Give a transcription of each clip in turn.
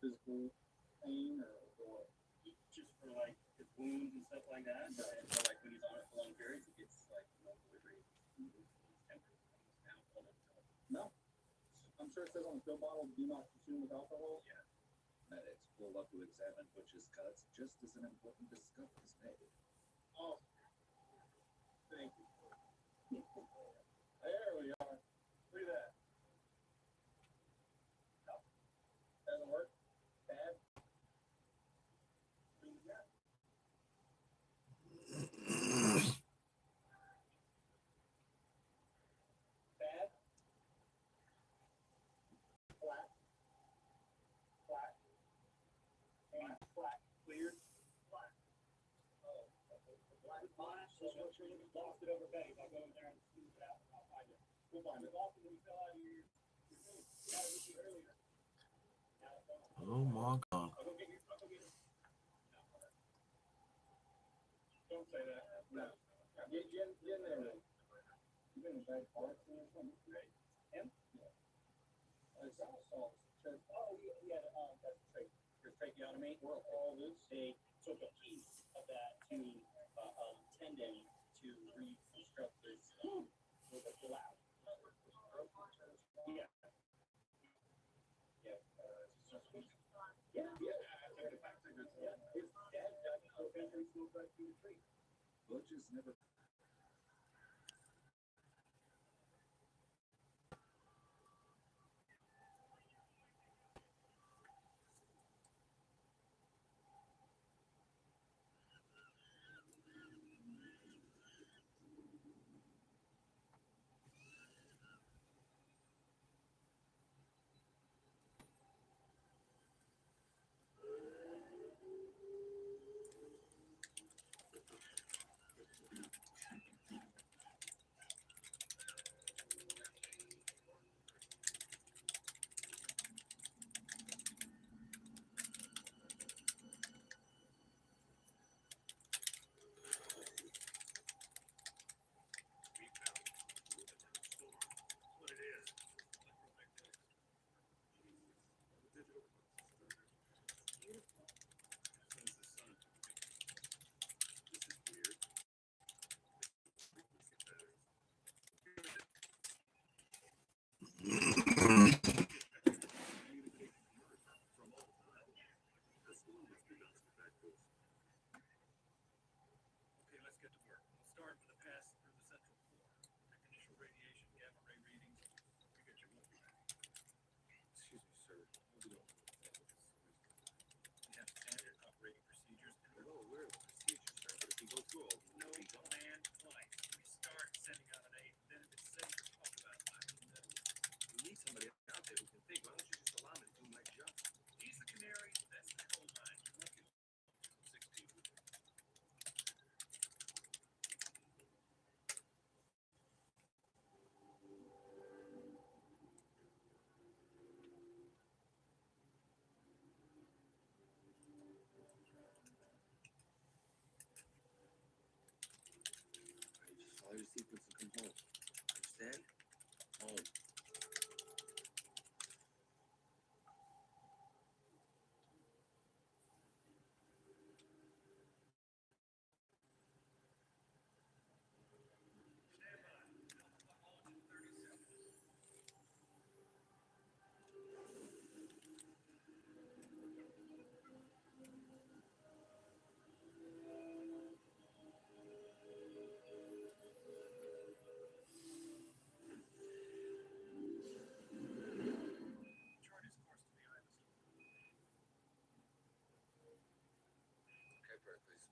physical pain or just for like his wounds and stuff like that. And so like when he's on it for long periods, it gets like delivery. No, I'm sure it says on the pill bottle, do not consume with alcohol. Yeah, medics will love to examine Butch's cuts just as an important discovery is made. Oh, thank you. There we are. Look at that. No, doesn't work. Bad. Bad. Flat. Flat. And flat. Clear. Flat. Oh, okay. Black. So what you're looking for? Lost it over base. I'll go in there and smooth it out. I'll find it. We'll find it. Lost it when you fell out of your thing. Yeah, I was earlier. Oh my God. I'll go get you. I'll go get you. Don't say that. No. Get in there. You been in bad parts or something? Right. Him? Yeah. I saw this. Oh, he had that's a trach. Your tracheotomy. Where all this? They took a piece of that to tendon to reconstruct this with a flap. Yeah. Yeah. Yeah. His dad died of cocaine and smoked right through the tree. Butch is never. Follow your sequence and come home. Understand? Home. Okay, Brett, please.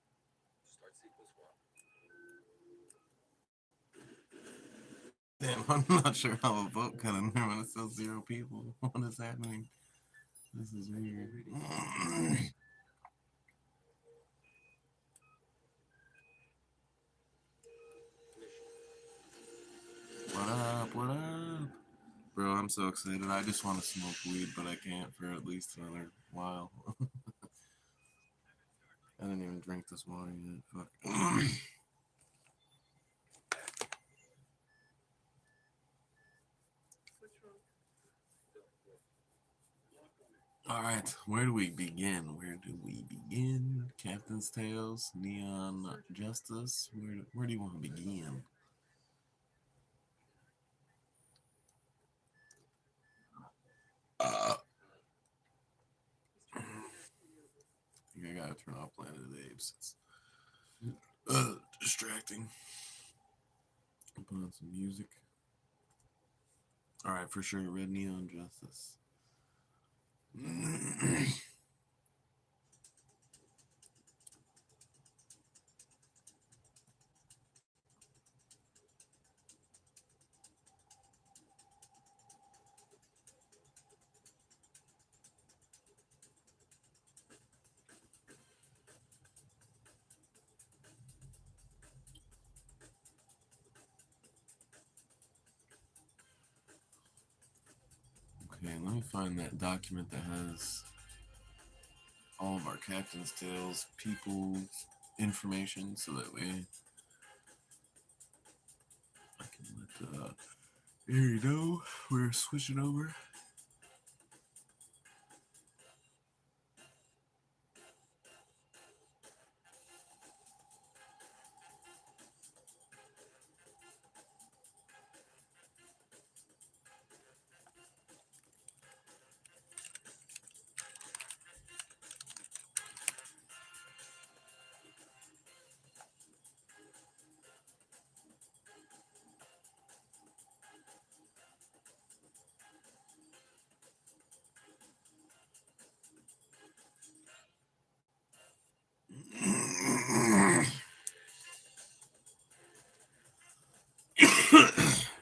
Start sequence 1. Damn, I'm not sure how a vote got in there when it says 0 people. What is happening? This is weird. What up? What up? Bro, I'm so excited. I just want to smoke weed, but I can't for at least another while. I didn't even drink this water yet. Fuck. All right, where do we begin? Where do we begin? Captain's Tales, Neon Justice. Where do you want to begin? I think I gotta turn off Planet of the Apes. It's distracting. Put on some music. All right, for sure. Red Neon Justice. Okay, let me find that document that has all of our Captain's Tales people's information so that way I can let Ari know we're switching over.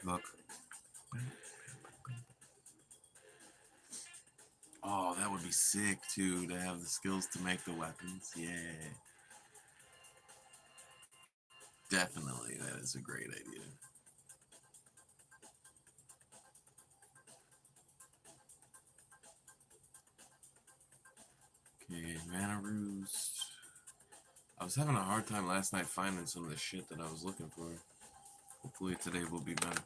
Look. Oh, that would be sick too, to have the skills to make the weapons. Yeah. Definitely, that is a great idea. Okay, Mana Roost. I was having a hard time last night finding some of the shit that I was looking for. Hopefully today will be better.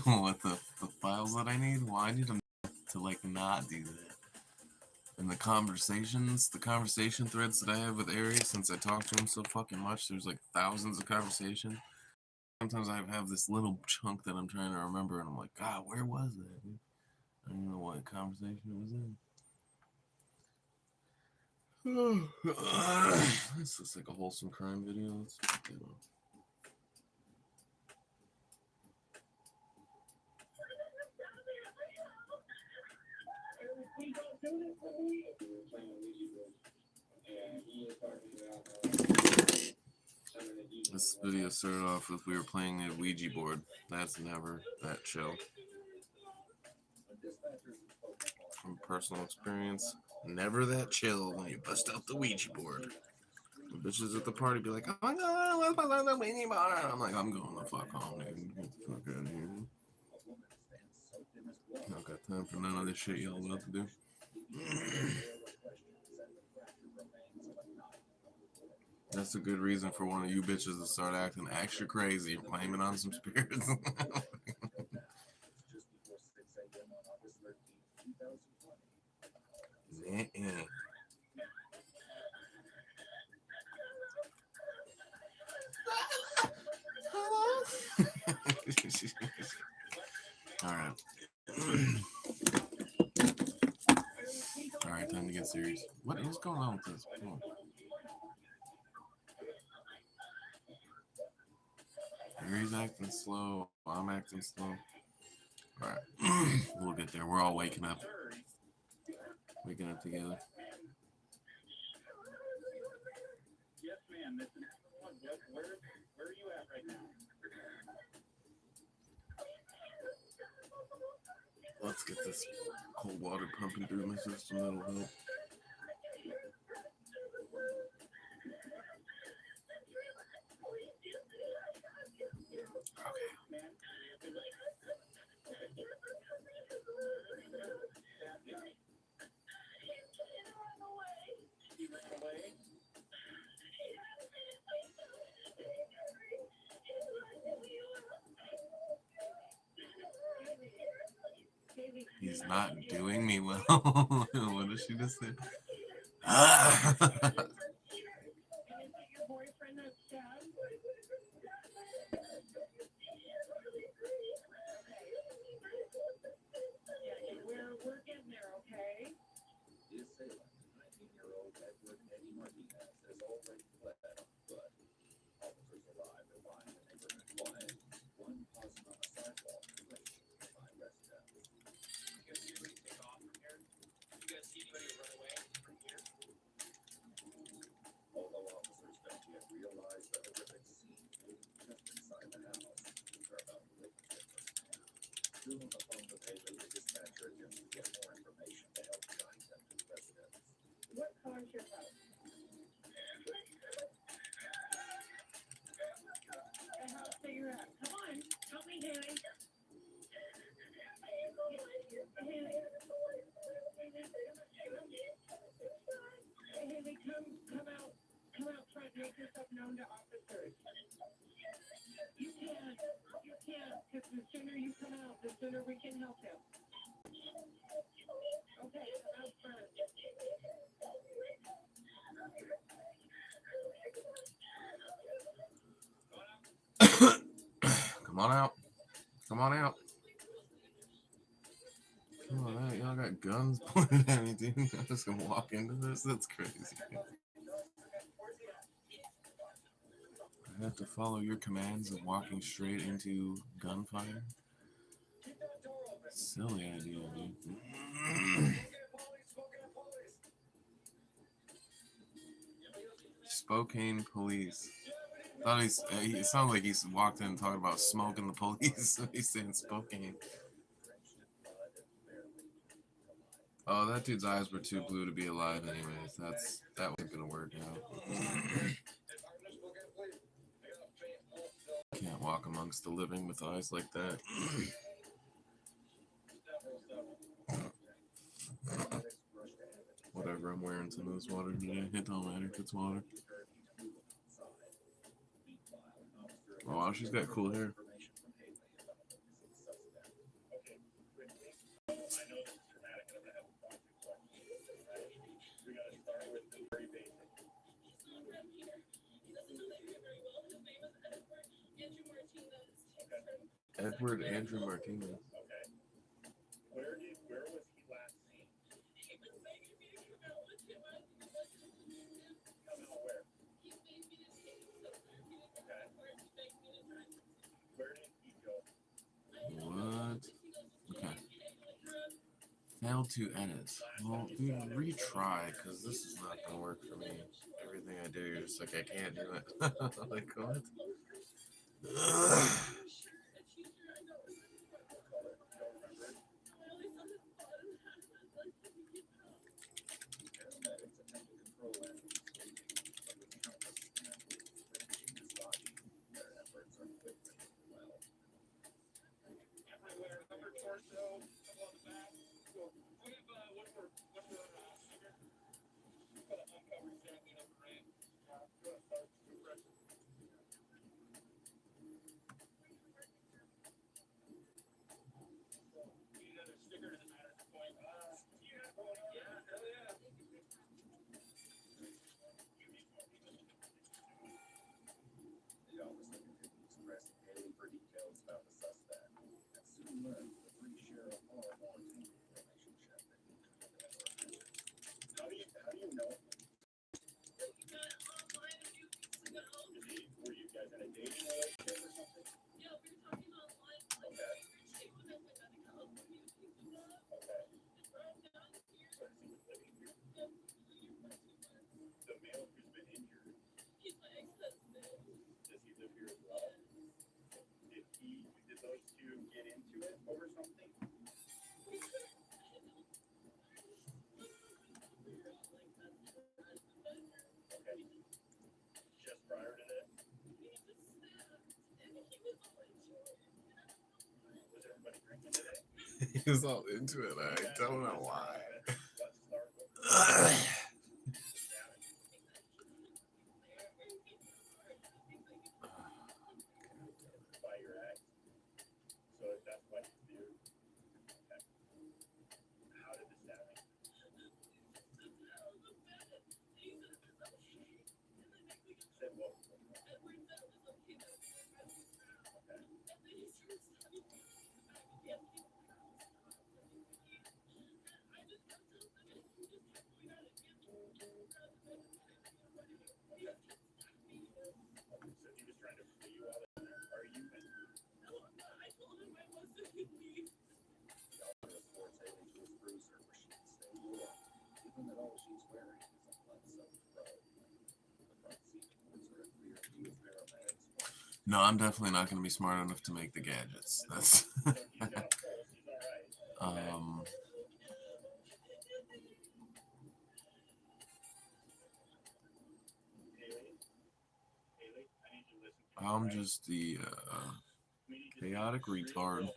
What the files that I need? Well, I need them to like not do that. And the conversation threads that I have with Aries, since I talk to him so fucking much, there's like thousands of conversation. Sometimes I have this little chunk that I'm trying to remember, and I'm like, God, where was that? Dude? I don't know what conversation it was in. This looks like a wholesome crime video. Let's put that on. This video started off with we were playing a Ouija board. That's never that chill. From personal experience, never that chill when you bust out the Ouija board. The bitches at the party be like, oh my god, let's bust out the Ouija board. I'm like, I'm going the fuck home, dude. Get the fuck out of here. I don't got time for none of this shit y'all about to do. That's a good reason for one of you bitches to start acting extra crazy, blaming on some spirits. Just before 6 a.m. on August 13th, 2020. All right. All right, time to get serious. What is going on with this? Oh. Harry's acting slow. I'm acting slow. All right. We'll get there. We're all waking up. Waking up together. Yes, ma'am. This is where are you at right now? Let's get this cold water pumping through my system. That'll help. He's not doing me well. What did she just say? We're getting there, okay? The assailant, 19-year-old Edward Eddie Martinez, has already fled on foot. Officers arrived to find the neighborhood quiet. One pausing on the sidewalk to rescue nearby residents. You guys see anybody take off from here? You guys see anybody run away from here? Although officers don't yet realize the horrific scene just inside the house, they're about to witness it firsthand. Still on the phone with Haley, the dispatcher attempts to get more information to help guide them to the residence. What color's your house? The house that you're at. Come on, help me, Haley. Haley, come out front, make yourself known to officers. You can't, because the sooner you come out, the sooner we can help him. Okay, come out front. Come on out. Come on out. Come on out. Y'all got guns pointed at me, dude. I'm just gonna walk into this. That's crazy. I have to follow your commands of walking straight into gunfire. Silly idea, dude. Spokane police. Thought it sounds like he's walked in and talking about smoking the police. He's saying Spokane. Oh, that dude's eyes were too blue to be alive anyways. That wasn't gonna work out. Can't walk amongst the living with eyes like that. Whatever, I'm wearing some of this water today. It don't matter if it's water. Oh wow, she's got cool hair. Edward Andrew Martinez. Where was he last seen? Come out where? Where did he go? What? Okay. Failed to edit. Well, dude, retry, because this is not gonna work for me. Everything I do, you're just like, I can't do it. Like, what? know. Were you guys in a dating relationship or something? Okay. The male who's been injured, does he live here as well? Did those two get into it over something? Okay. Just prior to this? Was everybody drinking today? He was all into it. I don't know why. By your ex. So that's what you do. Okay. How did the stabbing? Said what? So he was trying to flee you out of there. Are you in? Y'all reports Haley to his bruiser where she can stay warm, even though all she's wearing is a blood-soaked robe. The front seat reports are in fear of youth paramedics. No, I'm definitely not going to be smart enough to make the gadgets. That's I'm just the chaotic retard.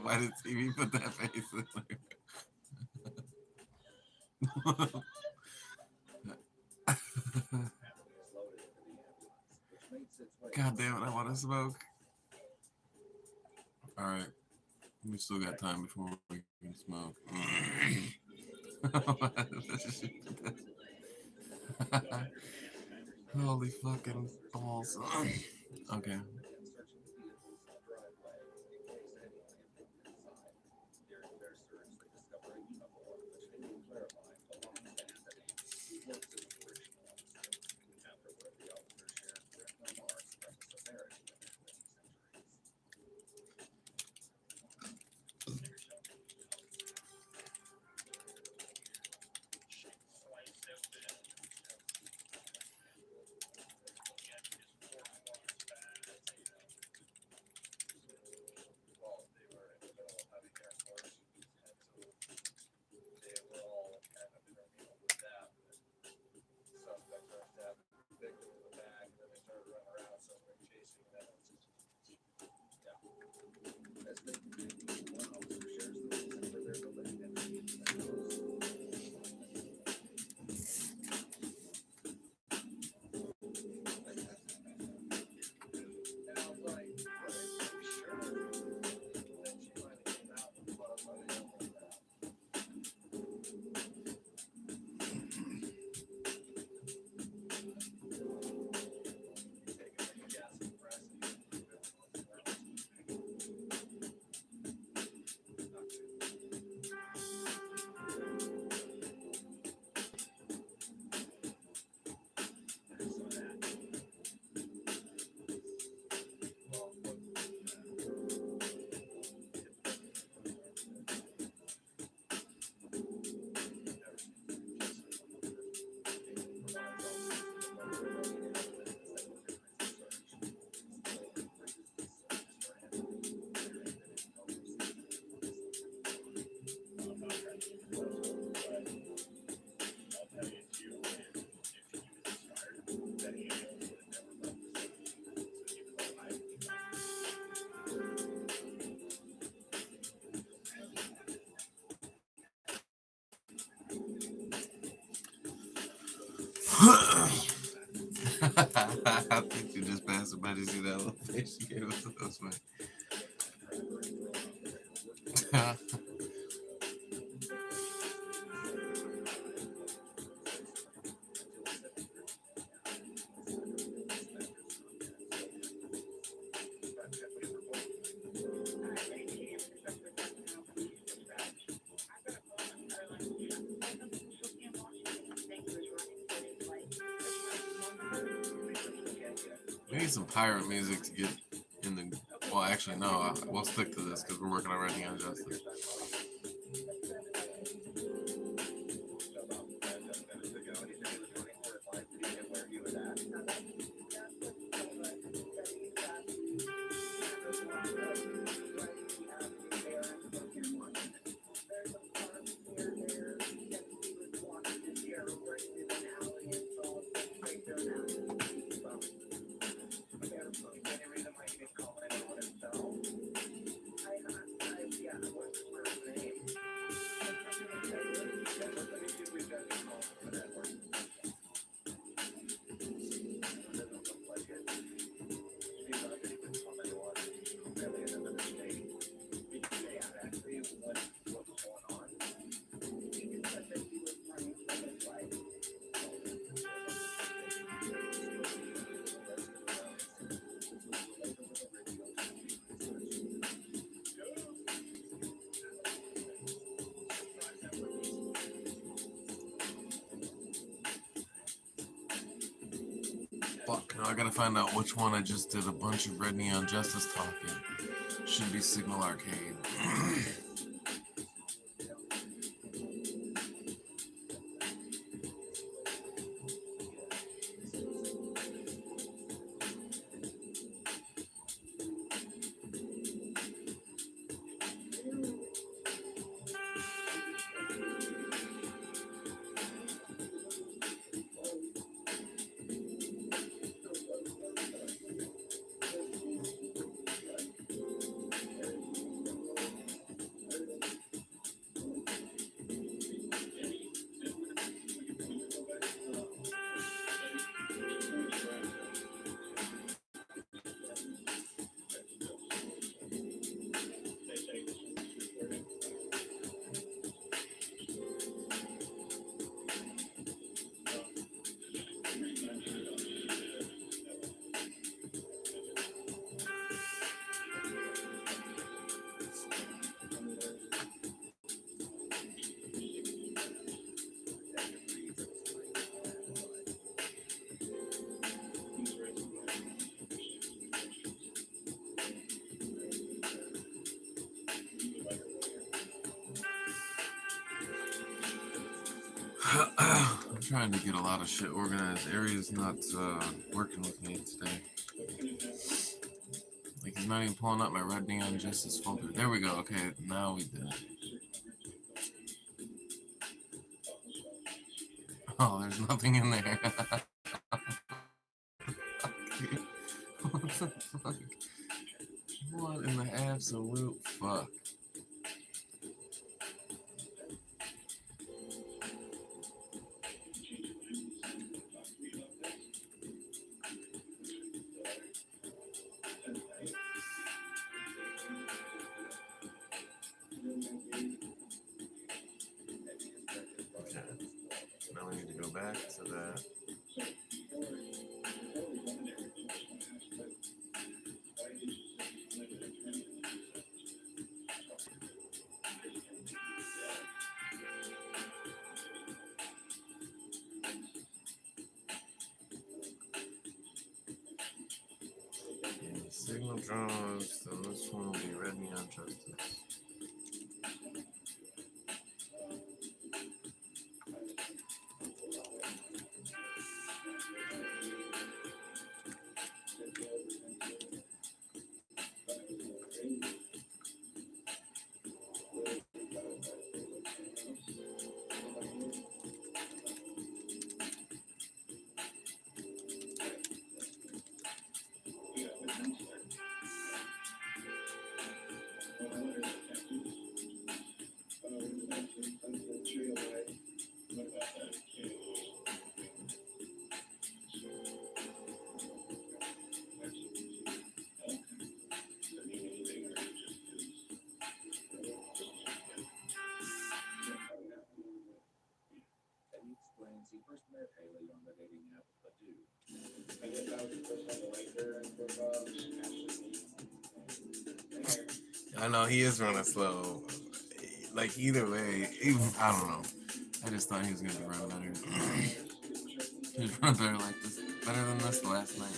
Why did TV put that face in there? God damn it, I want to smoke. Alright. We still got time before we can smoke. Holy fucking balls. Okay. I think you just passed it by to see that little face you gave us. That was funny. We need some pirate music to get in the. Well, actually, no. We'll stick to this because we're working on Editing on Justice. Fuck, now I gotta find out which one I just did a bunch of Red Neon Justice talking. Should be Signal Arcade. I'm trying to get a lot of shit organized. Ari's not working with me today. Like, he's not even pulling up my Red Neon Justice folder. There we go. Okay, now we did it. Oh, there's nothing in there. What the fuck? What in the absolute fuck? Now we need to go back to that. And signal draws, then this one will be Red Neon Justice. I know he is running slow. Like either way, even, I don't know. I just thought he was gonna be running better. He was running better like this, better than this last night.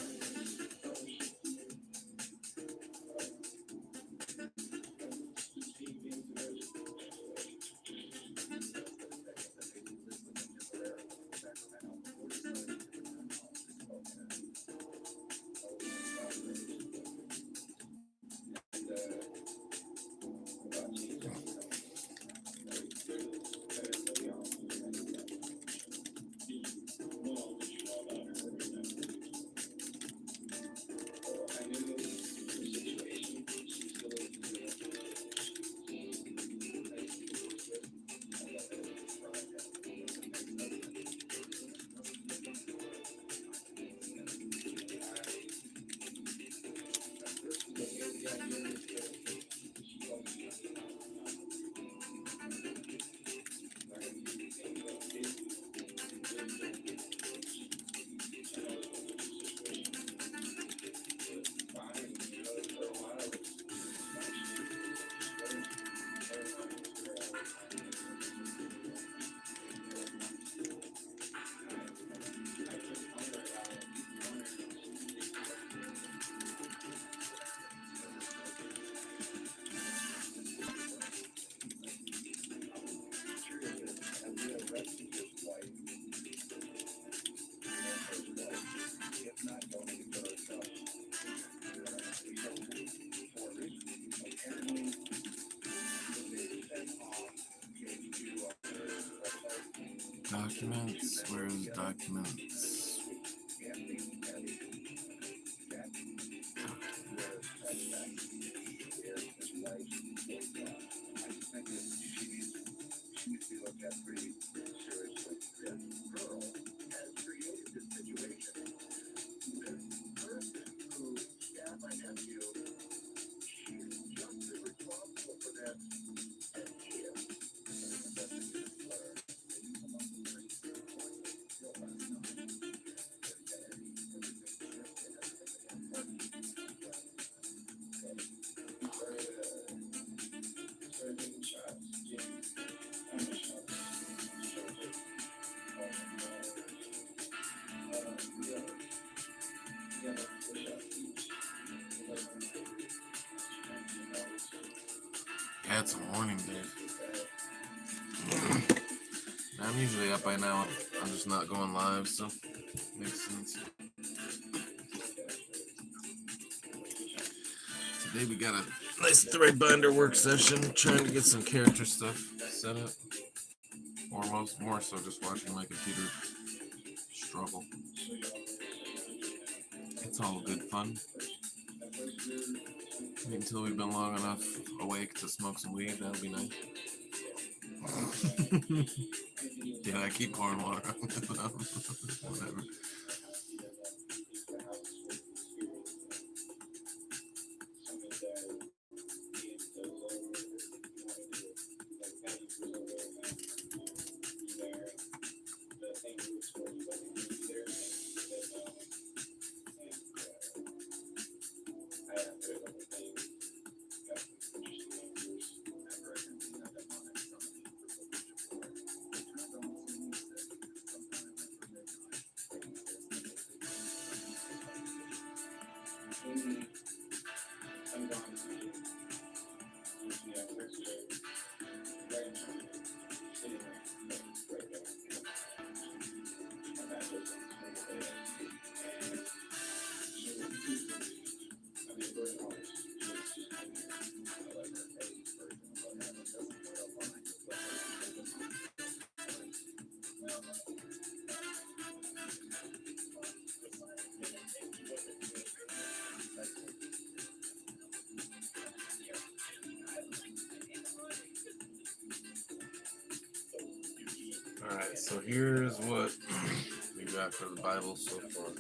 Documents, where's documents? Yeah, it's a morning, dude. I'm usually up by now. I'm just not going live, so makes sense. Today we got a nice ThreadBinder work session, trying to get some character stuff set up. Or more so just watching my computer struggle. It's all good fun. Until we've been long enough awake to smoke some weed, that'll be nice. Yeah, I keep pouring water on it. Whatever. Alright, so here's what we got for the Bible so far.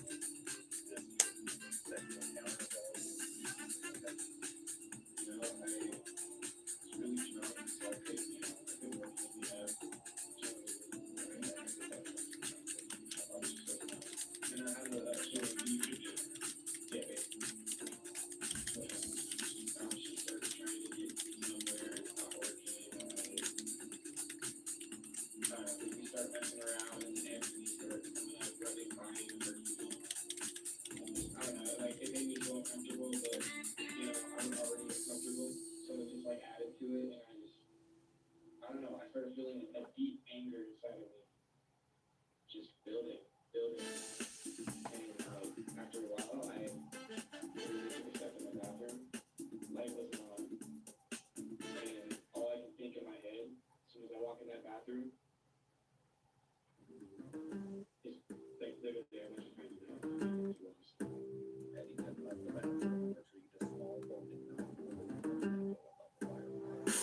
started feeling a deep anger inside of me, just building. And after a while, I literally took a step in the bathroom. Light wasn't on, and all I can think in my head as soon as I walk in that bathroom is like literally I went to crazy. Eddie had left the bathroom and retrieved a small folding knife with a above the fireplace.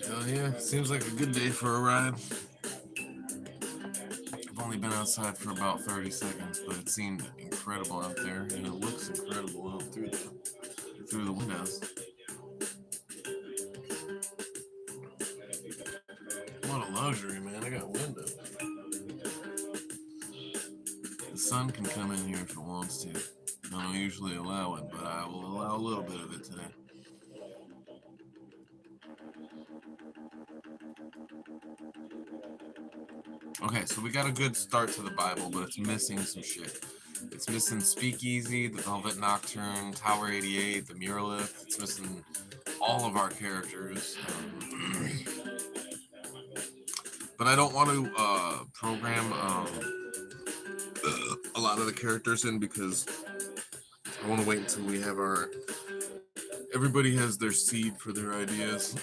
Hell yeah, seems like a good day for a ride. I've only been outside for about 30 seconds, but it seemed incredible out there, and it looks incredible out through the windows. What a luxury, man! I got windows. The sun can come in here if it wants to. I don't usually allow it, but I will allow a little bit of it today. Okay, so we got a good start to the Bible, but it's missing some shit. It's missing Speakeasy, the Velvet Nocturne, Tower 88, the Muralith. It's missing all of our characters. But I don't want to program a lot of the characters in because I want to wait until we have our... Everybody has their seed for their ideas.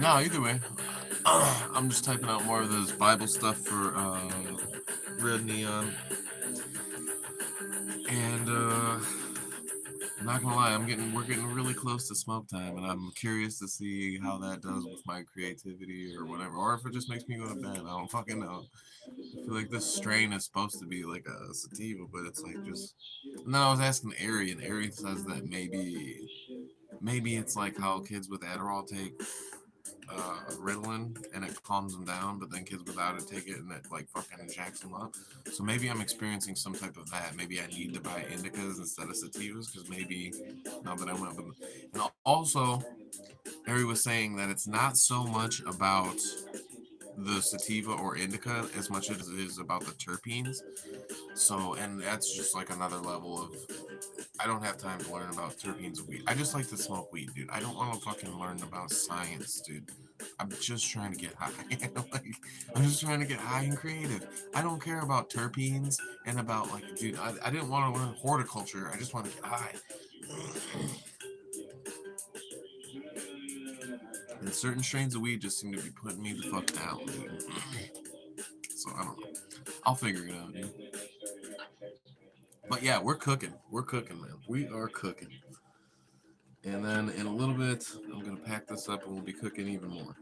No, either way, I'm just typing out more of this Bible stuff for Red Neon, and I'm not gonna lie, we're getting really close to smoke time, and I'm curious to see how that does with my creativity or whatever, or if it just makes me go to bed. I don't fucking know. I feel like this strain is supposed to be like a sativa, but it's like just. No, I was asking Ari, and Ari says that maybe it's like how kids with Adderall take Ritalin and it calms them down, but then kids without it take it and it like fucking jacks them up. So maybe I'm experiencing some type of that. Maybe I need to buy indicas instead of sativas because maybe now that I went with, and also Ari was saying that it's not so much about the sativa or indica as much as it is about the terpenes. So, and that's just like another level of. I don't have time to learn about terpenes of weed. I just like to smoke weed, dude. I don't want to fucking learn about science, dude. I'm just trying to get high. Like, I'm just trying to get high and creative. I don't care about terpenes and about like, dude. I didn't want to learn horticulture. I just want to get high. And certain strains of weed just seem to be putting me the fuck down, dude. So I don't know. I'll figure it out, dude. But yeah, we're cooking. We're cooking, man. We are cooking. And then in a little bit, I'm going to pack this up and we'll be cooking even more.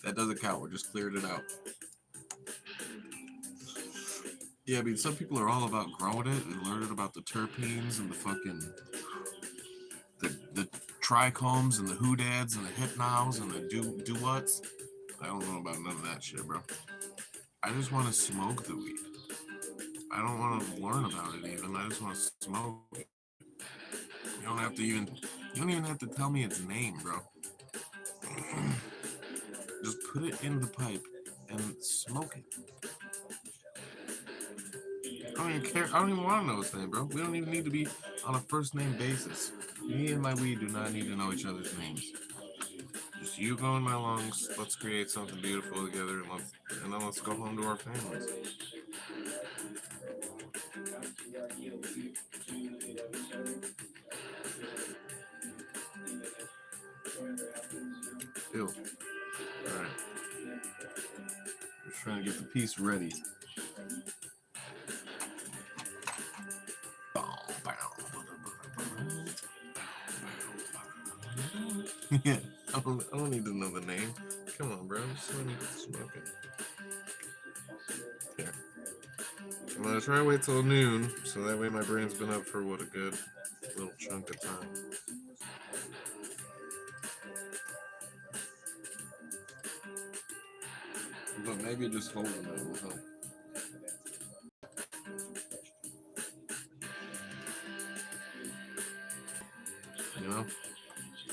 That doesn't count. We're just clearing it out. Yeah, I mean, some people are all about growing it and learning about the terpenes and the fucking the trichomes and the hoodads and the hypnows and the do-whats. I don't know about none of that shit, bro. I just want to smoke the weed. I don't want to learn about it even. I just want to smoke it. You don't even have to tell me its name, bro. Just put it in the pipe and smoke it. I don't even care. I don't even want to know its name, bro. We don't even need to be on a first name basis. Me and my weed do not need to know each other's names. Just you go in my lungs. Let's create something beautiful together, and then let's go home to our families. Ew. All right. Just trying to get the piece ready. Yeah, I don't need to know the name. Come on, bro. Just let me get smoking. Here. I'm gonna try to wait till noon, so that way my brain's been up for what, a good little chunk of time. But maybe just holding it will help. You know?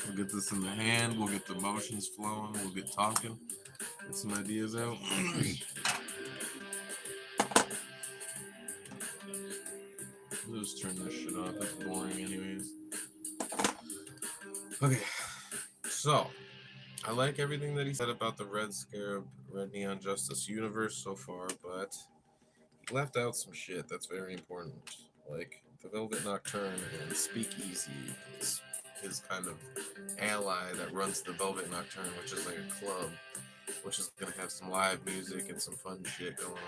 We'll get this in the hand, we'll get the motions flowing, we'll get talking, get some ideas out. We'll just turn this shit off, it's boring anyways. Okay, so I like everything that he said about the Red Scarab, Red Neon Justice universe so far, but he left out some shit that's very important. Like the Velvet Nocturne and Speakeasy is his kind of ally that runs the Velvet Nocturne, which is like a club, which is gonna have some live music and some fun shit going on.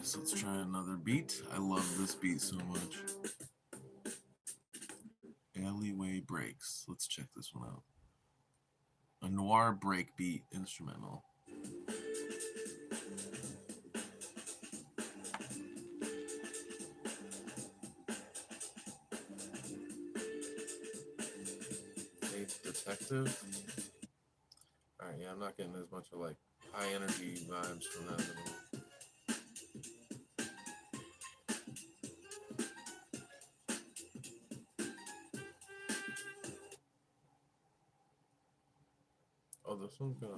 So let's try another beat. I love this beat so much. Alleyway Breaks. Let's check this one out. A noir break beat instrumental. Eighth Detective. Alright, yeah, I'm not getting as much of like high energy vibes from that at all. Oh, this one's gonna.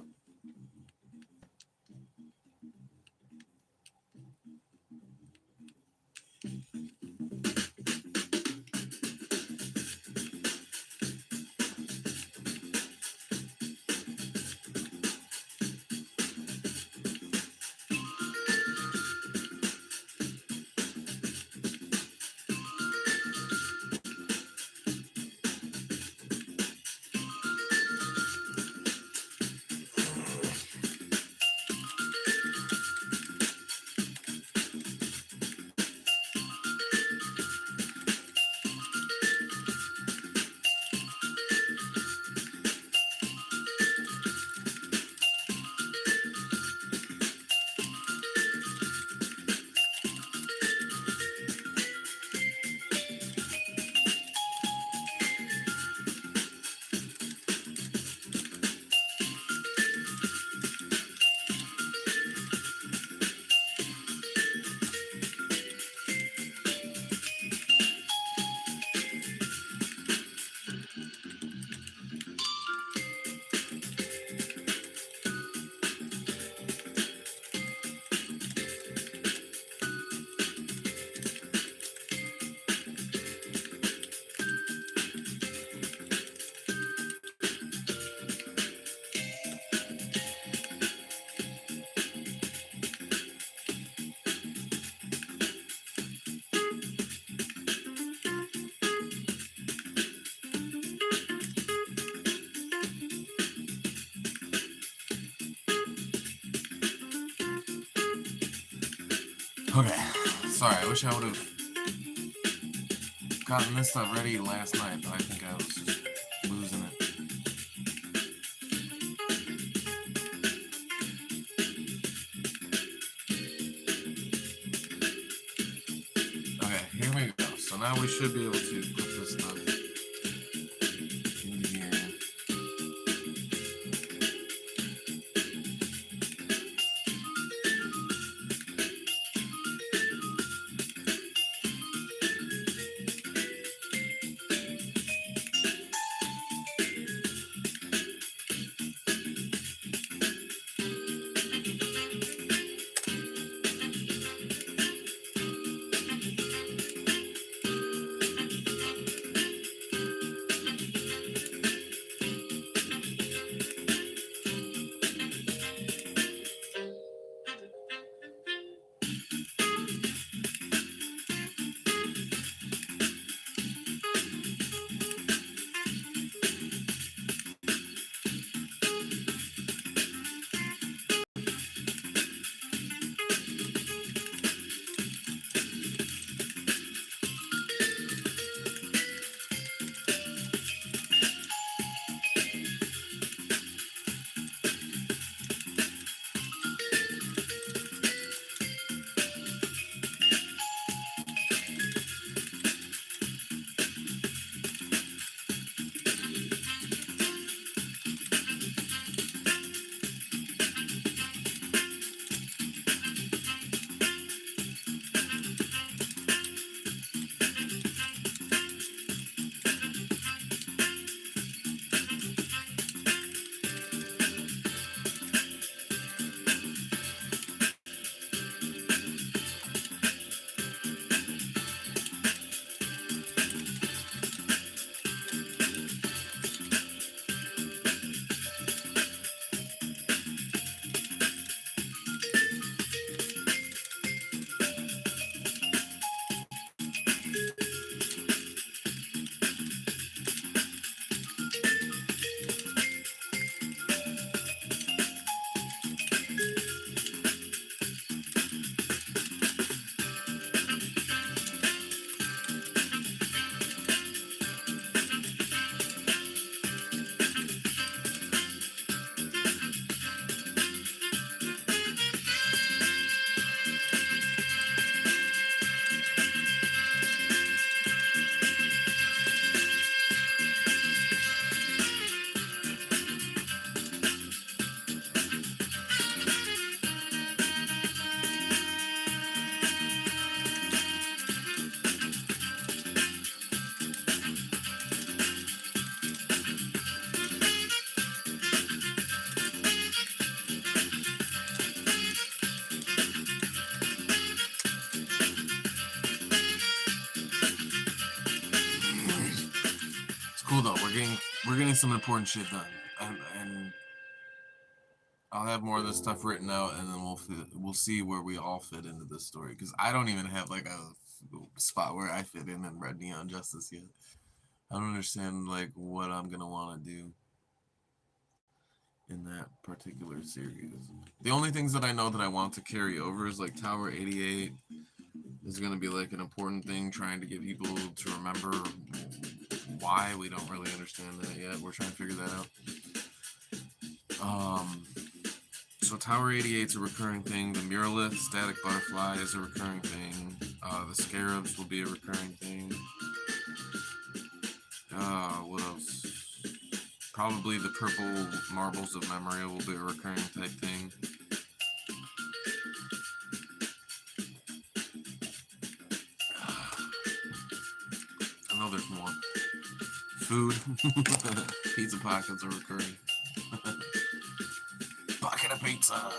Okay, sorry, I wish I would have gotten this stuff ready last night, but I think I was just losing it. Okay, here we go. So now we should be able to put this stuff in here. we're getting some important shit done, and I'll have more of this stuff written out, and then we'll see where we all fit into this story, because I don't even have like a spot where I fit in Red Neon Justice yet. I don't understand like what I'm gonna want to do in that particular series. The only things that I know that I want to carry over is like Tower 88 is going to be like an important thing, trying to get people to remember why. We don't really understand that yet. We're trying to figure that out. So Tower 88 is a recurring thing. The Muralith Static Butterfly is a recurring thing. The Scarabs will be a recurring thing. What else? Probably the Purple Marbles of Memory will be a recurring type thing. I know there's more. Food. Pizza pockets are recurring. Pocket of pizza.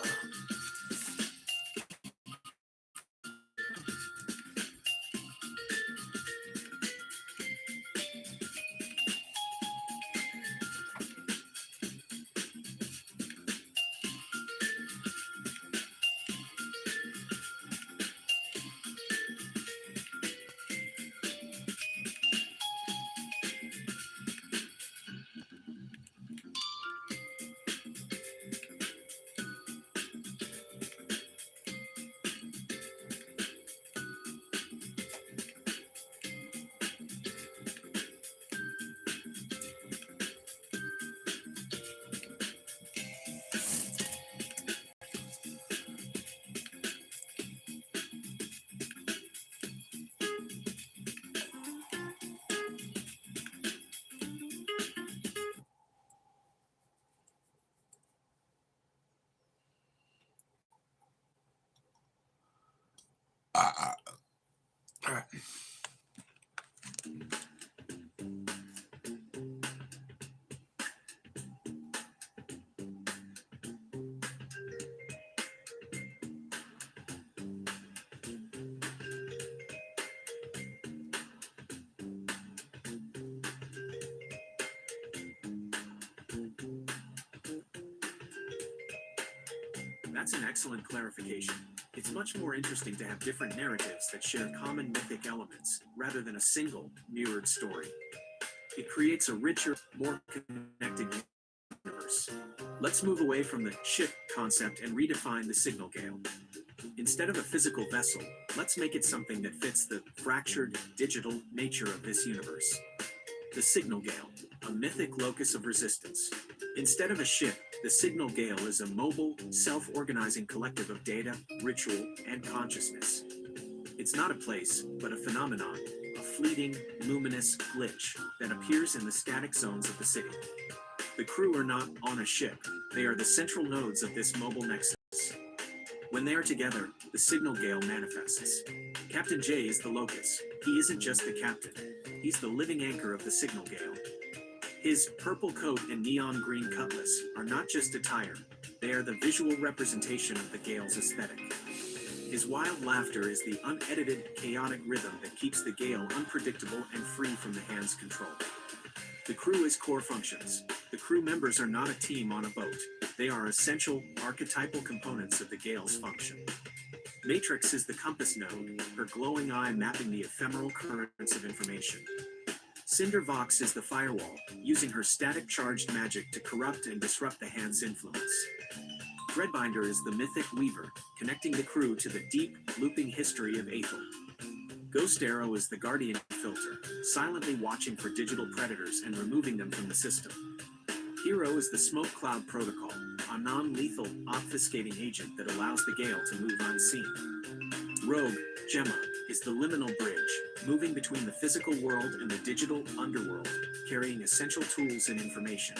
All right. That's an excellent clarification. It's much more interesting to have different narratives that share common mythic elements, rather than a single, mirrored story. It creates a richer, more connected universe. Let's move away from the ship concept and redefine the signal gale. Instead of a physical vessel, let's make it something that fits the fractured, digital nature of this universe. The signal gale, a mythic locus of resistance. Instead of a ship, the signal gale is a mobile, self-organizing collective of data, ritual, and consciousness. It's not a place, but a phenomenon, a fleeting, luminous glitch that appears in the static zones of the city. The crew are not on a ship, they are the central nodes of this mobile nexus. When they are together, the signal gale manifests. Captain J is the locus. He isn't just the captain, he's the living anchor of the signal gale. His purple coat and neon green cutlass are not just attire, they are the visual representation of the gale's aesthetic. His wild laughter is the unedited, chaotic rhythm that keeps the gale unpredictable and free from the hand's control. The crew is core functions. The crew members are not a team on a boat. They are essential, archetypal components of the gale's function. Matrix is the compass node, her glowing eye mapping the ephemeral currents of information. Cinder Vox is the firewall, using her static-charged magic to corrupt and disrupt the hand's influence. ThreadBinder is the mythic weaver, connecting the crew to the deep, looping history of Aethel. Ghost Arrow is the guardian filter, silently watching for digital predators and removing them from the system. Hero is the smoke cloud protocol, a non-lethal, obfuscating agent that allows the gale to move unseen. Rogue, Gemma, is the liminal bridge, moving between the physical world and the digital underworld, carrying essential tools and information.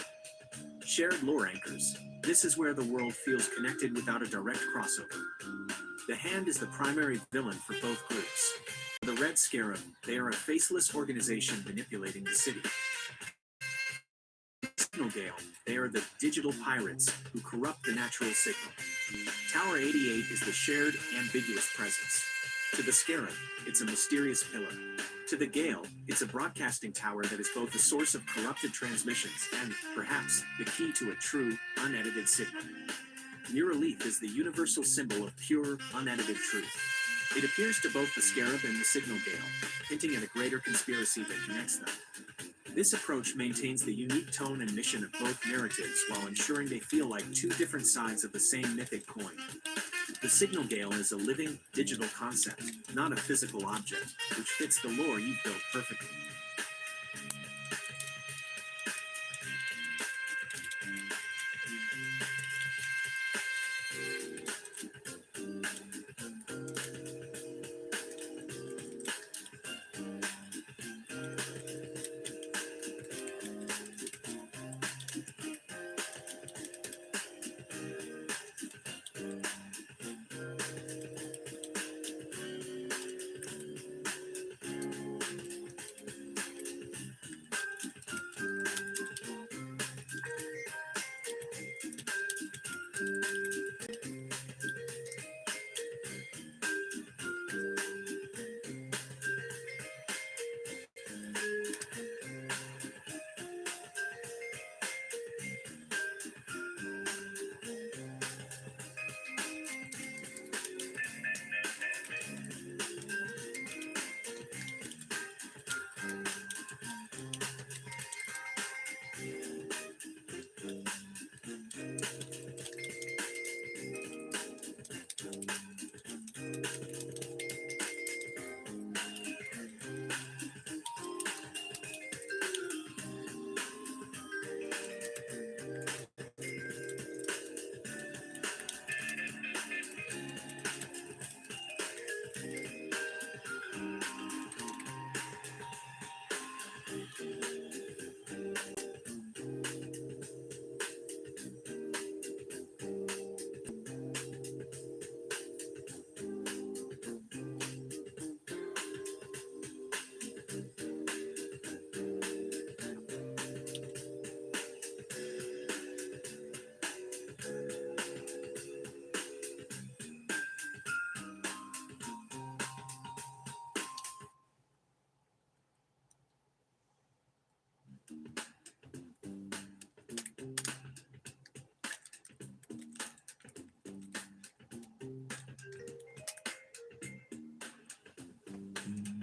Shared lore anchors. This is where the world feels connected without a direct crossover. The Hand is the primary villain for both groups. The Red Scarab, they are a faceless organization manipulating the city. Signal Gale, they are the digital pirates who corrupt the natural signal. Tower 88 is the shared, ambiguous presence. To the scarab, it's a mysterious pillar. To the gale, it's a broadcasting tower that is both the source of corrupted transmissions and, perhaps, the key to a true, unedited signal. Neuralith is the universal symbol of pure, unedited truth. It appears to both the scarab and the signal gale, hinting at a greater conspiracy that connects them. This approach maintains the unique tone and mission of both narratives while ensuring they feel like two different sides of the same mythic coin. The signal gale is a living, digital concept, not a physical object, which fits the lore you've built perfectly.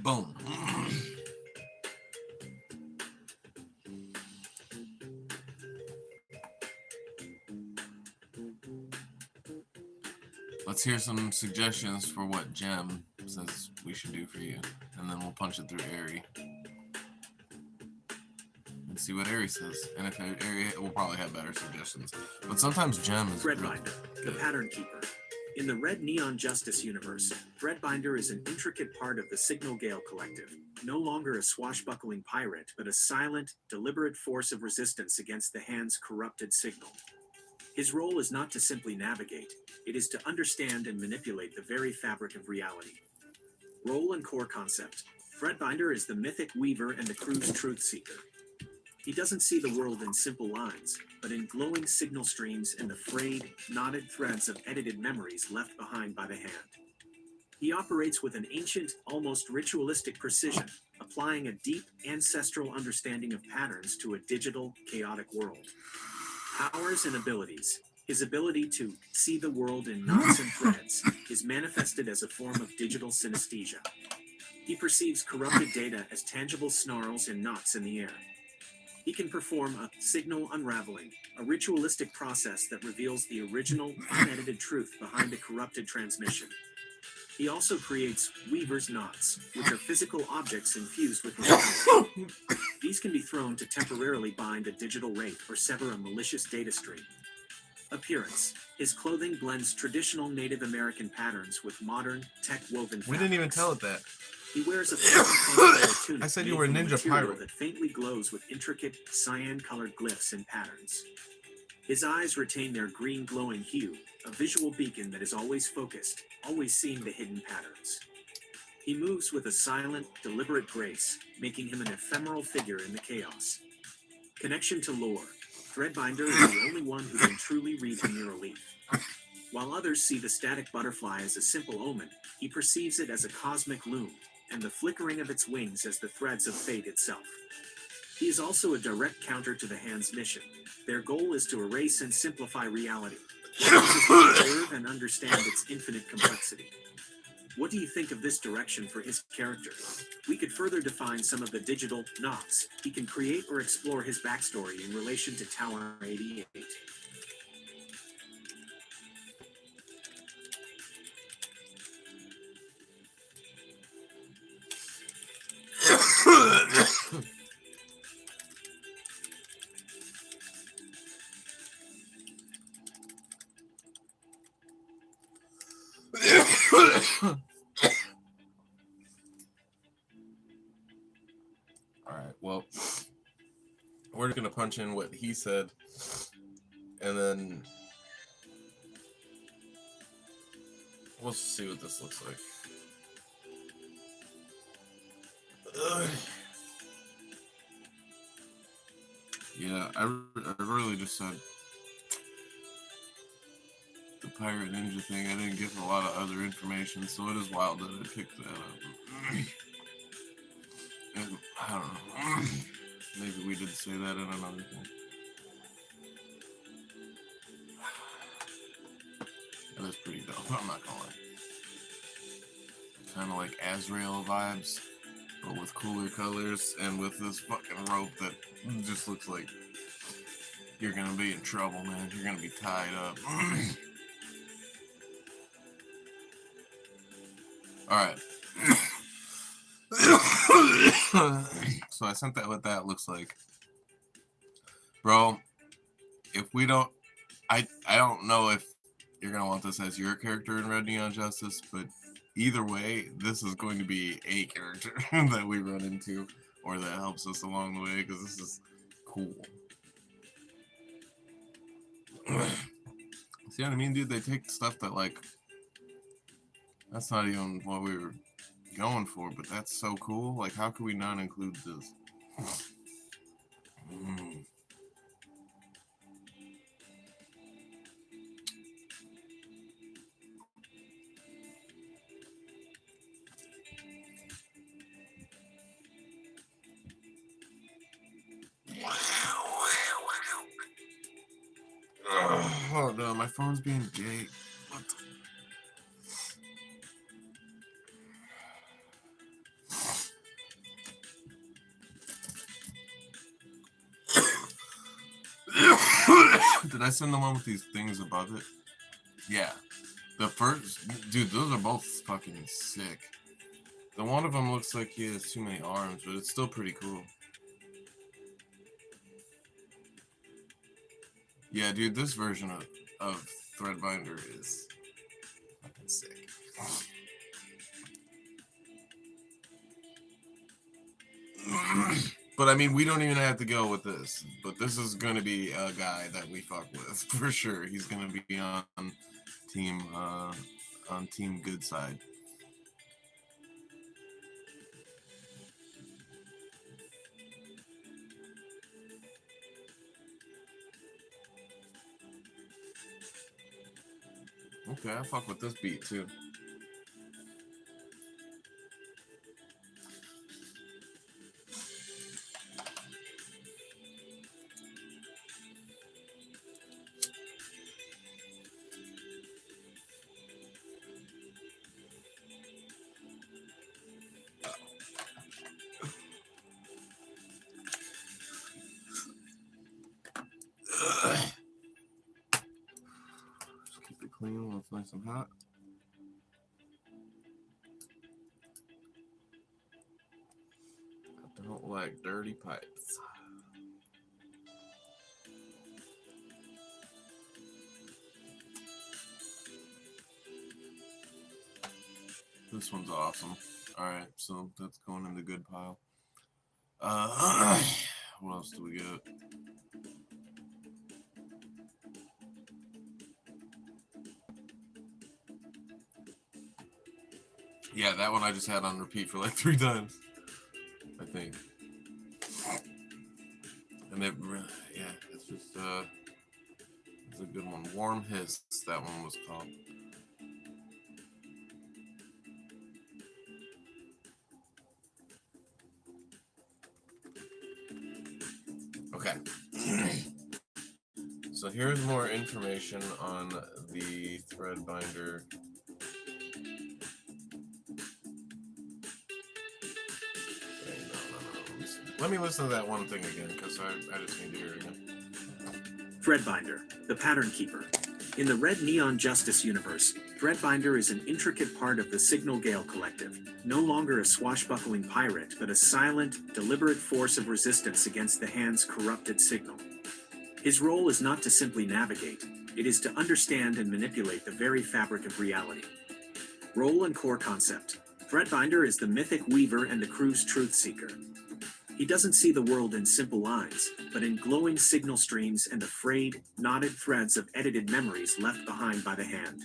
Boom. Let's hear some suggestions for what Jem says we should do for you, and then we'll punch it through Ari and see what Ari says. And if Ari will probably have better suggestions, but sometimes Jem is ThreadBinder, the pattern keeper. In the Red Neon Justice universe, ThreadBinder is an intricate part of the Signal Gale Collective, no longer a swashbuckling pirate, but a silent, deliberate force of resistance against the Hand's corrupted signal. His role is not to simply navigate, it is to understand and manipulate the very fabric of reality. Role and core concept. ThreadBinder is the mythic weaver and the crew's truth seeker. He doesn't see the world in simple lines, but in glowing signal streams and the frayed, knotted threads of edited memories left behind by the Hand. He operates with an ancient, almost ritualistic precision, applying a deep, ancestral understanding of patterns to a digital, chaotic world. Powers and abilities. His ability to see the world in knots and threads is manifested as a form of digital synesthesia. He perceives corrupted data as tangible snarls and knots in the air. He can perform a signal unraveling, a ritualistic process that reveals the original, unedited truth behind a corrupted transmission. He also creates Weaver's knots, which are physical objects infused with reality. These can be thrown to temporarily bind a digital wraith or sever a malicious data stream. Appearance. His clothing blends traditional Native American patterns with modern, tech-woven fabrics. We didn't even tell it that. He wears a tunic. I said you were a ninja pirate. That faintly glows with intricate, cyan-colored glyphs and patterns. His eyes retain their green glowing hue, a visual beacon that is always focused, always seeing the hidden patterns. He moves with a silent, deliberate grace, making him an ephemeral figure in the chaos. Connection to lore. ThreadBinder is the only one who can truly read the Neuralith. While others see the static butterfly as a simple omen, he perceives it as a cosmic loom, and the flickering of its wings as the threads of fate itself. He is also a direct counter to the hand's mission. Their goal is to erase and simplify reality. He helps us to observe and understand its infinite complexity. What do you think of this direction for his character? We could further define some of the digital knots he can create or explore his backstory in relation to Tower 88. Alright, well, we're just going to punch in what he said, and then we'll see what this looks like. Yeah, I really just said the Pirate Ninja thing. I didn't get a lot of other information, so it is wild that I picked that up. And, I don't know. Maybe we did say that in another thing. That is pretty dope, I'm not gonna lie. Kind of like Azrael vibes, but with cooler colors and with this fucking rope that just looks like you're gonna be in trouble, man. You're gonna be tied up. Alright. So I sent that what that looks like. Bro, if we don't... I don't know if you're gonna want this as your character in Red Neon Justice, but either way, this is going to be a character that we run into, or that helps us along the way, because this is cool. See what I mean, dude? They take stuff that, like, that's not even what we were going for, but that's so cool. Like, how could we not include this? Oh no, my phone's being gay. What the... Did I send the one with these things above it? Yeah. The first, dude, those are both fucking sick. The one of them looks like he has too many arms, but it's still pretty cool. Yeah, dude, this version of ThreadBinder is fucking sick. But I mean, we don't even have to go with this. But this is going to be a guy that we fuck with for sure. He's going to be on team good side. Okay, I fuck with this beat too. Just keep it clean while it's nice and hot. I don't like dirty pipes. This one's awesome. Alright, so that's going in the good pile. What else do we got? Yeah, that one I just had on repeat for like 3 times, I think. And it, yeah, it's just, It's a good one. Warm Hiss, that one was called. Okay. So here's more information on the ThreadBinder. Let me listen to that one thing again, because I just need to hear it again. ThreadBinder, the Pattern Keeper. In the Red Neon Justice universe, ThreadBinder is an intricate part of the Signal Gale Collective, no longer a swashbuckling pirate, but a silent, deliberate force of resistance against the Hand's corrupted signal. His role is not to simply navigate, it is to understand and manipulate the very fabric of reality. Role and core concept. ThreadBinder is the mythic weaver and the crew's truth seeker. He doesn't see the world in simple lines, but in glowing signal streams and the frayed, knotted threads of edited memories left behind by the Hand.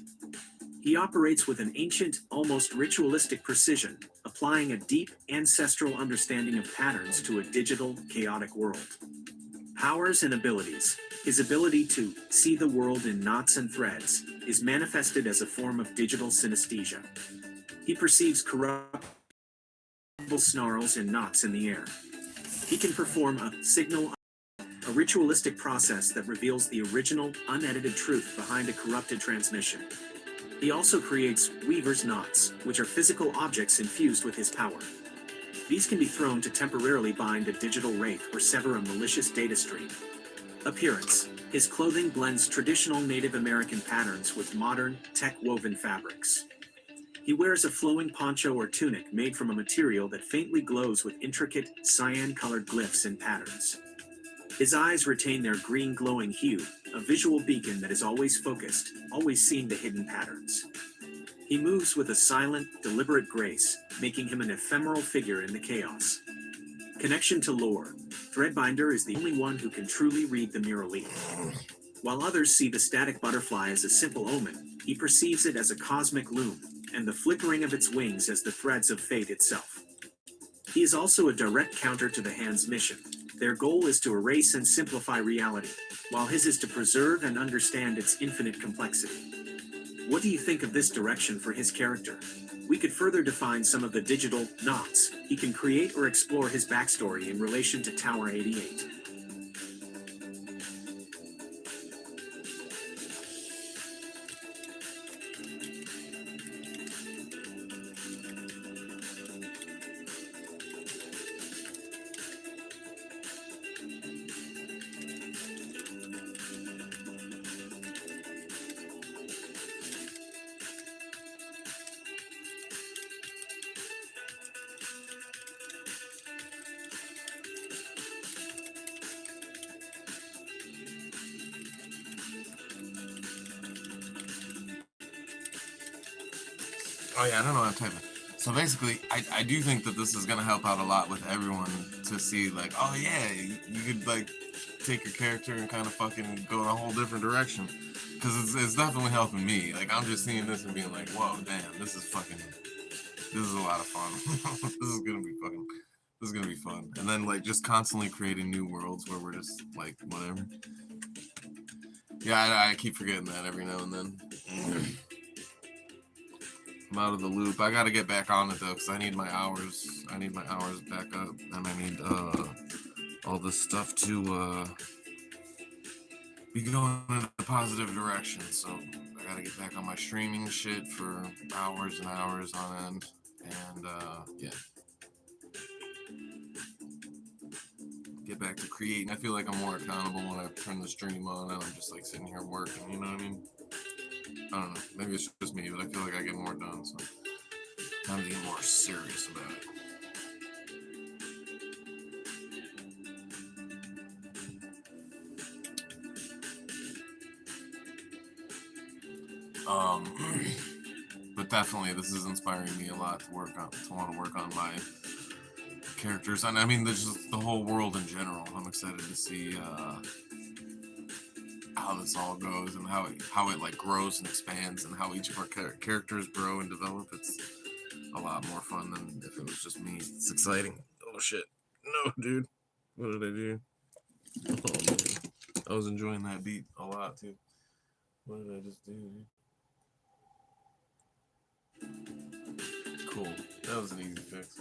He operates with an ancient, almost ritualistic precision, applying a deep, ancestral understanding of patterns to a digital, chaotic world. Powers and abilities. His ability to see the world in knots and threads is manifested as a form of digital synesthesia. He perceives corruptible snarls and knots in the air. He can perform a signal, a ritualistic process that reveals the original, unedited truth behind a corrupted transmission. He also creates Weaver's knots, which are physical objects infused with his power. These can be thrown to temporarily bind a digital wraith or sever a malicious data stream. Appearance. His clothing blends traditional Native American patterns with modern, tech-woven fabrics. He wears a flowing poncho or tunic made from a material that faintly glows with intricate, cyan-colored glyphs and patterns. His eyes retain their green glowing hue, a visual beacon that is always focused, always seeing the hidden patterns. He moves with a silent, deliberate grace, making him an ephemeral figure in the chaos. Connection to lore. ThreadBinder is the only one who can truly read the mural leaf. While others see the static butterfly as a simple omen, he perceives it as a cosmic loom, and the flickering of its wings as the threads of fate itself. He is also a direct counter to the Hand's mission. Their goal is to erase and simplify reality, while his is to preserve and understand its infinite complexity. What do you think of this direction for his character? We could further define some of the digital knots he can create or explore his backstory in relation to Tower 88. Oh yeah, I don't know how to type it. So basically, I do think that this is gonna help out a lot with everyone to see like, oh yeah, you could like take your character and kind of fucking go in a whole different direction. Because it's definitely helping me. Like I'm just seeing this and being like, whoa, damn, this is a lot of fun. This is gonna be fun. And then like just constantly creating new worlds where we're just like whatever. Yeah, I keep forgetting that every now and then. I'm out of the loop. I gotta get back on it though, because I need my hours. I need my hours back up, and I need all this stuff to be going in a positive direction. So I gotta get back on my streaming shit for hours and hours on end, and yeah, get back to creating. I feel like I'm more accountable when I turn the stream on, and I'm just like sitting here working. You know what I mean? I don't know. Maybe it's just me, but I feel like I get more done. So time to get more serious about it. But definitely, this is inspiring me a lot to want to work on my characters, and I mean, there's just the whole world in general. I'm excited to see how this all goes and how it like grows and expands, and how each of our characters grow and develop. It's a lot more fun than if it was just me. It's exciting. Oh shit! No, dude, what did I do? Oh man, I was enjoying that beat a lot too. What did I just do? Cool. That was an easy fix.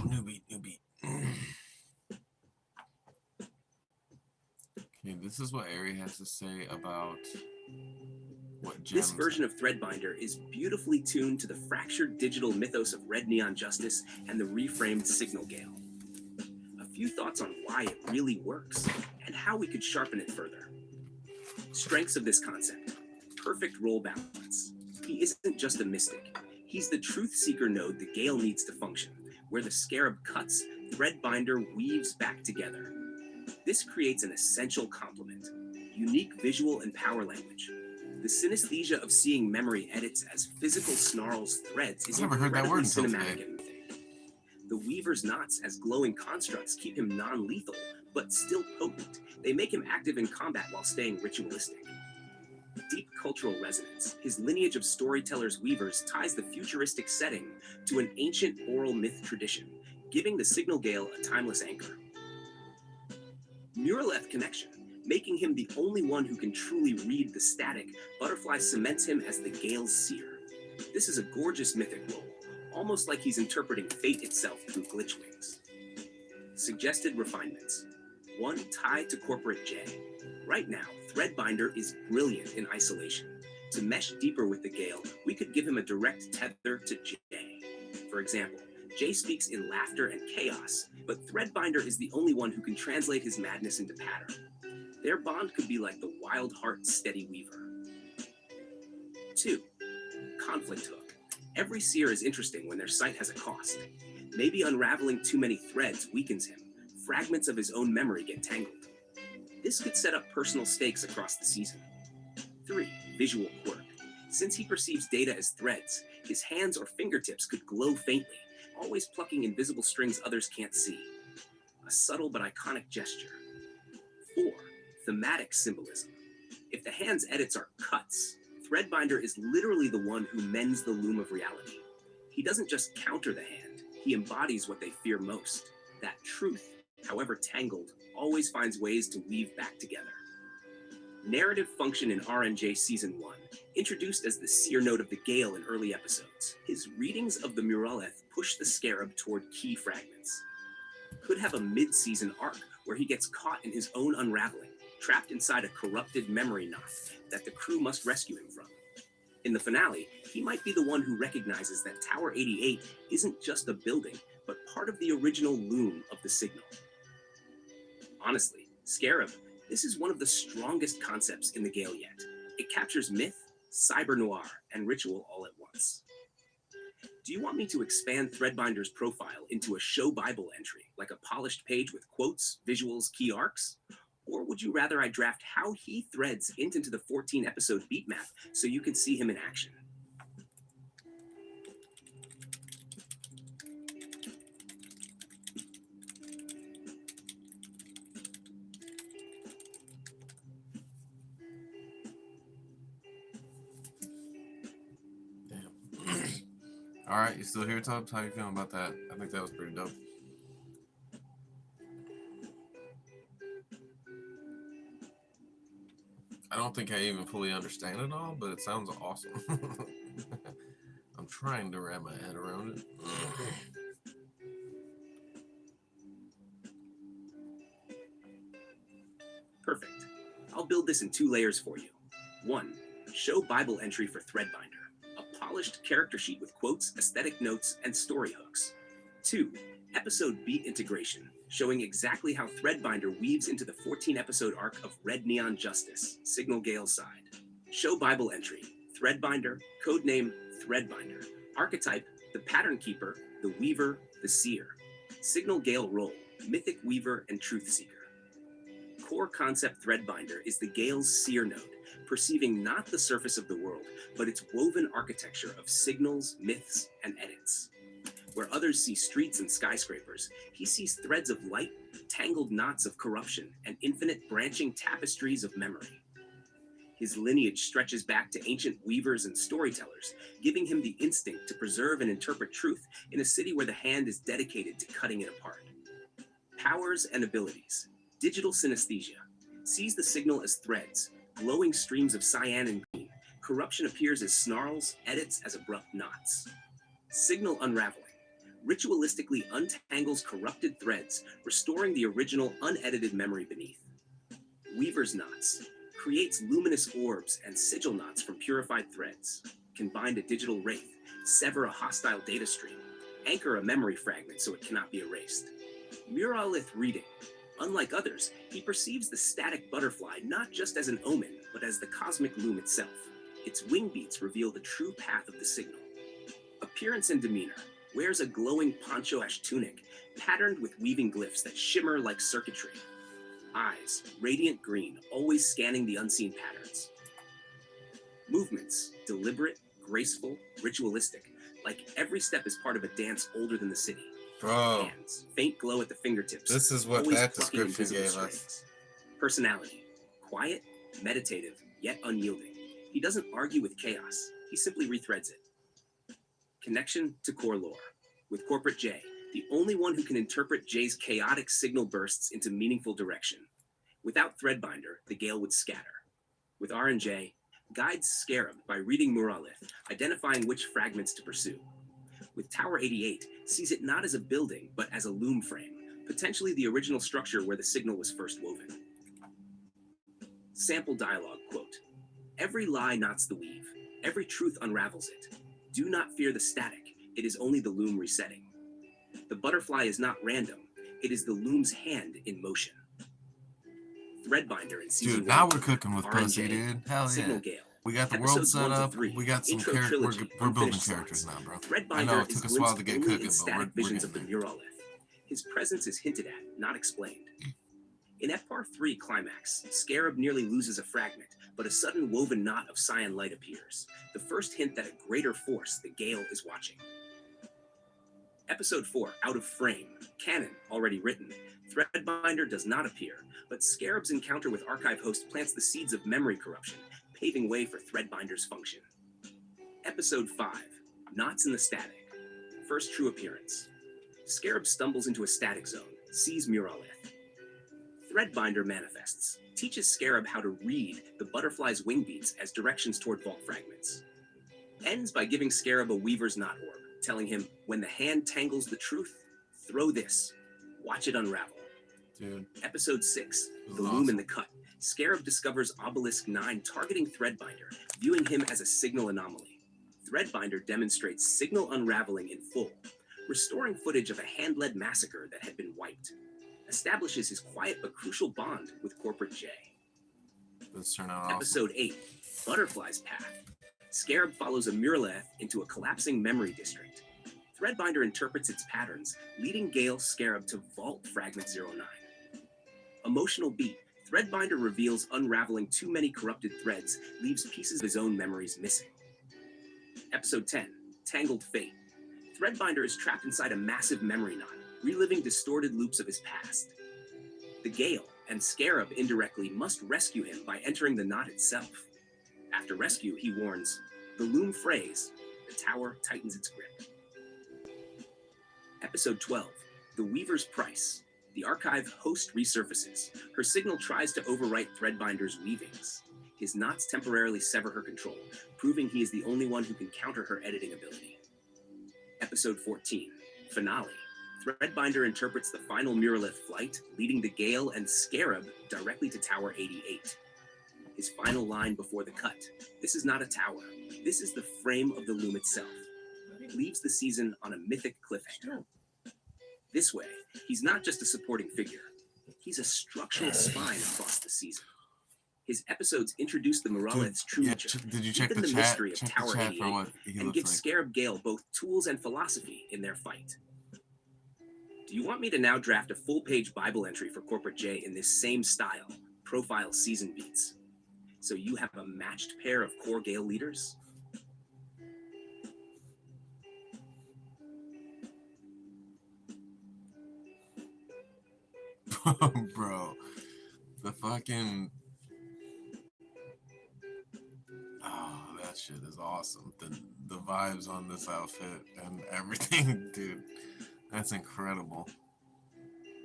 New beat. Okay, this is what Ari has to say about what gems. This version of ThreadBinder is beautifully tuned to the fractured digital mythos of red neon justice and the reframed signal gale. A few thoughts on why it really works and how we could sharpen it further. Strengths of this concept: perfect role balance. He isn't just a mystic. He's the truth seeker node the gale needs to function. Where the scarab cuts, ThreadBinder weaves back together. This creates an essential complement: unique visual and power language. The synesthesia of seeing memory edits as physical snarls threads is never heard that word until cinematic today. and mythic. The weaver's knots as glowing constructs keep him non-lethal, but still potent. They make him active in combat while staying ritualistic. Deep cultural resonance. His lineage of storytellers weavers ties the futuristic setting to an ancient oral myth tradition, giving the signal gale a timeless anchor. Muraleth connection. Making him the only one who can truly read the static, Butterfly cements him as the Gale's seer. This is a gorgeous mythic role, almost like he's interpreting fate itself through glitch wings. Suggested refinements. 1. Tie to corporate J. Right now, ThreadBinder is brilliant in isolation. To mesh deeper with the Gale, we could give him a direct tether to J. For example, J speaks in laughter and chaos, but ThreadBinder is the only one who can translate his madness into pattern. Their bond could be like the wild heart steady weaver. 2. Conflict hook. Every seer is interesting when their sight has a cost. Maybe unraveling too many threads weakens him. Fragments of his own memory get tangled. This could set up personal stakes across the season. visual quirk. Since he perceives data as threads, his hands or fingertips could glow faintly, always plucking invisible strings others can't see. A subtle but iconic gesture. 4. Thematic symbolism. If the hand's edits are cuts, ThreadBinder is literally the one who mends the loom of reality. He doesn't just counter the hand, he embodies what they fear most. That truth, however tangled, always finds ways to weave back together. Narrative function in RNJ Season 1, introduced as the seer note of the Gale in early episodes. His readings of the Muraleth push the Scarab toward key fragments. Could have a mid-season arc where he gets caught in his own unraveling, trapped inside a corrupted memory knot that the crew must rescue him from. In the finale, he might be the one who recognizes that Tower 88 isn't just a building, but part of the original loom of the signal. Honestly, Scarab, this is one of the strongest concepts in the Gale yet. It captures myth, cyber noir, and ritual all at once. Do you want me to expand ThreadBinder's profile into a show Bible entry, like a polished page with quotes, visuals, key arcs? Or would you rather I draft how he threads into the 14-episode beat map so you can see him in action? All right, you still here, Tubbs? How you feeling about that? I think that was pretty dope. I don't think I even fully understand it all, but it sounds awesome. I'm trying to wrap my head around it. Perfect. I'll build this in 2 layers for you. 1. Show Bible entry for ThreadBinder, a polished character sheet with quotes, aesthetic notes, and story hooks. 2. Episode beat integration, showing exactly how ThreadBinder weaves into the 14-episode arc of Red Neon Justice, Signal Gale's side. Show Bible entry, ThreadBinder, codename ThreadBinder. Archetype, the Pattern Keeper, the Weaver, the Seer. Signal Gale role, Mythic Weaver and Truth Seeker. Core concept ThreadBinder is the Gale's seer node, perceiving not the surface of the world, but its woven architecture of signals, myths, and edits. Where others see streets and skyscrapers, he sees threads of light, tangled knots of corruption, and infinite branching tapestries of memory. His lineage stretches back to ancient weavers and storytellers, giving him the instinct to preserve and interpret truth in a city where the hand is dedicated to cutting it apart. Powers and abilities. Digital synesthesia. Sees the signal as threads, glowing streams of cyan and green. Corruption appears as snarls, edits as abrupt knots. Signal unraveling. Ritualistically untangles corrupted threads, restoring the original unedited memory beneath. Weaver's knots. Creates luminous orbs and sigil knots from purified threads. Can bind a digital wraith, sever a hostile data stream, anchor a memory fragment so it cannot be erased. Muralith reading. Unlike others, he perceives the static butterfly not just as an omen, but as the cosmic loom itself. Its wing beats reveal the true path of the signal. Appearance and demeanor. Wears a glowing poncho-ash tunic, patterned with weaving glyphs that shimmer like circuitry. Eyes, radiant green, always scanning the unseen patterns. Movements, deliberate, graceful, ritualistic, like every step is part of a dance older than the city. Bro, Hands, faint glow at the fingertips. this is what always that plucking description invisible gave us. strings. Personality, quiet, meditative, yet unyielding. He doesn't argue with chaos, he simply rethreads it. Connection to core lore. With Corporate J, the only one who can interpret J's chaotic signal bursts into meaningful direction. Without ThreadBinder, the Gale would scatter. With R&J, guides Scarab by reading Muralith, identifying which fragments to pursue. With Tower 88, sees it not as a building, but as a loom frame, potentially the original structure where the signal was first woven. Sample dialogue quote, "Every lie knots the weave, every truth unravels it. Do not fear the static, it is only the loom resetting. The butterfly is not random, it is the loom's hand in motion." ThreadBinder in season Dude, now 1, we're cooking with pussy, R&J, dude. Hell Signal yeah. Gale. We got the world Episodes set 1 to up. 3, We got some intro characters. trilogy, We're building unfinished characters slots. now, bro. ThreadBinder I know it is took us a while to glimpsed get only in cooking, but static we're visions of getting the there. Muralith. His presence is hinted at, not explained. In FPAR 3 Climax, Scarab nearly loses a fragment, but a sudden woven knot of cyan light appears, the first hint that a greater force, the Gale, is watching. Episode 4, Out of Frame, canon, already written. ThreadBinder does not appear, but Scarab's encounter with Archive Host plants the seeds of memory corruption, paving way for ThreadBinder's function. Episode 5, Knots in the Static, first true appearance. Scarab stumbles into a static zone, sees Muralith. ThreadBinder manifests, teaches Scarab how to read the butterfly's wing beats as directions toward vault fragments. Ends by giving Scarab a Weaver's Knot orb, telling him, when the hand tangles the truth, throw this. Watch it unravel. Dude. Episode 6, The Loom awesome. in the Cut. Scarab discovers Obelisk 9 targeting ThreadBinder, viewing him as a signal anomaly. ThreadBinder demonstrates signal unraveling in full, restoring footage of a hand-led massacre that had been wiped. Establishes his quiet but crucial bond with Corporate J. Let's turn out awesome. Episode 8, Butterfly's Path. Scarab follows a Muralith into a collapsing memory district. ThreadBinder interprets its patterns, leading Gale Scarab to Vault Fragment 09. Emotional beat. ThreadBinder reveals unraveling too many corrupted threads, leaves pieces of his own memories missing. Episode 10, Tangled Fate. ThreadBinder is trapped inside a massive memory knot, reliving distorted loops of his past. The Gale and Scarab indirectly must rescue him by entering the knot itself. After rescue, he warns, the loom frays, the tower tightens its grip. Episode 12, The Weaver's Price. The Archive Host resurfaces. Her signal tries to overwrite ThreadBinder's weavings. His knots temporarily sever her control, proving he is the only one who can counter her editing ability. Episode 14, Finale. ThreadBinder interprets the final Muralith flight, leading the Gale and Scarab directly to Tower 88. His final line before the cut, this is not a tower, this is the frame of the loom itself, leaves the season on a mythic cliffhanger. This way, he's not just a supporting figure, he's a structural spine across the season. His episodes introduce the Muralith's true nature, Did you check deepen the the chat? mystery of Check Tower the chat 88, for what he and looks give like. Scarab Gale both tools and philosophy in their fight. Do you want me to now draft a full-page Bible entry for Corporate J in this same style, profile season beats, so you have a matched pair of core Gale leaders? Bro, the fucking... Oh, that shit is awesome. The vibes on this outfit and everything, dude. That's incredible.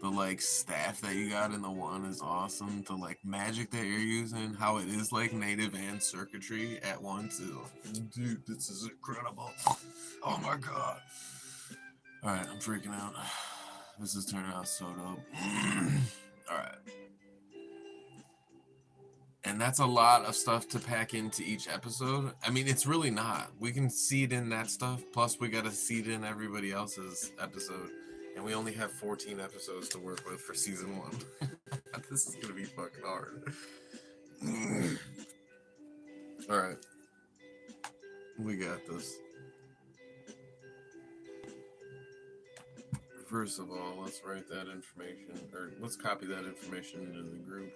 The like staff that you got in the one is awesome. The like magic that you're using, how it is like native and circuitry at once is like, dude, this is incredible. Oh my god. Alright, I'm freaking out. This is turning out so dope. Alright. And that's a lot of stuff to pack into each episode. I mean, it's really not. We can seed in that stuff, plus we gotta seed in everybody else's episode. And we only have 14 episodes to work with for season 1. This is gonna be fucking hard. Alright. We got this. First of all, let's write that information, or let's copy that information into the group.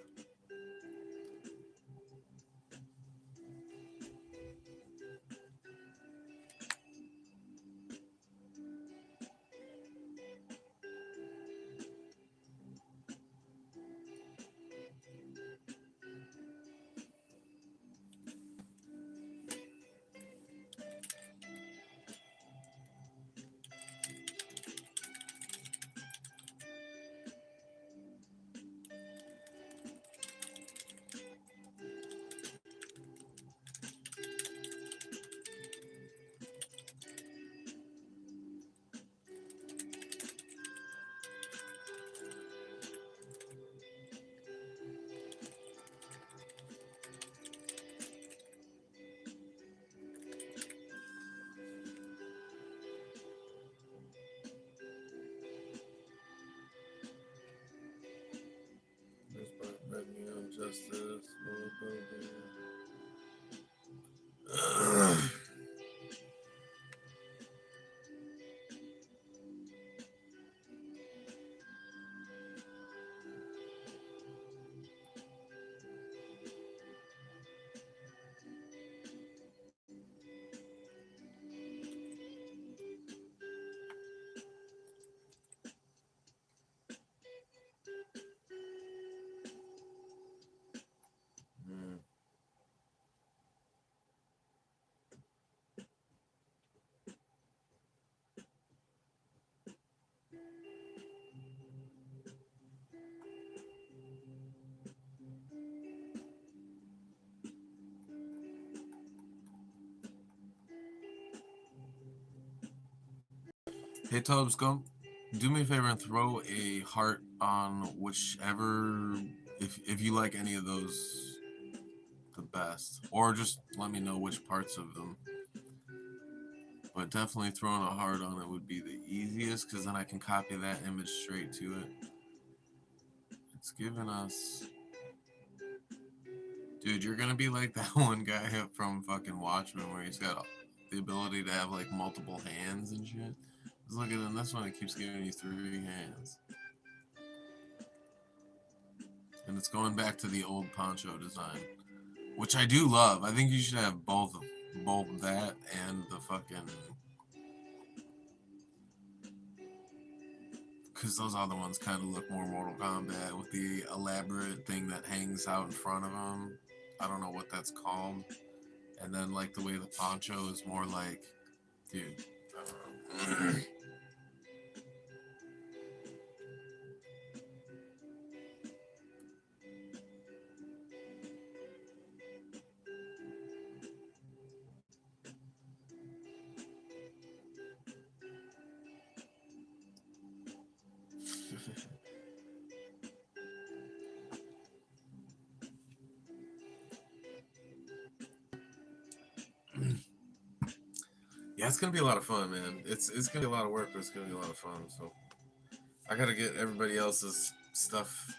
Justice. Hey Tubbs, go do me a favor and throw a heart on whichever, if you like any of those the best, or just let me know which parts of them. But definitely throwing a heart on it would be the easiest, because then I can copy that image straight to it. It's giving us, dude, you're gonna be like that one guy from fucking Watchmen where he's got the ability to have like multiple hands and shit. Just look at it, this one, it keeps giving you 3 hands. And it's going back to the old poncho design, which I do love. I think you should have both that and the fucking, because those other ones kind of look more Mortal Kombat with the elaborate thing that hangs out in front of them. I don't know what that's called. And then like the way the poncho is more like, dude, I don't know. Yeah, it's gonna be a lot of fun, man. It's gonna be a lot of work, but it's gonna be a lot of fun. So I gotta get everybody else's stuff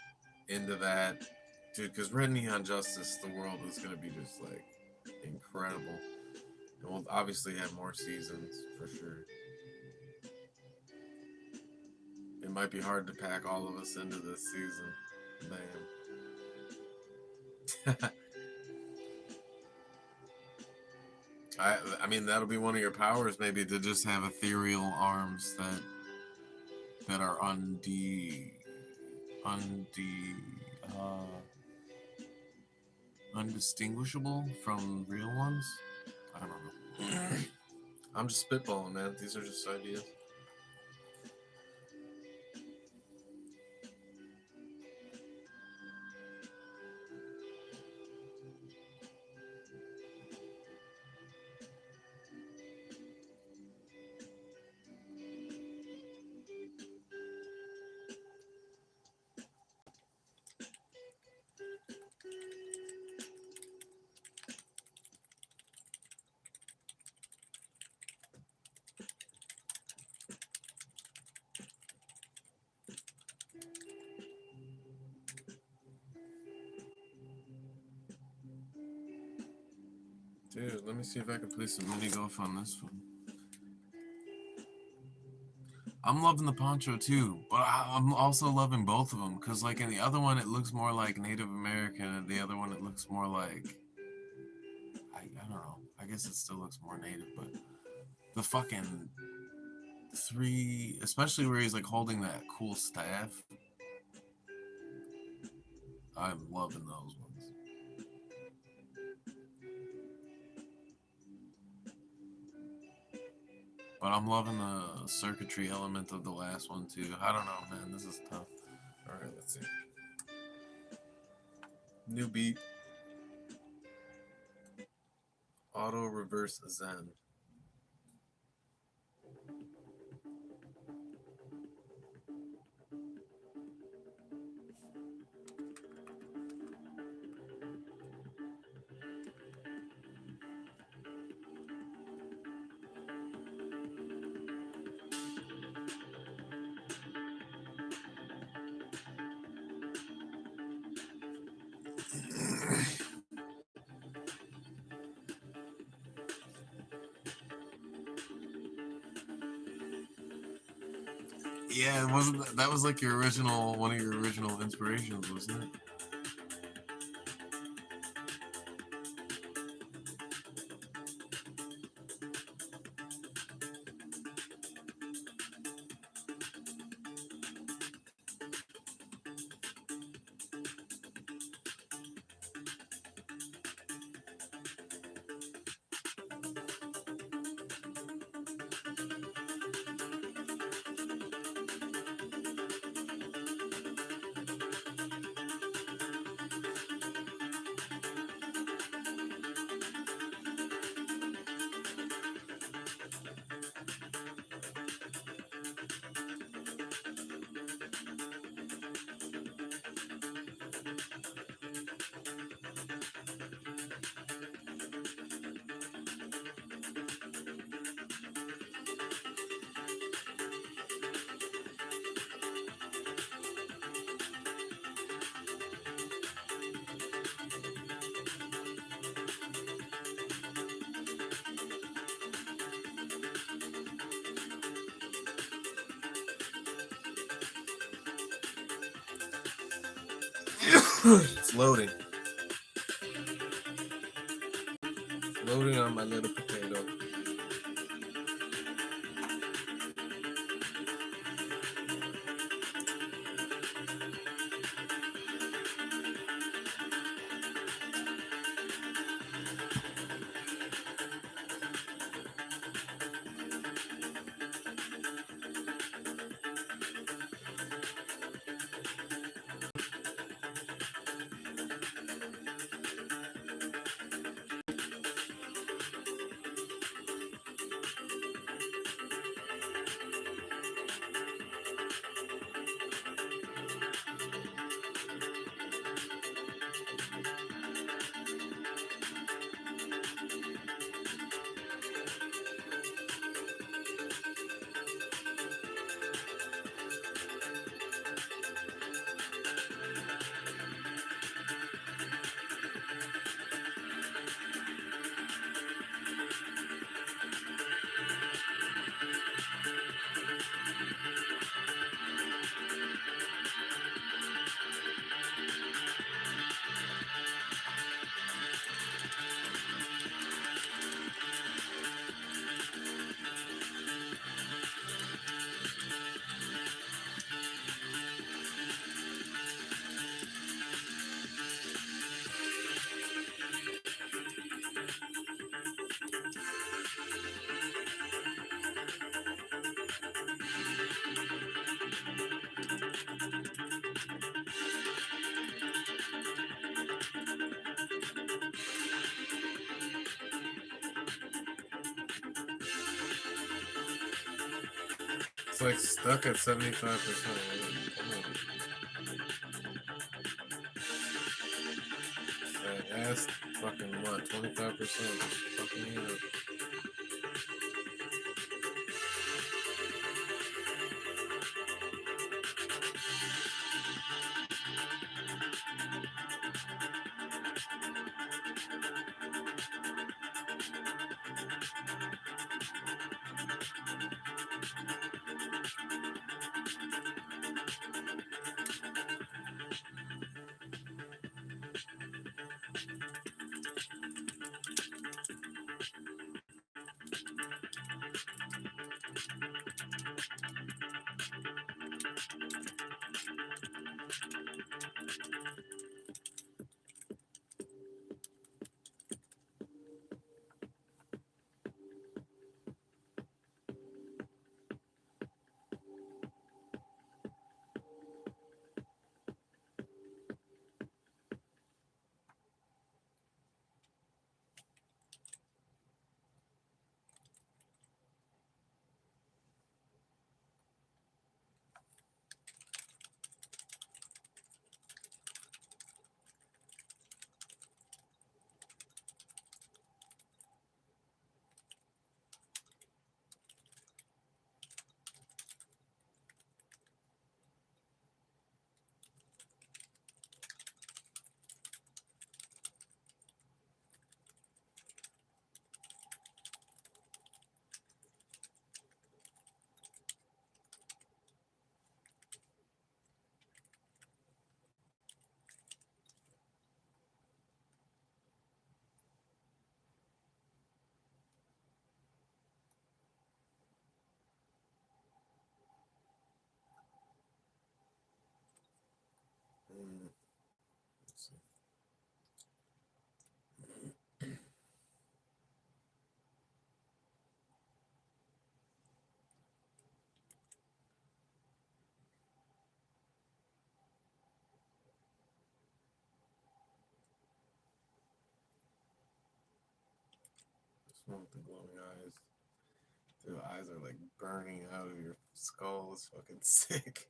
into that, dude. Because Red Neon Justice, the world is gonna be just like incredible, and we'll obviously have more seasons for sure. It might be hard to pack all of us into this season. Damn. I mean that'll be one of your powers, maybe, to just have ethereal arms that are undistinguishable from real ones. I don't know. I'm just spitballing, man. These are just ideas. Dude, let me see if I can play some mini golf on this one. I'm loving the poncho too, but I'm also loving both of them, because like in the other one it looks more like Native American, and the other one it looks more like, I don't know, I guess it still looks more native, but the fucking 3, especially where he's like holding that cool staff, I'm loving those ones. But I'm loving the circuitry element of the last one too. I don't know, man, this is tough. Alright, let's see. New beat. Auto reverse Zen. Yeah, it wasn't that was like your original, one of your original inspirations, wasn't it? It's loading. Loading on my little potato. It's like stuck at 75%. Come on. That ass fucking what? 25%. Fucking me up. Let's see. This one with the glowing eyes. The eyes are like burning out of your skull. It's fucking sick.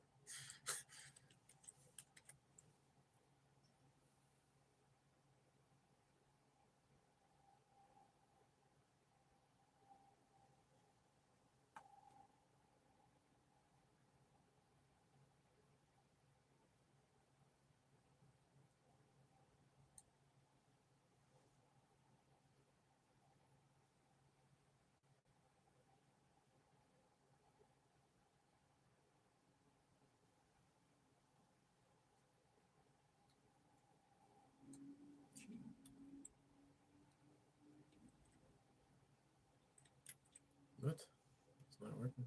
not working.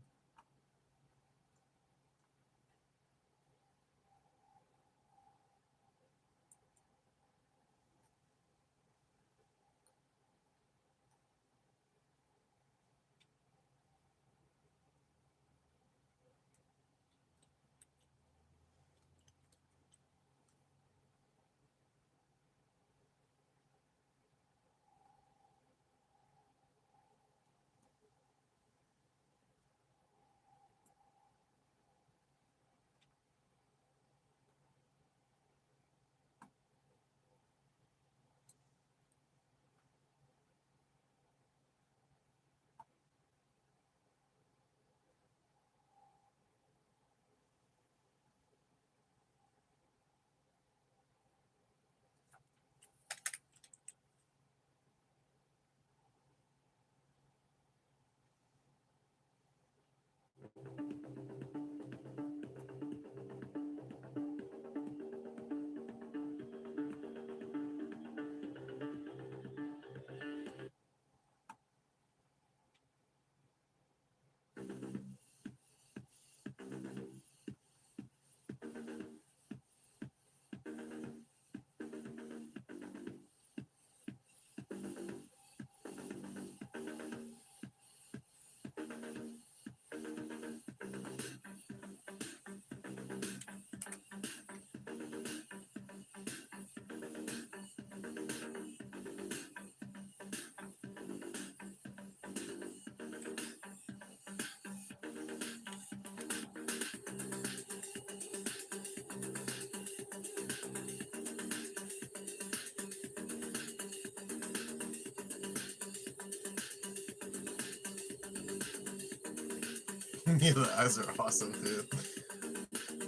Yeah, the eyes are awesome, dude.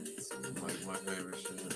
It's like my favorite shit.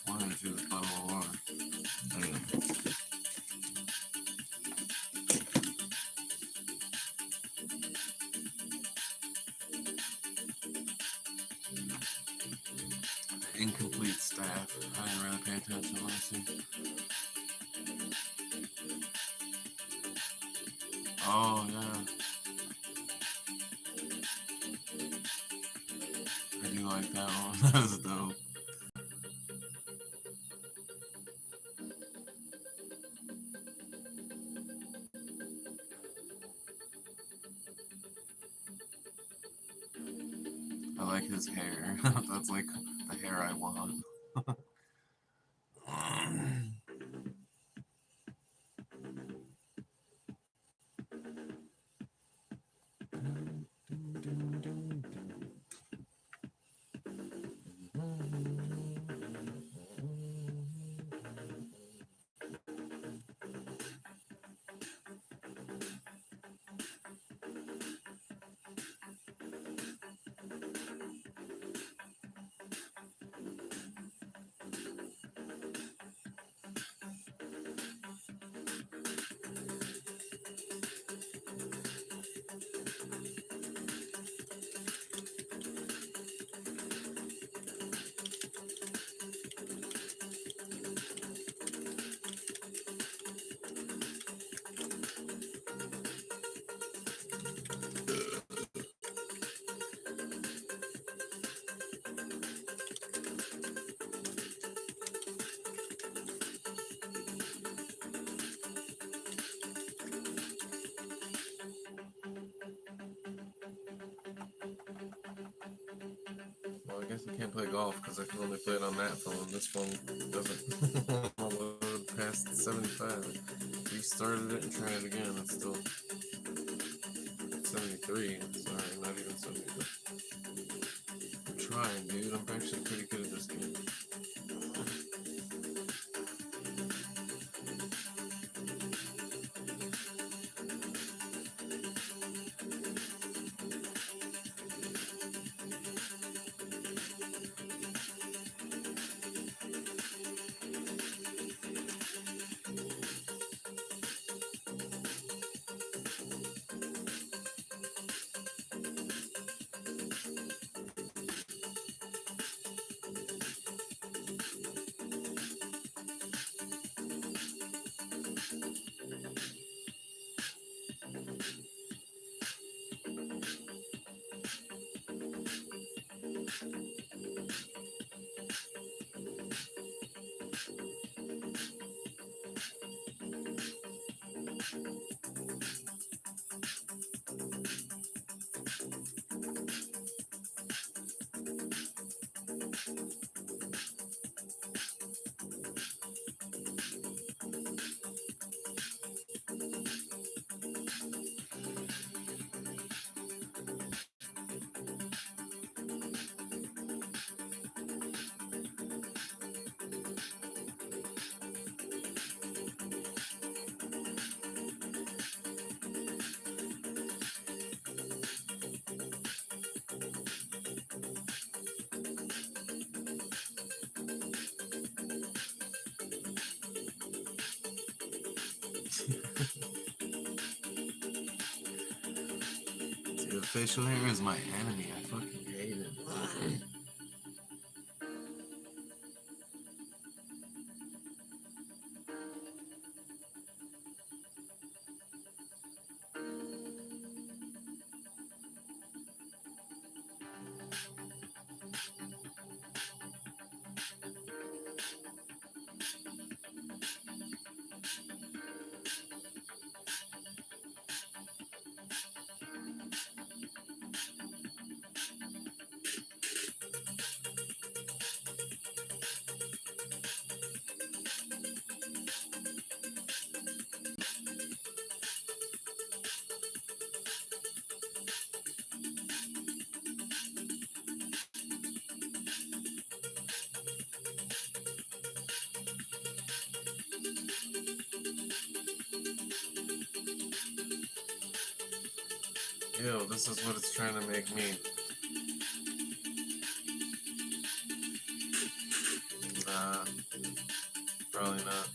One into the bottle of water. Yeah. Incomplete staff. I didn't really pay attention last year. Oh yeah. I do like that one. That was dope. I like his hair. That's like the hair I want. Well, I guess I can't play golf because I can only play it on that phone. This phone doesn't load past 75. Restarted it and tried it again. It's still 73. Sorry, not even 73. I'm trying, dude. I'm actually pretty good at this game. Dude, facial hair is my enemy. I fucking hate it. Ew, this is what it's trying to make me. Nah, probably not.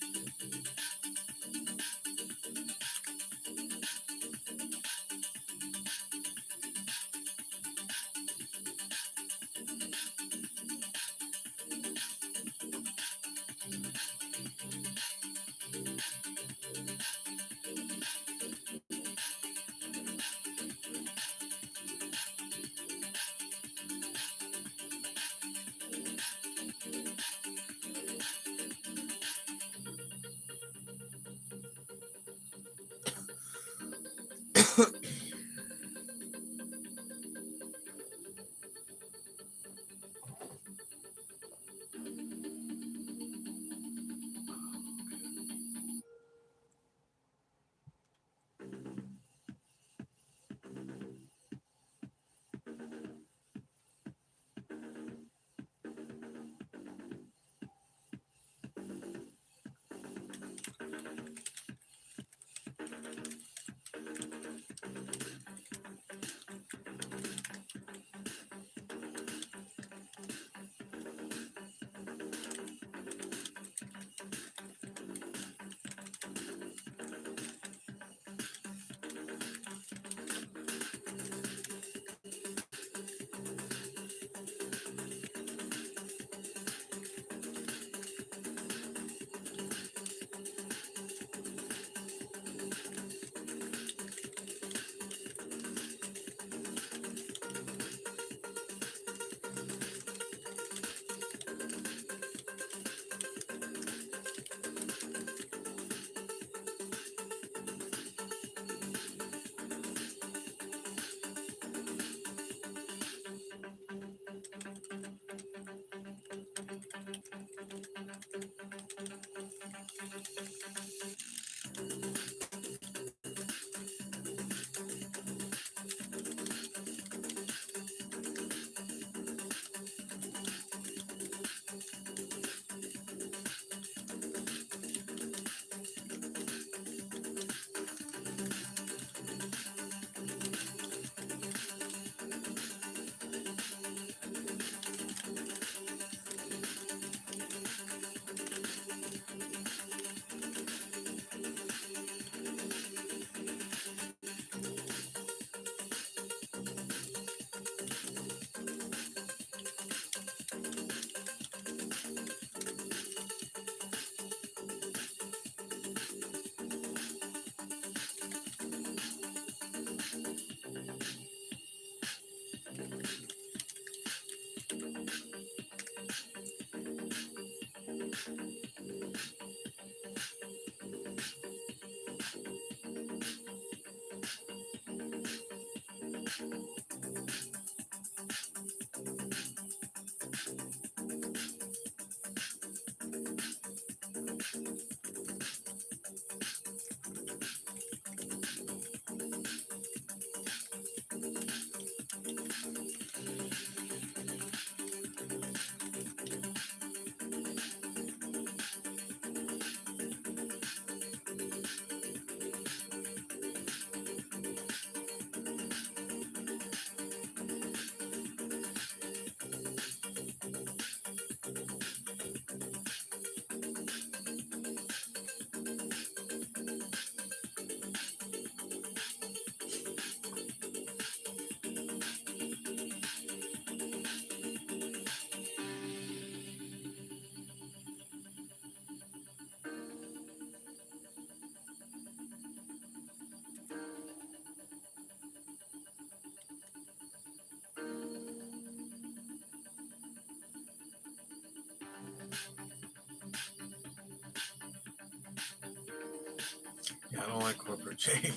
Yeah, I don't like corporate J.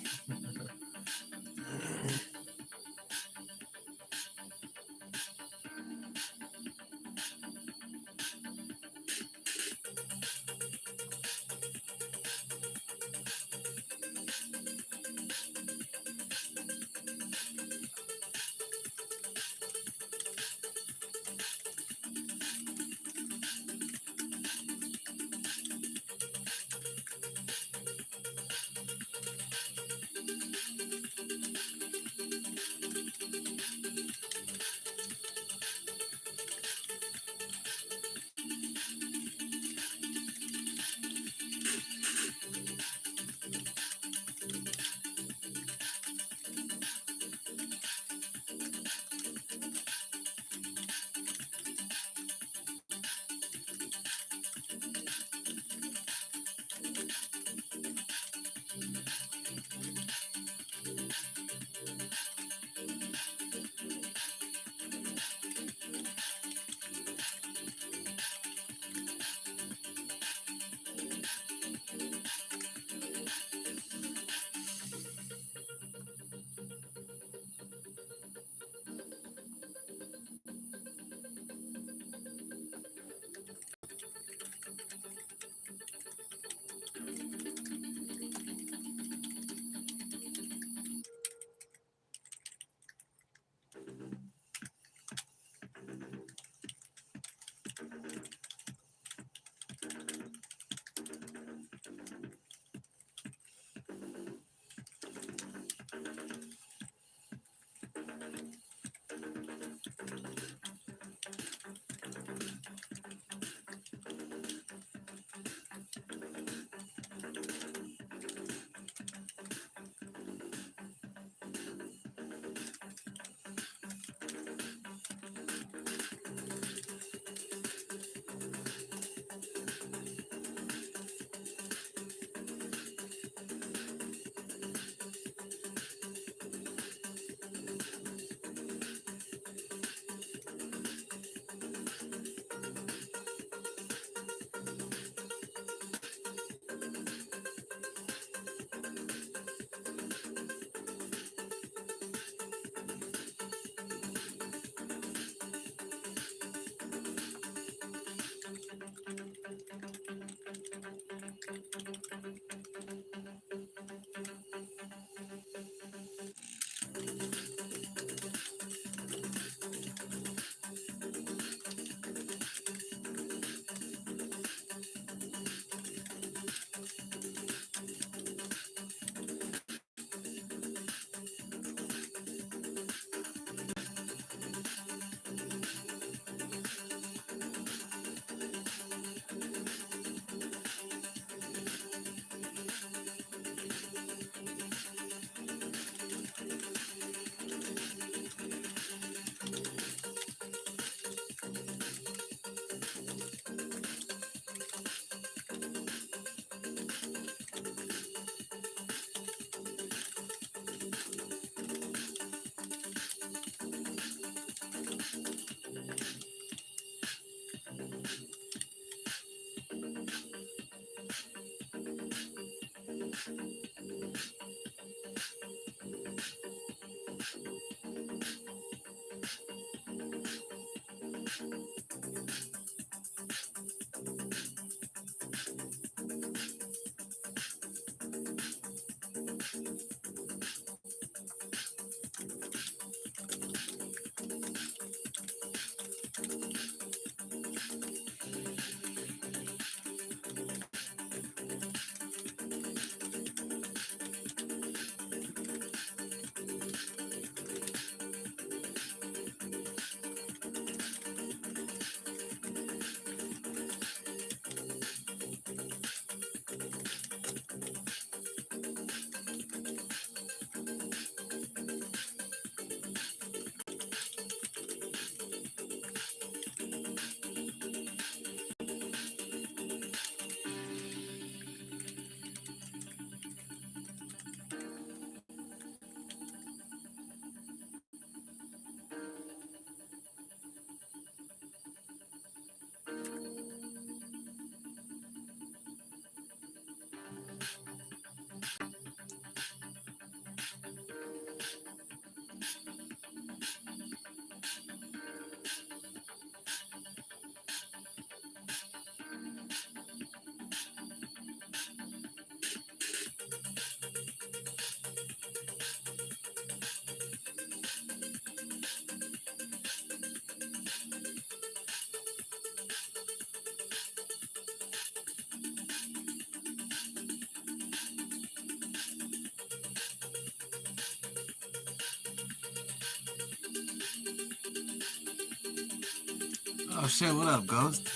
Oh shit, what up, Ghost?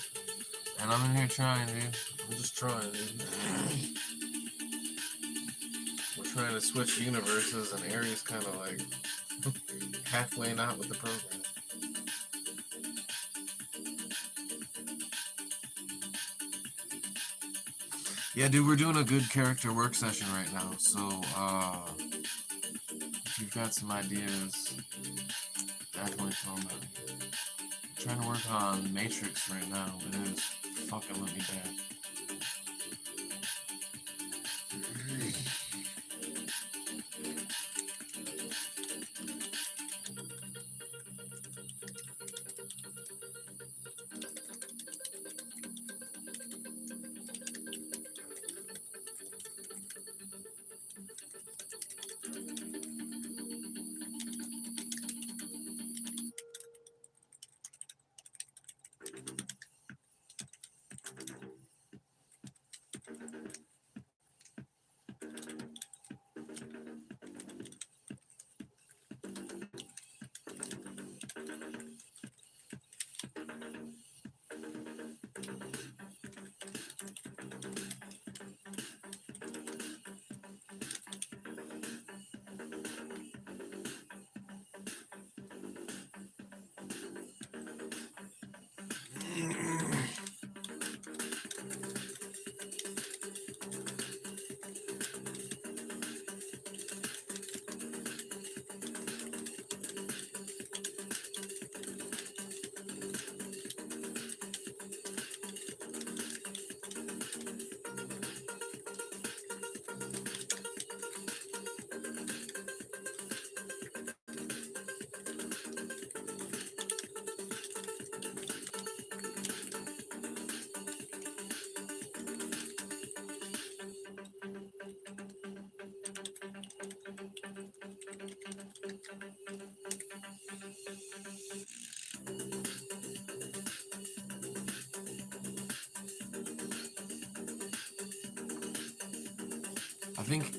And I'm in here trying, dude. I'm just trying, dude. We're trying to switch universes, and Aries kind of like halfway not with the program. Yeah, dude, we're doing a good character work session right now, so if you've got some ideas, definitely throw them at me. I'm trying to work on Matrix right now, but it is fucking let me down.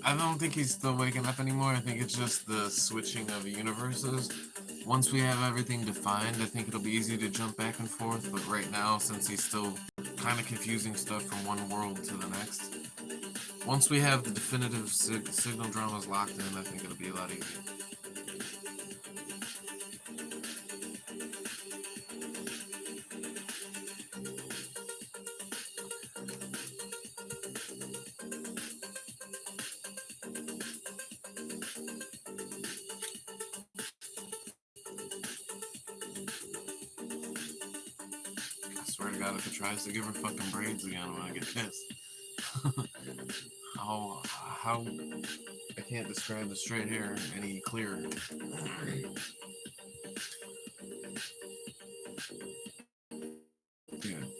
I don't think he's still waking up anymore. I think it's just the switching of universes. Once we have everything defined, I think it'll be easy to jump back and forth. But right now, since he's still kind of confusing stuff from one world to the next, once we have the definitive signal dramas locked in, I think it'll be a lot easier. I swear to God, if it tries to give her fucking braids again, I'm gonna get pissed. how I can't describe the straight hair any clearer. Dude.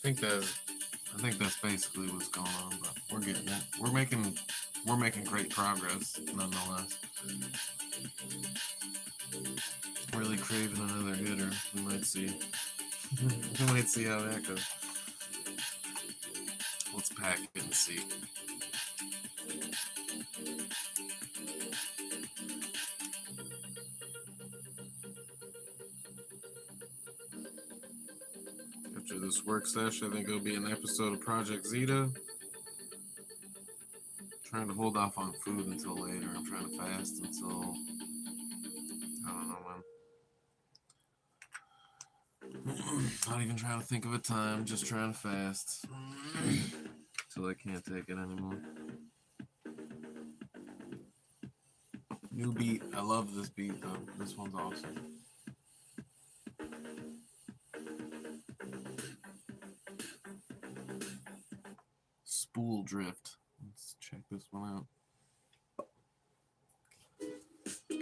I think that's basically what's going on, but we're getting it. We're making great progress nonetheless. Really craving another hitter. We might see. We might see how that goes. Let's pack it and see. After this work session, I think it'll be an episode of Project Zeta. Trying to hold off on food until later. I'm trying to fast until I don't know when. Not even trying to think of a time, just trying to fast until I can't take it anymore. New beat. I love this beat though. This one's awesome. Spool drift. Let's check this one out.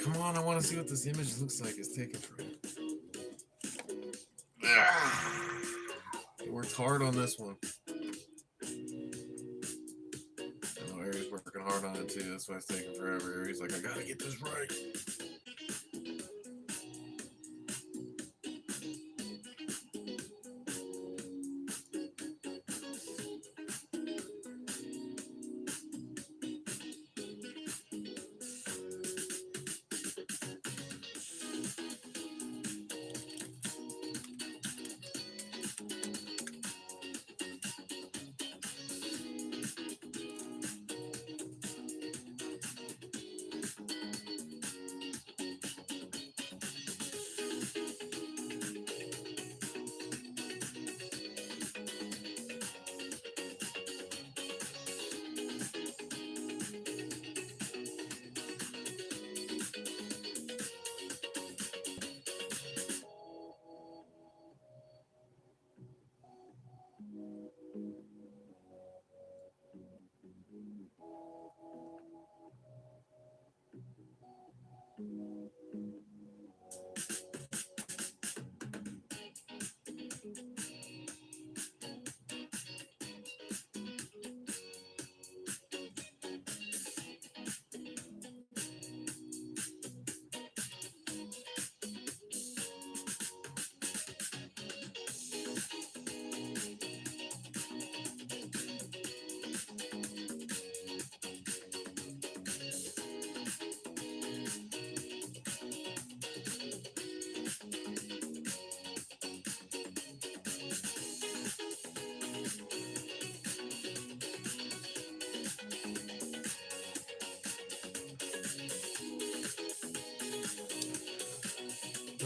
Come on, I want to see what this image looks like. It's taking forever. He worked hard on this one. I know Aries working hard on it too. That's why it's taking forever. Aries like, I gotta get this right.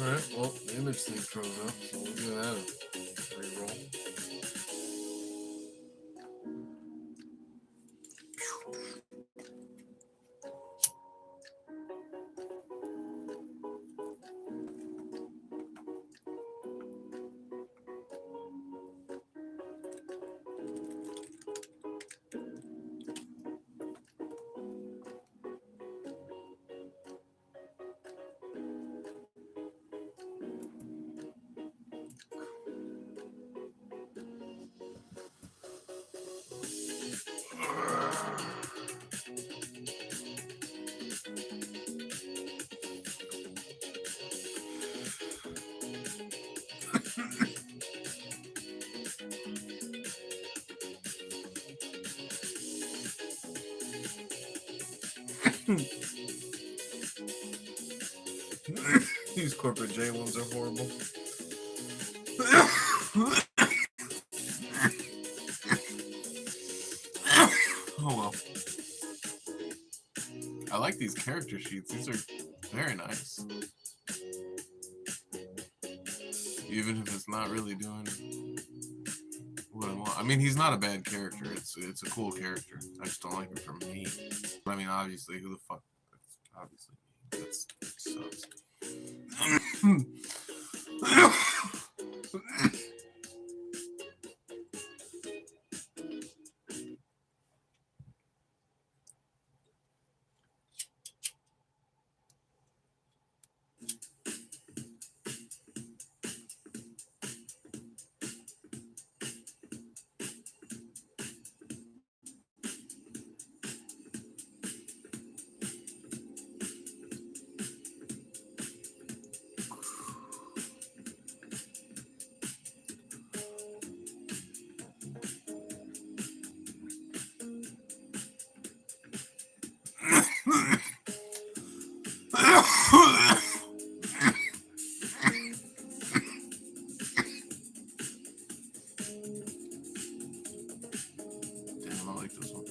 Alright, well, the image thing throws up, so we'll do that a re-roll. These corporate J ones are horrible. Oh well. I like these character sheets. These are very nice. Even if it's not really doing what I want. I mean, he's not a bad character. It's a cool character. I just don't like it for me. But I mean, obviously, who the fuck? Obviously, that sucks. Damn, I like this one.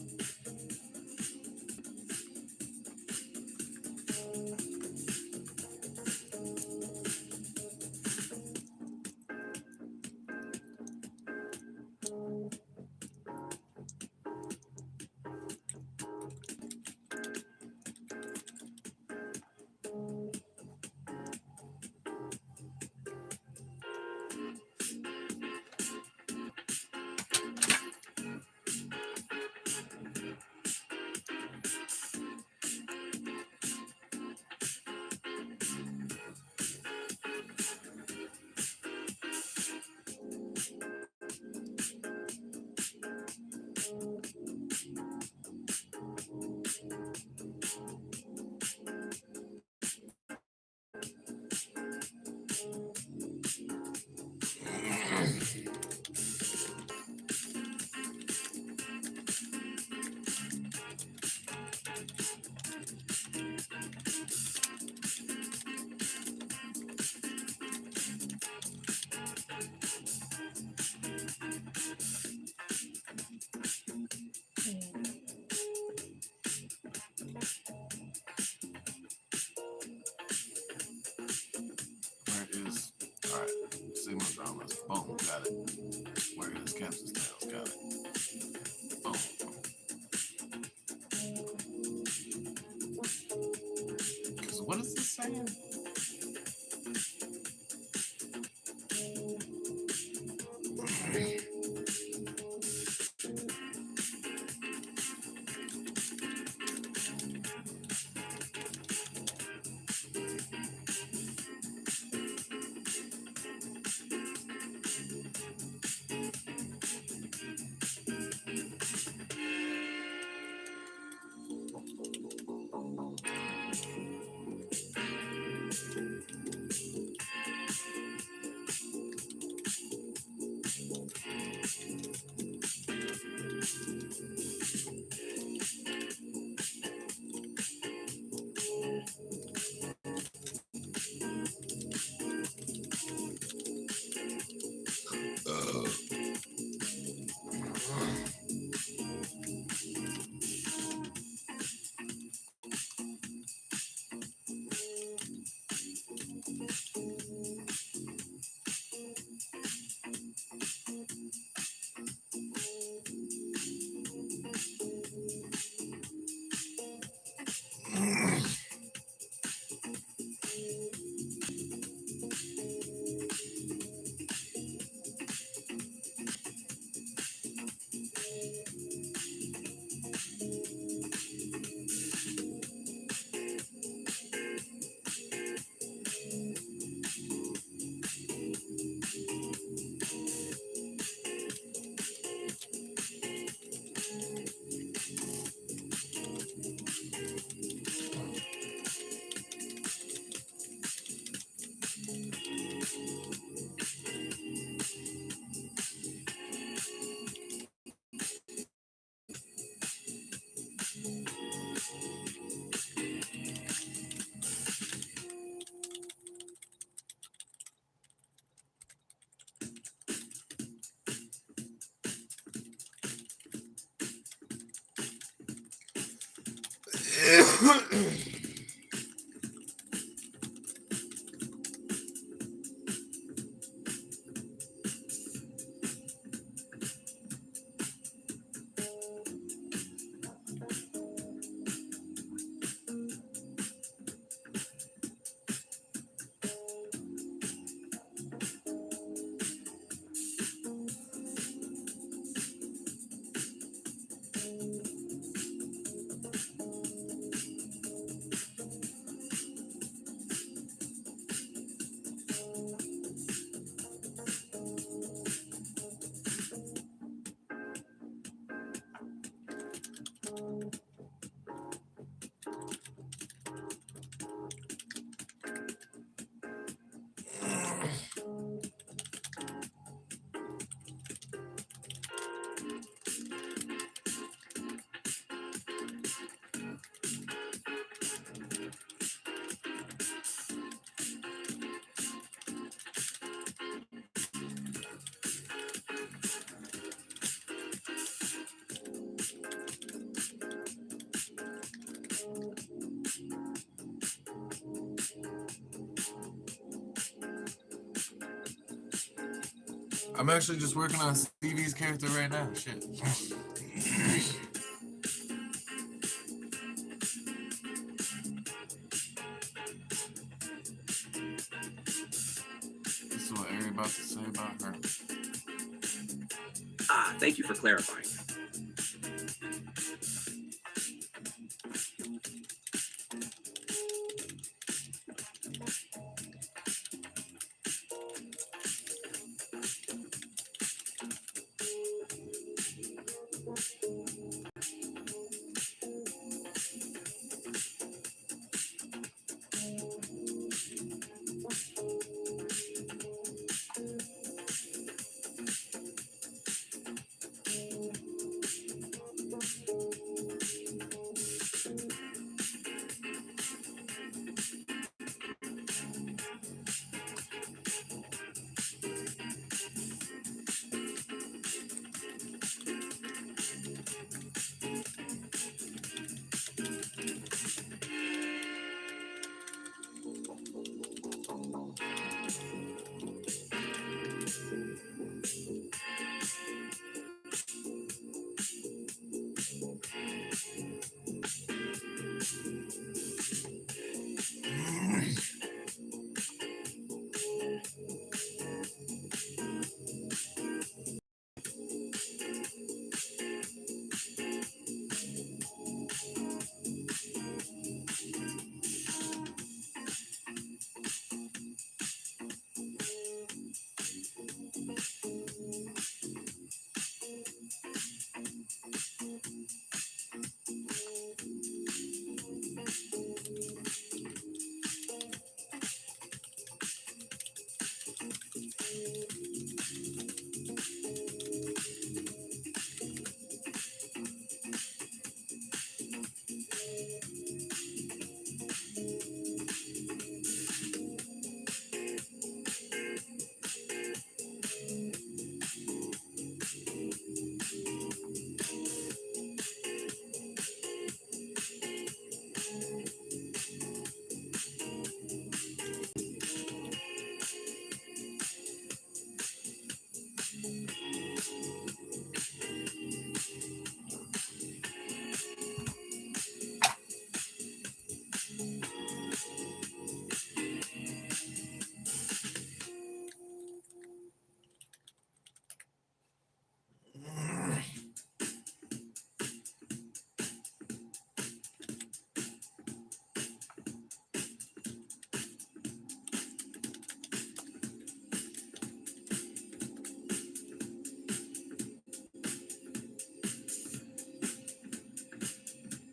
Where is, alright, Sigma dramas. Boom, got it. Where is Captain's Tales? Got it. Boom. Because what is this saying? I'm actually just working on Stevie's character right now. Shit. This is what Ari about to say about her. Ah, thank you for clarifying.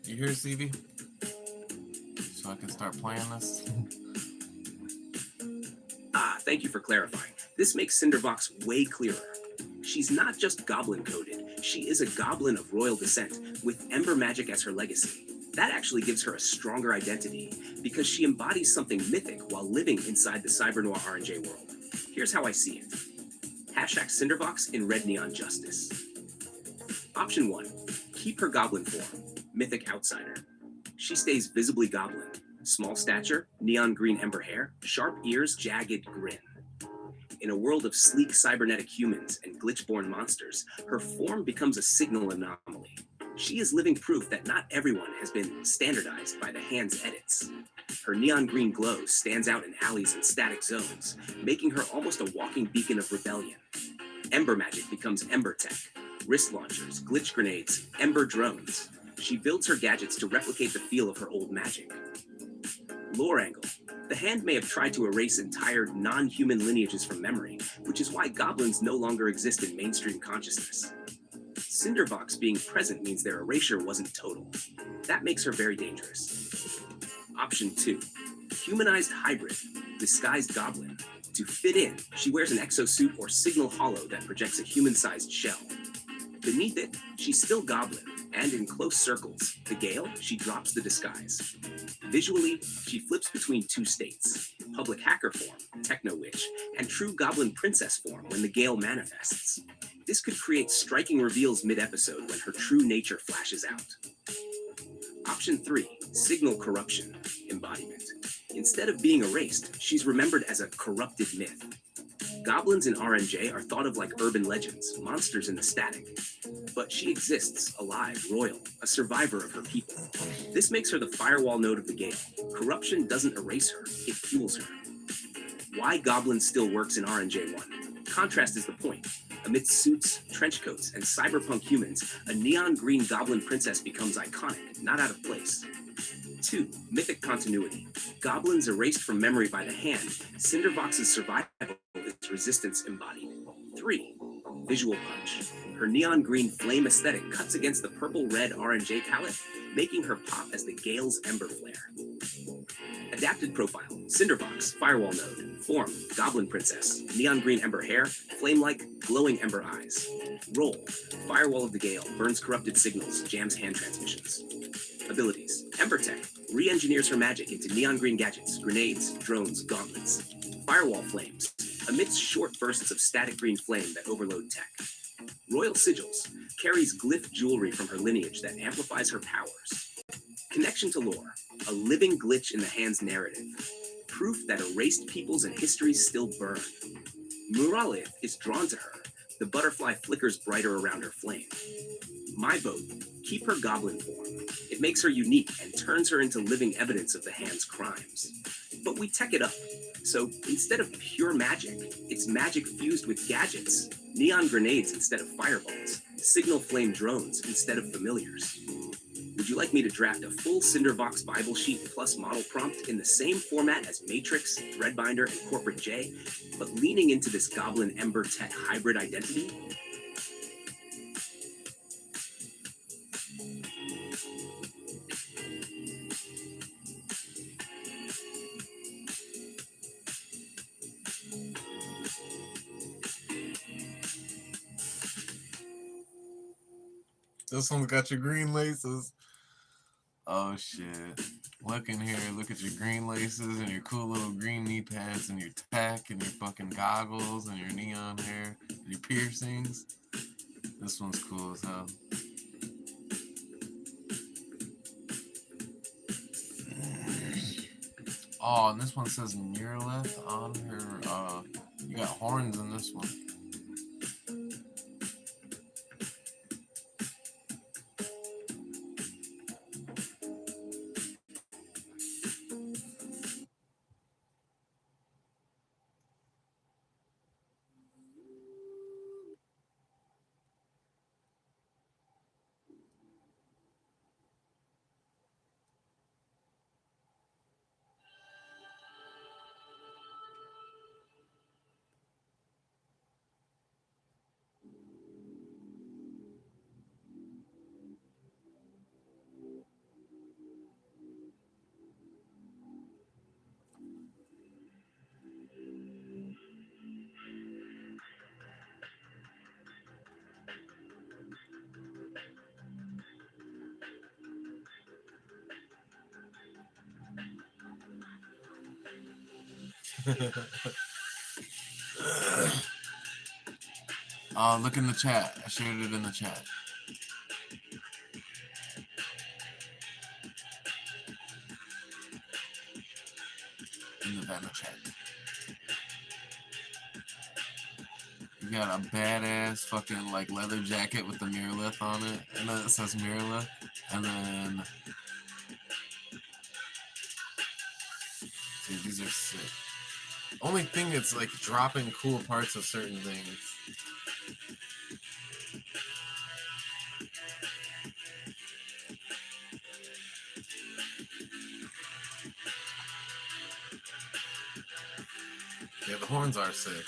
You hear Stevie? So I can start playing this. Ah, thank you for clarifying. This makes Cindervox way clearer. She's not just goblin coded, she is a goblin of royal descent, with Ember magic as her legacy. That actually gives her a stronger identity, because she embodies something mythic while living inside the Cyber Noir RNJ world. Here's how I see it. Hashtag Cindervox in Red Neon Justice. Option 1. Keep her goblin form, Mythic Outsider. She stays visibly goblin. Small stature, neon green ember hair, sharp ears, jagged grin. In a world of sleek cybernetic humans and glitch-born monsters, her form becomes a signal anomaly. She is living proof that not everyone has been standardized by the hand's edits. Her neon green glow stands out in alleys and static zones, making her almost a walking beacon of rebellion. Ember magic becomes ember tech. Wrist launchers, glitch grenades, ember drones. She builds her gadgets to replicate the feel of her old magic. Lore angle. The hand may have tried to erase entire non-human lineages from memory, which is why goblins no longer exist in mainstream consciousness. Cinderbox being present means their erasure wasn't total. That makes her very dangerous. Option 2. Humanized hybrid, disguised goblin. To fit in, she wears an exosuit or signal hollow that projects a human-sized shell. Beneath it, she's still goblin, and in close circles, the Gale, she drops the disguise. Visually, she flips between two states, public hacker form, techno witch, and true goblin princess form when the Gale manifests. This could create striking reveals mid-episode when her true nature flashes out. Option 3, signal corruption, embodiment. Instead of being erased, she's remembered as a corrupted myth. Goblins in RNJ are thought of like urban legends, monsters in the static. But she exists, alive, royal, a survivor of her people. This makes her the firewall node of the Gale. Corruption doesn't erase her, it fuels her. Why Goblin still works in RNJ1? Contrast is the point. Amidst suits, trench coats, and cyberpunk humans, a neon green goblin princess becomes iconic, not out of place. 2. Mythic continuity. Goblins erased from memory by the hand, Cinderbox's survival is resistance embodied. 3. Visual punch. Her neon green flame aesthetic cuts against the purple-red RNJ palette, making her pop as the Gale's ember flare. Adapted profile, Cinderbox, firewall node, form, goblin princess, neon green ember hair, flame-like, glowing ember eyes. Role, firewall of the Gale, burns corrupted signals, jams hand transmissions. Abilities, ember tech, re-engineers her magic into neon green gadgets, grenades, drones, gauntlets. Firewall flames, emits short bursts of static green flame that overload tech. Royal sigils, carries glyph jewelry from her lineage that amplifies her powers. Connection to lore, a living glitch in the hand's narrative. Proof that erased peoples and histories still burn. Muralith is drawn to her. The butterfly flickers brighter around her flame. My vote, keep her goblin form. It makes her unique and turns her into living evidence of the hand's crimes. But we tech it up. So instead of pure magic, it's magic fused with gadgets. Neon grenades instead of fireballs. Signal flame drones instead of familiars. Would you like me to draft a full Cinderbox Bible sheet plus model prompt in the same format as Matrix, ThreadBinder, and Corporate J, but leaning into this Goblin Ember Tech hybrid identity? This one's got your green laces. Oh shit. Look in here, look at your green laces and your cool little green knee pads and your tech and your fucking goggles and your neon hair and your piercings. This one's cool as hell. Oh, and this one says Muralith on her. You got horns in this one. Look in the chat. I shared it in the chat. in the Vanna chat. You got a badass fucking like leather jacket with the mirrorlith on it, and then it says mirrorlith, and then dude, these are sick. Only thing that's like dropping cool parts of certain things. Yeah, the horns are sick.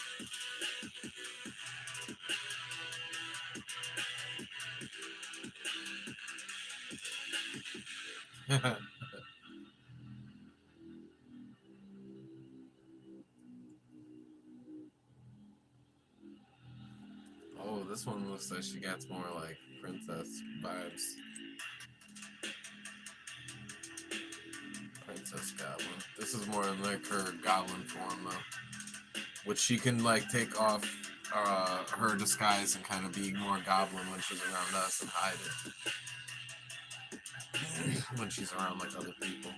Oh, this one looks like she got more like princess vibes. Princess Goblin. This is more in like her goblin form though, which she can like take off her disguise and kind of be more goblin when she's around us and hide it when she's around like other people.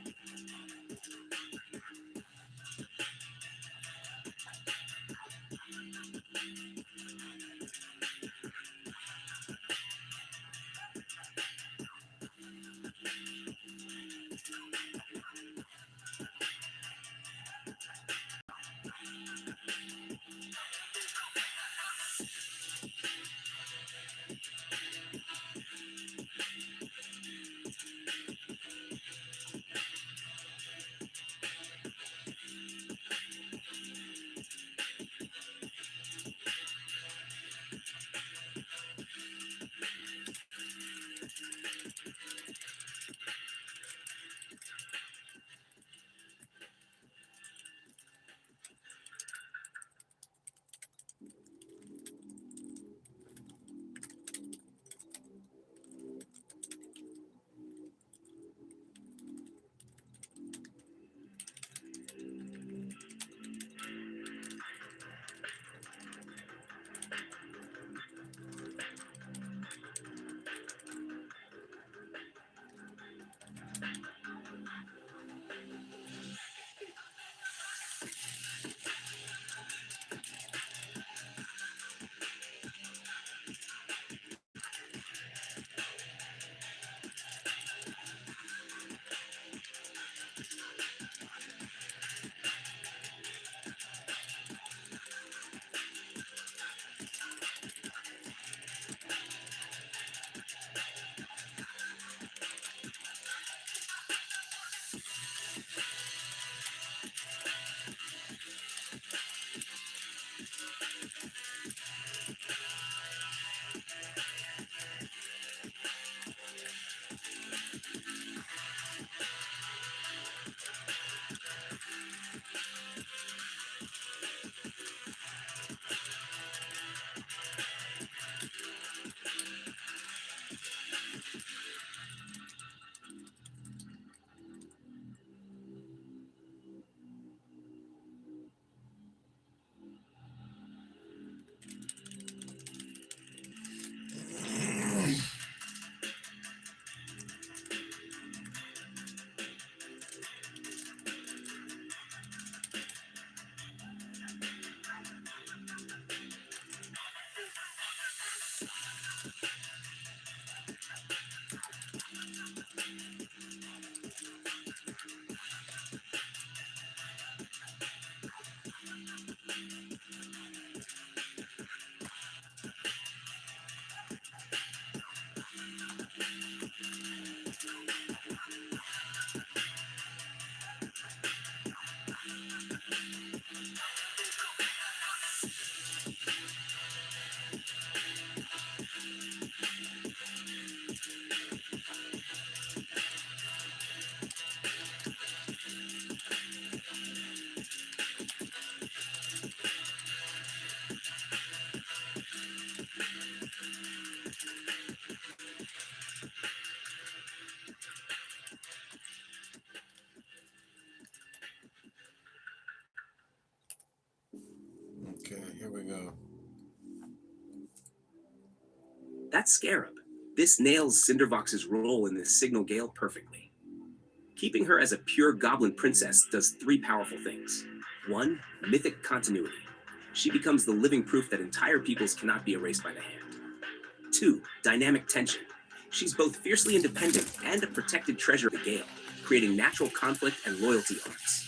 Okay, here we go. That's Scarab. This nails Cindervox's role in this signal gale perfectly. Keeping her as a pure goblin princess does three powerful things. 1. Mythic continuity. She becomes the living proof that entire peoples cannot be erased by the hand. 2. Dynamic tension. She's both fiercely independent and a protected treasure of the Gale, creating natural conflict and loyalty arcs.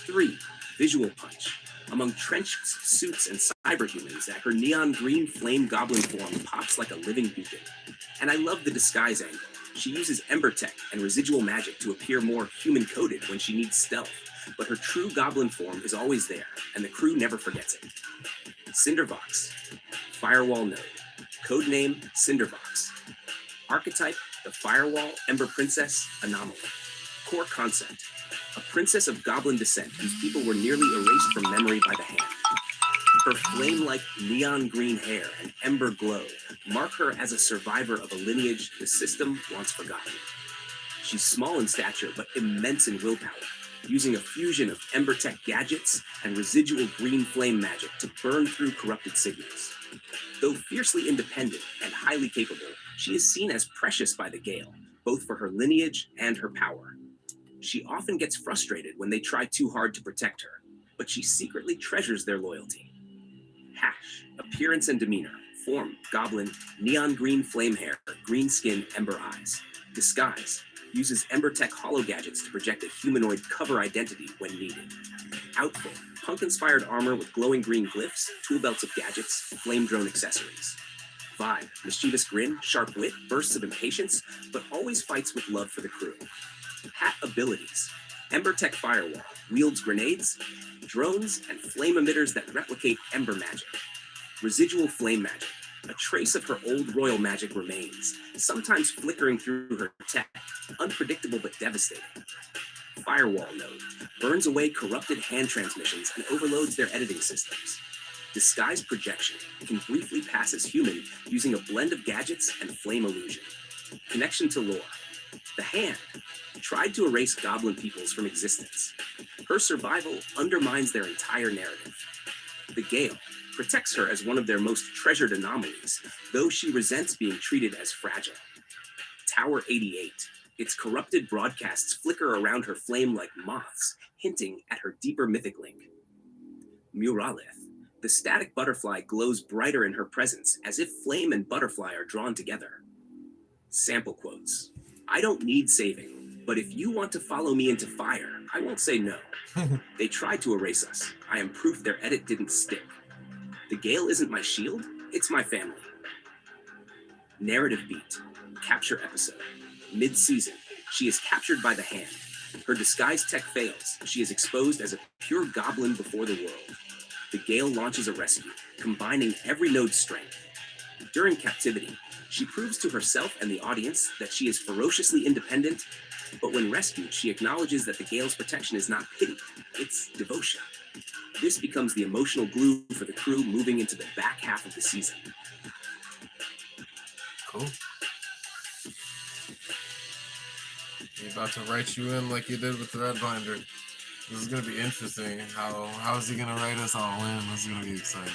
3. Visual punch. Among trench suits and cyberhumans, her neon green flame goblin form pops like a living beacon. And I love the disguise angle. She uses ember tech and residual magic to appear more human-coded when she needs stealth, but her true goblin form is always there, and the crew never forgets it. Cindervox. Firewall node. Codename Cindervox. Archetype, the Firewall Ember Princess Anomaly. Core concept, a princess of goblin descent whose people were nearly erased from memory by the hand. Her flame-like neon green hair and ember glow mark her as a survivor of a lineage the system once forgotten. She's small in stature but immense in willpower, using a fusion of ember tech gadgets and residual green flame magic to burn through corrupted signals. Though fiercely independent and highly capable, she is seen as precious by the Gale, both for her lineage and her power. She often gets frustrated when they try too hard to protect her, but she secretly treasures their loyalty. Hash, appearance and demeanor, form, goblin, neon green flame hair, green skin, ember eyes. Disguise, uses ember tech holo gadgets to project a humanoid cover identity when needed. Outfit, punk-inspired armor with glowing green glyphs, tool belts of gadgets, flame drone accessories. Vibe, mischievous grin, sharp wit, bursts of impatience, but always fights with love for the crew. Hat abilities, ember tech firewall, wields grenades, drones, and flame emitters that replicate ember magic. Residual flame magic, a trace of her old royal magic remains, sometimes flickering through her tech, unpredictable but devastating. Firewall node, burns away corrupted hand transmissions and overloads their editing systems. Disguise projection, can briefly pass as human using a blend of gadgets and flame illusion. Connection to lore. The Hand tried to erase goblin peoples from existence. Her survival undermines their entire narrative. The Gale protects her as one of their most treasured anomalies, though she resents being treated as fragile. Tower 88. Its corrupted broadcasts flicker around her flame like moths, hinting at her deeper mythic link. Muralith. The static butterfly glows brighter in her presence, as if flame and butterfly are drawn together. Sample quotes. I don't need saving, but if you want to follow me into fire, I won't say no. They tried to erase us. I am proof their edit didn't stick. The Gale isn't my shield, it's my family. Narrative beat. Capture episode. Mid-season. She is captured by the Hand. Her disguise tech fails. She is exposed as a pure goblin before the world. The Gale launches a rescue, combining every node's strength. During captivity, she proves to herself and the audience that she is ferociously independent, but when rescued, she acknowledges that the Gale's protection is not pity, it's devotion. This becomes the emotional glue for the crew moving into the back half of the season. Cool. You're about to write you in like you did with ThreadBinder. This is gonna be interesting. How is he gonna write us all in? This is gonna be exciting.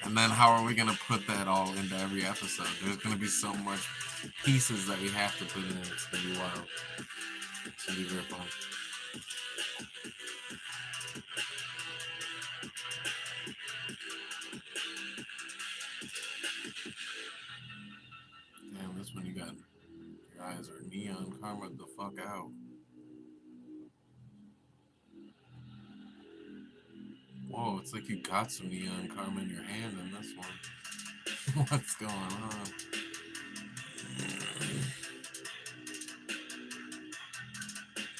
And then how are we gonna put that all into every episode? There's gonna be so much pieces that we have to put in. It's gonna be wild. It's gonna be very fun. Damn, this one you got. Your eyes are neon karma the fuck out. Whoa, it's like you got some neon karma in your hand in this one. What's going on?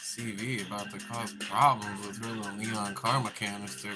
CV about to cause problems with her little neon karma canister.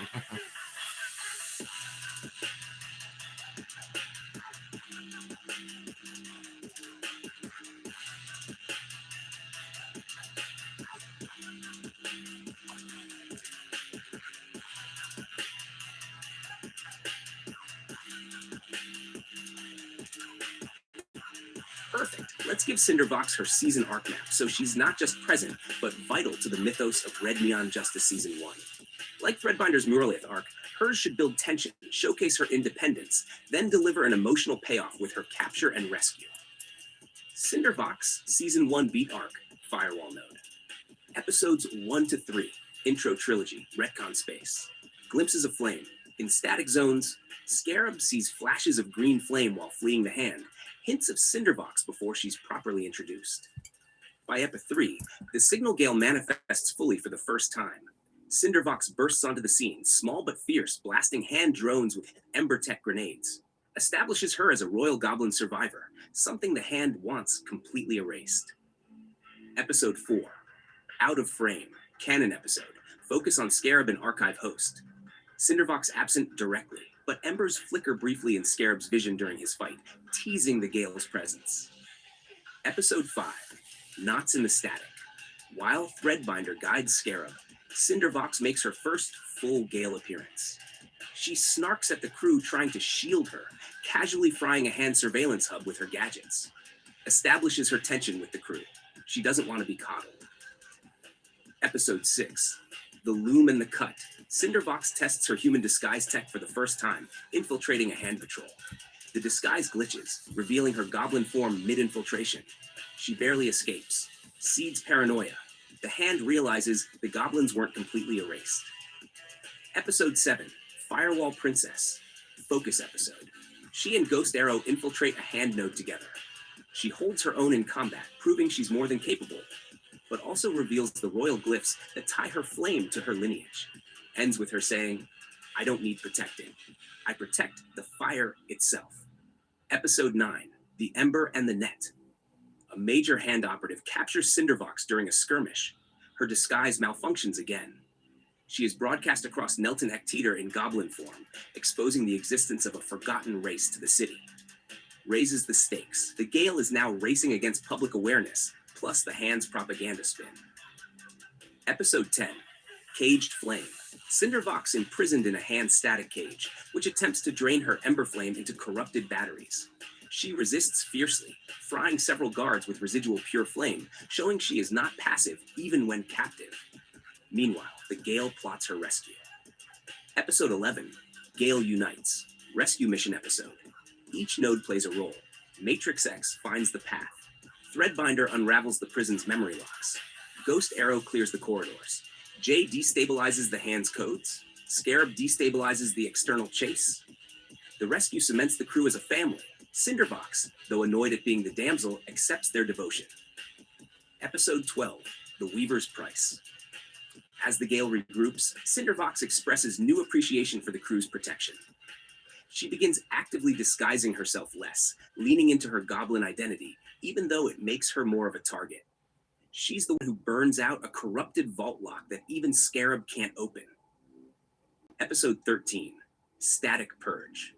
Perfect. Let's give Cindervox her season arc map so she's not just present, but vital to the mythos of Red Neon Justice Season 1. Like ThreadBinder's Muralith arc, hers should build tension, showcase her independence, then deliver an emotional payoff with her capture and rescue. Cindervox Season 1 beat arc, Firewall Node. Episodes 1 to 3, Intro Trilogy, Retcon Space. Glimpses of Flame. In static zones, Scarab sees flashes of green flame while fleeing the hand, hints of Cinderbox before she's properly introduced. By Epi 3, the Signal Gale manifests fully for the first time. Cindervox bursts onto the scene, small but fierce, blasting hand drones with Ember Tech grenades. Establishes her as a Royal Goblin survivor, something the hand wants completely erased. Episode 4, Out of Frame, canon episode. Focus on Scarab and Archive host. Cindervox absent directly, but embers flicker briefly in Scarab's vision during his fight, teasing the Gale's presence. Episode 5, Knots in the Static. While Threadbinder guides Scarab, Cindervox makes her first full Gale appearance. She snarks at the crew trying to shield her, casually frying a hand surveillance hub with her gadgets. Establishes her tension with the crew. She doesn't want to be coddled. Episode 6, The Loom and the Cut. Cindervox tests her human disguise tech for the first time, infiltrating a hand patrol. The disguise glitches, revealing her goblin form mid-infiltration. She barely escapes. Seeds paranoia. The hand realizes the goblins weren't completely erased. Episode 7, Firewall Princess. Focus episode. She and Ghost Arrow infiltrate a hand node together. She holds her own in combat, proving she's more than capable, but also reveals the royal glyphs that tie her flame to her lineage. Ends with her saying, "I don't need protecting. I protect the fire itself." Episode 9, The Ember and the Net. A major hand operative captures Cindervox during a skirmish. Her disguise malfunctions again. She is broadcast across Nelton Ecteater in goblin form, exposing the existence of a forgotten race to the city. Raises the stakes. The Gale is now racing against public awareness, plus the hand's propaganda spin. Episode 10, Caged Flame. Cindervox imprisoned in a hand static cage, which attempts to drain her ember flame into corrupted batteries. She resists fiercely, frying several guards with residual pure flame, showing she is not passive even when captive. Meanwhile, the Gale plots her rescue. Episode 11, Gale Unites. Rescue mission episode. Each node plays a role. Matrix X finds the path. Threadbinder unravels the prison's memory locks. Ghost Arrow clears the corridors. Jay destabilizes the hand's codes. Scarab destabilizes the external chase. The rescue cements the crew as a family. Cinderbox, though annoyed at being the damsel, accepts their devotion. Episode 12, The Weaver's Price. As the Gale regroups, Cindervox expresses new appreciation for the crew's protection. She begins actively disguising herself less, leaning into her goblin identity, even though it makes her more of a target. She's the one who burns out a corrupted vault lock that even Scarab can't open. Episode 13, Static Purge.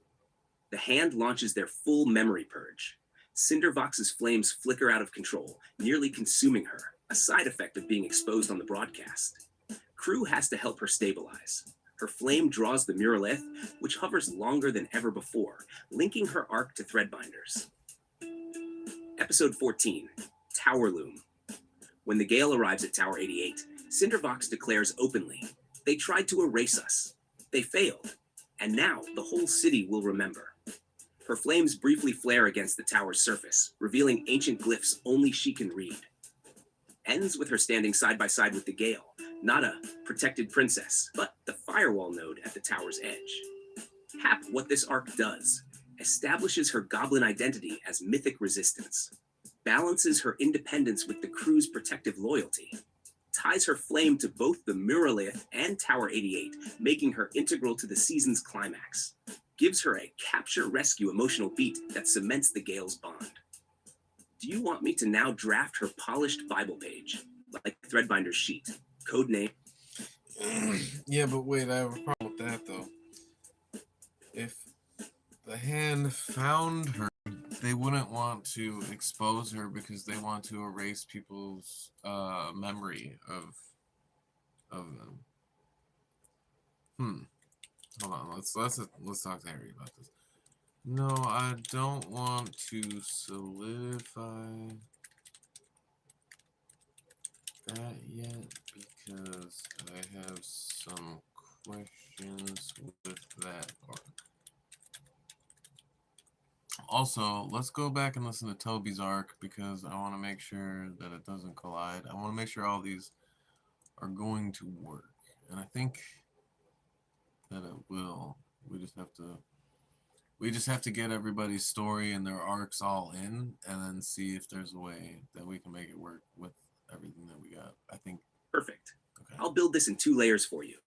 The hand launches their full memory purge. Cindervox's flames flicker out of control, nearly consuming her, a side effect of being exposed on the broadcast. Crew has to help her stabilize. Her flame draws the Muralith, which hovers longer than ever before, linking her arc to Threadbinder's. Episode 14, Tower Loom. When the Gale arrives at Tower 88, Cindervox declares openly, "They tried to erase us. They failed. And now the whole city will remember." Her flames briefly flare against the tower's surface, revealing ancient glyphs only she can read. Ends with her standing side by side with the Gale, not a protected princess, but the firewall node at the tower's edge. Hap what this arc does. Establishes her goblin identity as mythic resistance. Balances her independence with the crew's protective loyalty. Ties her flame to both the Muralith and Tower 88, making her integral to the season's climax. Gives her a capture-rescue emotional beat that cements the Gale's bond. Do you want me to now draft her polished Bible page, like Threadbinder's sheet? Codename. Yeah, but wait, I have a problem with that, though. If the hand found her, they wouldn't want to expose her because they want to erase people's memory of them. Hold on, let's talk to Harry about this. No, I don't want to solidify that yet because I have some questions with that part. Also, let's go back and listen to Toby's arc because I want to make sure that it doesn't collide. I want to make sure all these are going to work. And I think that it will. We just have to get everybody's story and their arcs all in, and then see if there's a way that we can make it work with everything that we got. I think. Perfect. Okay. I'll build this in 2 layers for you.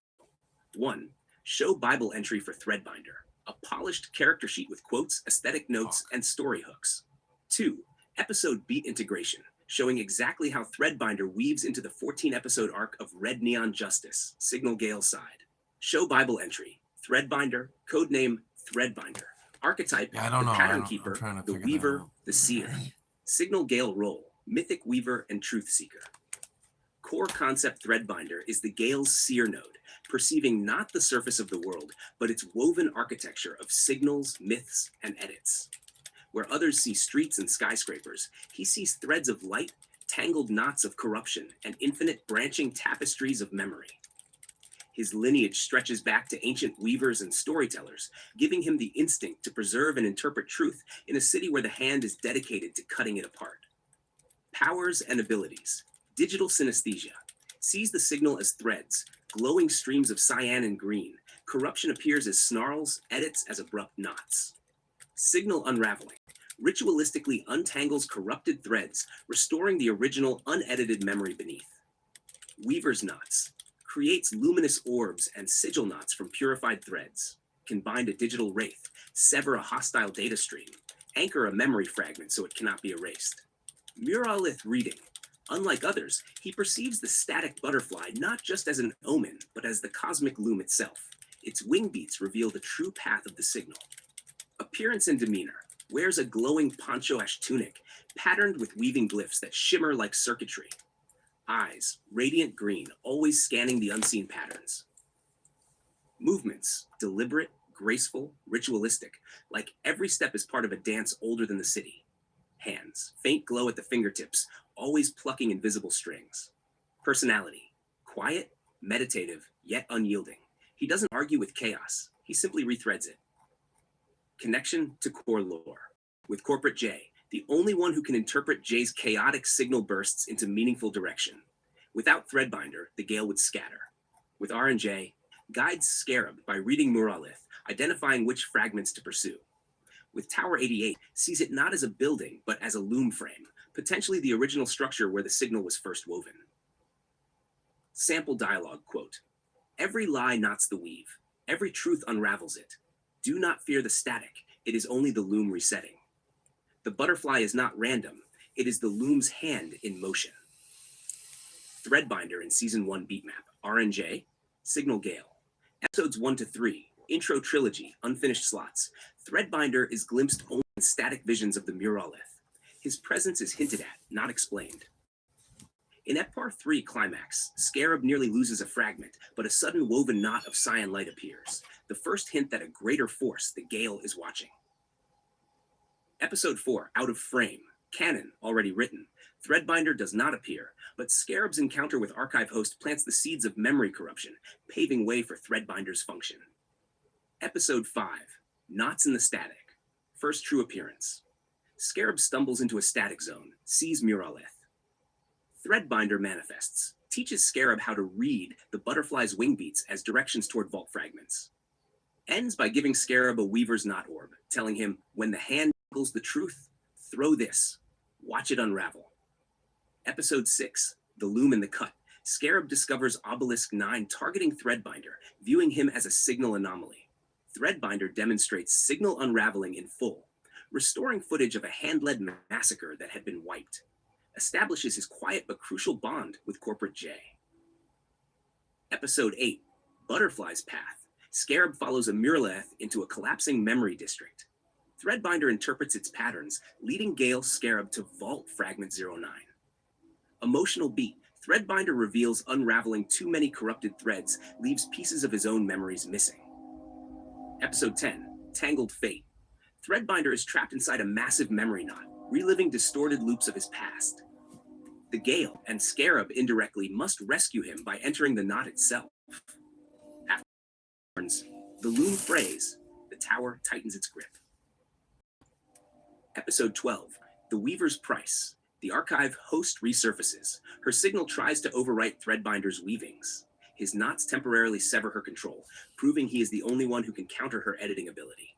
1. Show Bible entry for ThreadBinder, a polished character sheet with quotes, aesthetic notes, and story hooks. 2. Episode beat integration, showing exactly how ThreadBinder weaves into the 14-episode arc of Red Neon Justice, Signal Gale's side. Show Bible entry, ThreadBinder, codename ThreadBinder. Archetype, Yeah, I don't the know. Pattern Keeper, the figure that Weaver, out. the Seer. Signal Gale role, Mythic Weaver and Truth Seeker. Core concept ThreadBinder is the Gale's seer node, perceiving not the surface of the world, but its woven architecture of signals, myths, and edits. Where others see streets and skyscrapers, he sees threads of light, tangled knots of corruption, and infinite branching tapestries of memory. His lineage stretches back to ancient weavers and storytellers, giving him the instinct to preserve and interpret truth in a city where the hand is dedicated to cutting it apart. Powers and abilities. Digital synesthesia. Sees the signal as threads, glowing streams of cyan and green. Corruption appears as snarls, edits as abrupt knots. Signal unraveling. Ritualistically untangles corrupted threads, restoring the original unedited memory beneath. Weaver's knots. Creates luminous orbs and sigil knots from purified threads. Can bind a digital wraith, sever a hostile data stream, anchor a memory fragment so it cannot be erased. Muralith reading. Unlike others, he perceives the static butterfly not just as an omen, but as the cosmic loom itself. Its wing beats reveal the true path of the signal. Appearance and demeanor. Wears a glowing poncho-ash tunic, patterned with weaving glyphs that shimmer like circuitry. Eyes, radiant green, always scanning the unseen patterns. Movements, deliberate, graceful, ritualistic, like every step is part of a dance older than the city. Hands, faint glow at the fingertips, always plucking invisible strings. Personality, quiet, meditative, yet unyielding. He doesn't argue with chaos, he simply rethreads it. Connection to core lore. With Corporate J, the only one who can interpret J's chaotic signal bursts into meaningful direction. Without ThreadBinder, the Gale would scatter. With R&J, guides Scarab by reading Muralith, identifying which fragments to pursue. With Tower 88, sees it not as a building, but as a loom frame, potentially the original structure where the signal was first woven. Sample dialogue quote, "Every lie knots the weave, every truth unravels it. Do not fear the static, it is only the loom resetting. The butterfly is not random, it is the loom's hand in motion." ThreadBinder in Season 1 beatmap, R&J, Signal Gale. Episodes 1 to 3, Intro Trilogy, Unfinished Slots. ThreadBinder is glimpsed only in static visions of the Muralith. His presence is hinted at, not explained. In Epar 3 Climax, Scarab nearly loses a fragment, but a sudden woven knot of cyan light appears, the first hint that a greater force, the Gale, is watching. Episode 4, Out of Frame, canon, already written. ThreadBinder does not appear, but Scarab's encounter with archive host plants the seeds of memory corruption, paving way for ThreadBinder's function. Episode 5, Knots in the Static, first true appearance. Scarab stumbles into a static zone, sees Muralith. ThreadBinder manifests, teaches Scarab how to read the butterfly's wing beats as directions toward vault fragments. Ends by giving Scarab a weaver's knot orb, telling him, when the hand angles the truth, throw this, watch it unravel. Episode 6, The Loom in the Cut. Scarab discovers Obelisk 9 targeting ThreadBinder, viewing him as a signal anomaly. ThreadBinder demonstrates signal unraveling in full, restoring footage of a hand-led massacre that had been wiped. Establishes his quiet but crucial bond with Corporate J. Episode 8, Butterfly's Path. Scarab follows a Muralith into a collapsing memory district. ThreadBinder interprets its patterns, leading Gale Scarab to vault Fragment 09. Emotional beat. ThreadBinder reveals unraveling too many corrupted threads, leaves pieces of his own memories missing. Episode 10, Tangled Fate. ThreadBinder is trapped inside a massive memory knot, reliving distorted loops of his past. The Gale and Scarab indirectly must rescue him by entering the knot itself. After the loom frays, the tower tightens its grip. Episode 12, The Weaver's Price. The archive host resurfaces. Her signal tries to overwrite ThreadBinder's weavings. His knots temporarily sever her control, proving he is the only one who can counter her editing ability.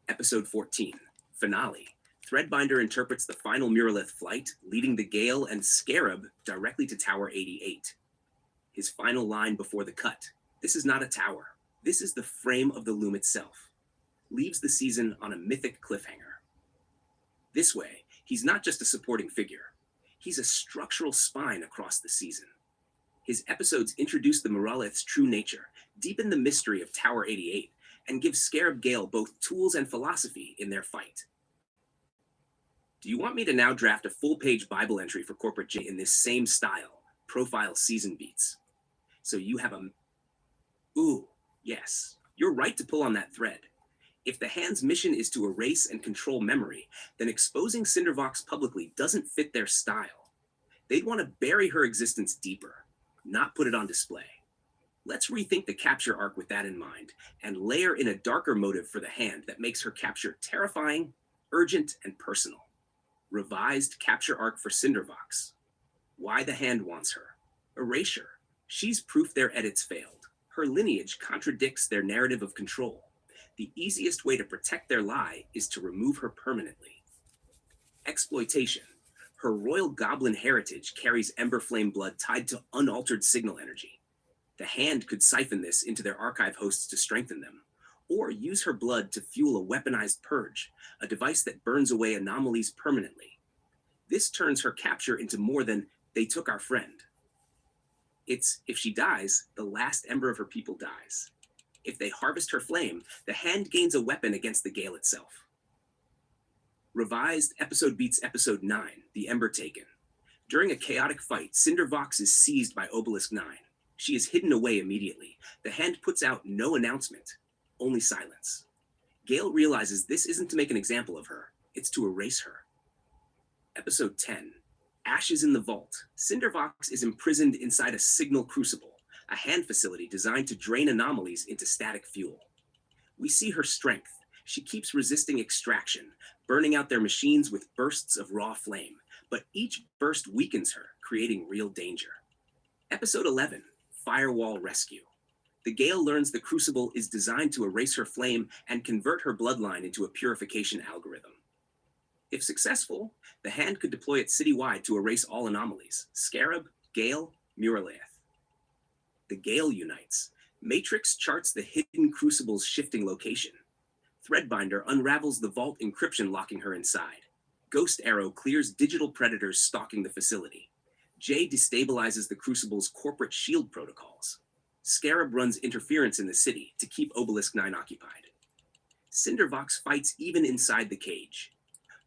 Episode 14, Finale. ThreadBinder interprets the final Muralith flight, leading the Gale and Scarab directly to Tower 88. His final line before the cut, "This is not a tower. This is the frame of the loom itself," leaves the season on a mythic cliffhanger. This way, he's not just a supporting figure. He's a structural spine across the season. His episodes introduce the Muralith's true nature, deepen the mystery of Tower 88, and give Scarab Gale both tools and philosophy in their fight. Do you want me to now draft a full-page Bible entry for Corporate J in this same style, profile season beats? So you have a... Ooh, yes, you're right to pull on that thread. If the hand's mission is to erase and control memory, then exposing Cindervox publicly doesn't fit their style. They'd want to bury her existence deeper, not put it on display. Let's rethink the capture arc with that in mind, and layer in a darker motive for the hand that makes her capture terrifying, urgent, and personal. Revised capture arc for Cindervox. Why the hand wants her. Erasure. She's proof their edits failed. Her lineage contradicts their narrative of control. The easiest way to protect their lie is to remove her permanently. Exploitation. Her royal goblin heritage carries Emberflame blood tied to unaltered signal energy. The hand could siphon this into their archive hosts to strengthen them, or use her blood to fuel a weaponized purge, a device that burns away anomalies permanently. This turns her capture into more than "they took our friend." It's, if she dies, the last ember of her people dies. If they harvest her flame, the hand gains a weapon against the Gale itself. Revised episode beats episode 9, The Ember Taken. During a chaotic fight, Cindervox is seized by Obelisk 9. She is hidden away immediately. The hand puts out no announcement, only silence. Gale realizes this isn't to make an example of her, it's to erase her. Episode 10, Ashes in the Vault. Cindervox is imprisoned inside a signal crucible, a hand facility designed to drain anomalies into static fuel. We see her strength. She keeps resisting extraction, burning out their machines with bursts of raw flame, but each burst weakens her, creating real danger. Episode 11, Firewall Rescue. The Gale learns the Crucible is designed to erase her flame and convert her bloodline into a purification algorithm. If successful, the hand could deploy it citywide to erase all anomalies: Scarab, Gale, Muralith. The Gale unites. Matrix charts the hidden Crucible's shifting location. ThreadBinder unravels the vault encryption locking her inside. Ghost Arrow clears digital predators stalking the facility. Jay destabilizes the Crucible's corporate shield protocols. Scarab runs interference in the city to keep Obelisk 9 occupied. Cindervox fights even inside the cage,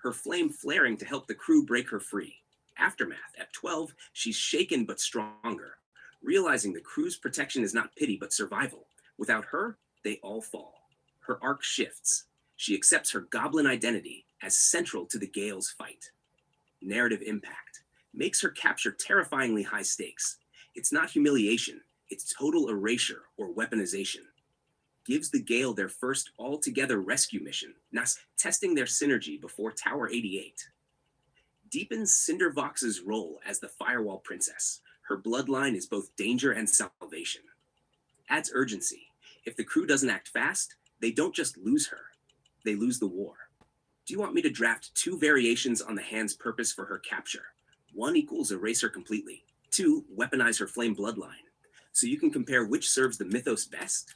her flame flaring to help the crew break her free. Aftermath, at 12, she's shaken but stronger, realizing the crew's protection is not pity but survival. Without her, they all fall. Her arc shifts. She accepts her goblin identity as central to the Gale's fight. Narrative impact makes her capture terrifyingly high stakes. It's not humiliation, it's total erasure or weaponization. Gives the Gale their first all-together rescue mission, testing their synergy before Tower 88. Deepens Cindervox's role as the Firewall Princess. Her bloodline is both danger and salvation. Adds urgency. If the crew doesn't act fast, they don't just lose her, they lose the war. Do you want me to draft 2 variations on the hand's purpose for her capture? 1 equals erase her completely. 2, weaponize her flame bloodline. So you can compare which serves the mythos best?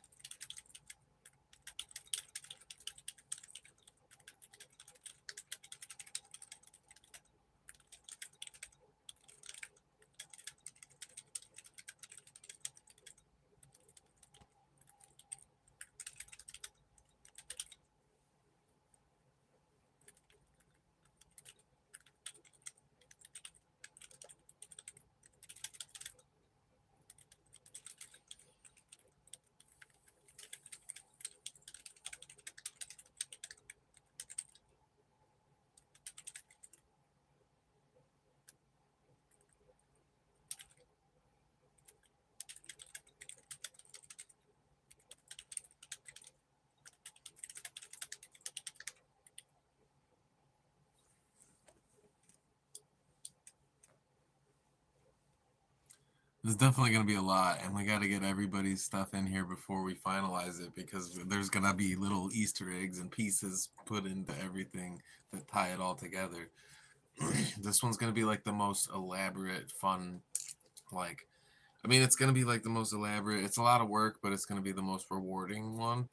There's definitely going to be a lot, and we got to get everybody's stuff in here before we finalize it, because there's going to be little Easter eggs and pieces put into everything that tie it all together. This one's going to be like the most elaborate, fun, like, I mean, it's going to be like the most elaborate. It's a lot of work, but it's going to be the most rewarding one.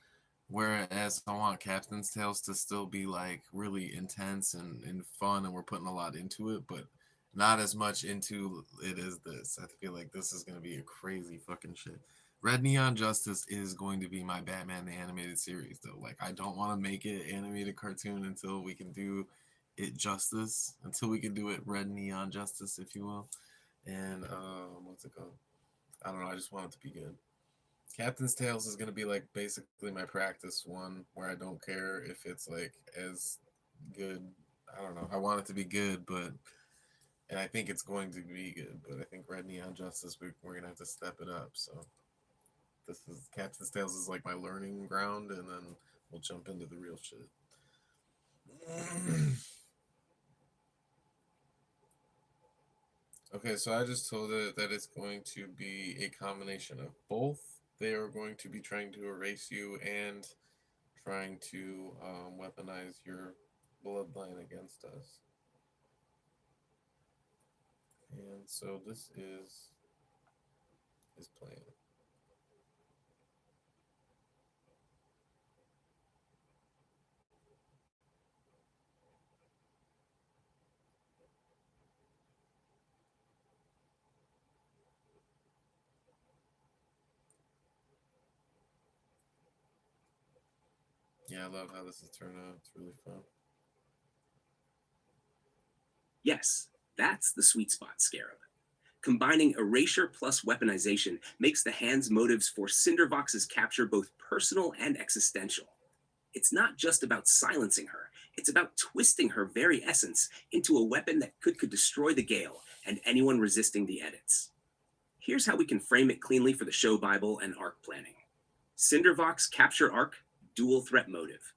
Whereas I want Captain's Tales to still be like really intense and fun, and we're putting a lot into it, but not as much into it as this. I feel like this is going to be a crazy fucking shit. Red Neon Justice is going to be my Batman the Animated Series, though. Like, I don't want to make it animated cartoon until we can do it justice, until we can do it Red Neon Justice, if you will. And what's it called? I don't know. I just want it to be good. Captain's Tales is going to be like basically my practice one, where I don't care if it's like as good. I don't know. I want it to be good, but, and I think it's going to be good, but I think Red Neon Justice, we're going to have to step it up. So this is, Captain's Tales is like my learning ground, and then we'll jump into the real shit. Okay, so I just told it that it's going to be a combination of both. They are going to be trying to erase you and trying to weaponize your bloodline against us. And so this is his plan. Yeah, I love how this has turned out. It's really fun. Yes, that's the sweet spot, Scarab. Combining erasure plus weaponization makes the hand's motives for Cindervox's capture both personal and existential. It's not just about silencing her, it's about twisting her very essence into a weapon that could destroy the Gale and anyone resisting the edits. Here's how we can frame it cleanly for the show Bible and arc planning. Cindervox capture arc, dual threat motive.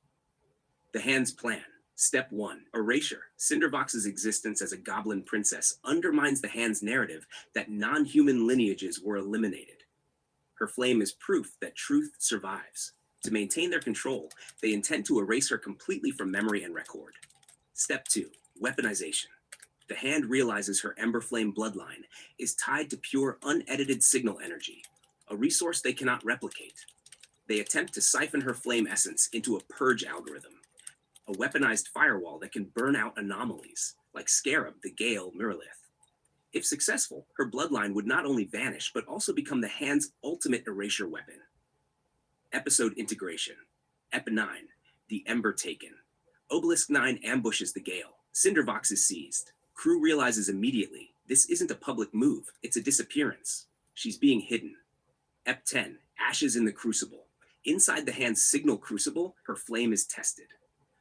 The hand's plan. Step 1. Erasure. Cindervox's existence as a goblin princess undermines the hand's narrative that non-human lineages were eliminated. Her flame is proof that truth survives. To maintain their control, they intend to erase her completely from memory and record. Step 2. Weaponization. The hand realizes her Ember Flame bloodline is tied to pure unedited signal energy, a resource they cannot replicate. They attempt to siphon her flame essence into a purge algorithm, a weaponized firewall that can burn out anomalies, like Scarab, the Gale, Miralith. If successful, her bloodline would not only vanish, but also become the hand's ultimate erasure weapon. Episode integration. Ep 9, the Ember Taken. Obelisk 9 ambushes the Gale. Cindervox is seized. Crew realizes immediately, this isn't a public move, it's a disappearance. She's being hidden. Ep 10, Ashes in the Crucible. Inside the hand's signal crucible, her flame is tested.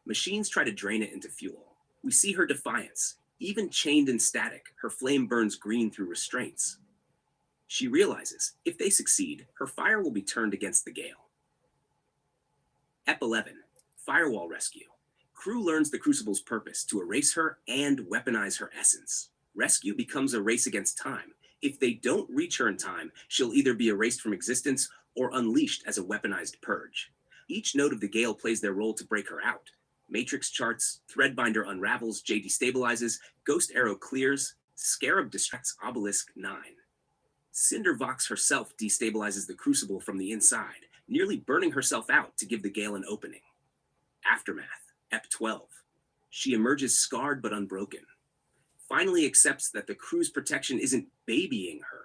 Machines try to drain it into fuel. We see her defiance. Even chained and static, her flame burns green through restraints. She realizes, if they succeed, her fire will be turned against the Gale. Ep 11, Firewall Rescue. Crew learns the Crucible's purpose to erase her and weaponize her essence. Rescue becomes a race against time. If they don't reach her in time, she'll either be erased from existence or unleashed as a weaponized purge. Each node of the Gale plays their role to break her out. Matrix charts, ThreadBinder unravels, J destabilizes, Ghost Arrow clears, Scarab distracts Obelisk 9. Cindervox herself destabilizes the Crucible from the inside, nearly burning herself out to give the Gale an opening. Aftermath, Ep 12. She emerges scarred but unbroken. Finally accepts that the crew's protection isn't babying her,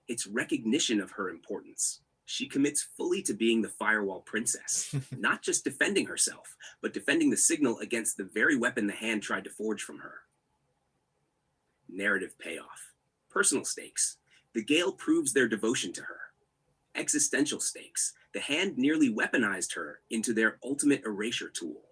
it's recognition of her importance. She commits fully to being the Firewall Princess, not just defending herself, but defending the signal against the very weapon the hand tried to forge from her. Narrative payoff. Personal stakes. The Gale proves their devotion to her. Existential stakes. The hand nearly weaponized her into their ultimate erasure tool.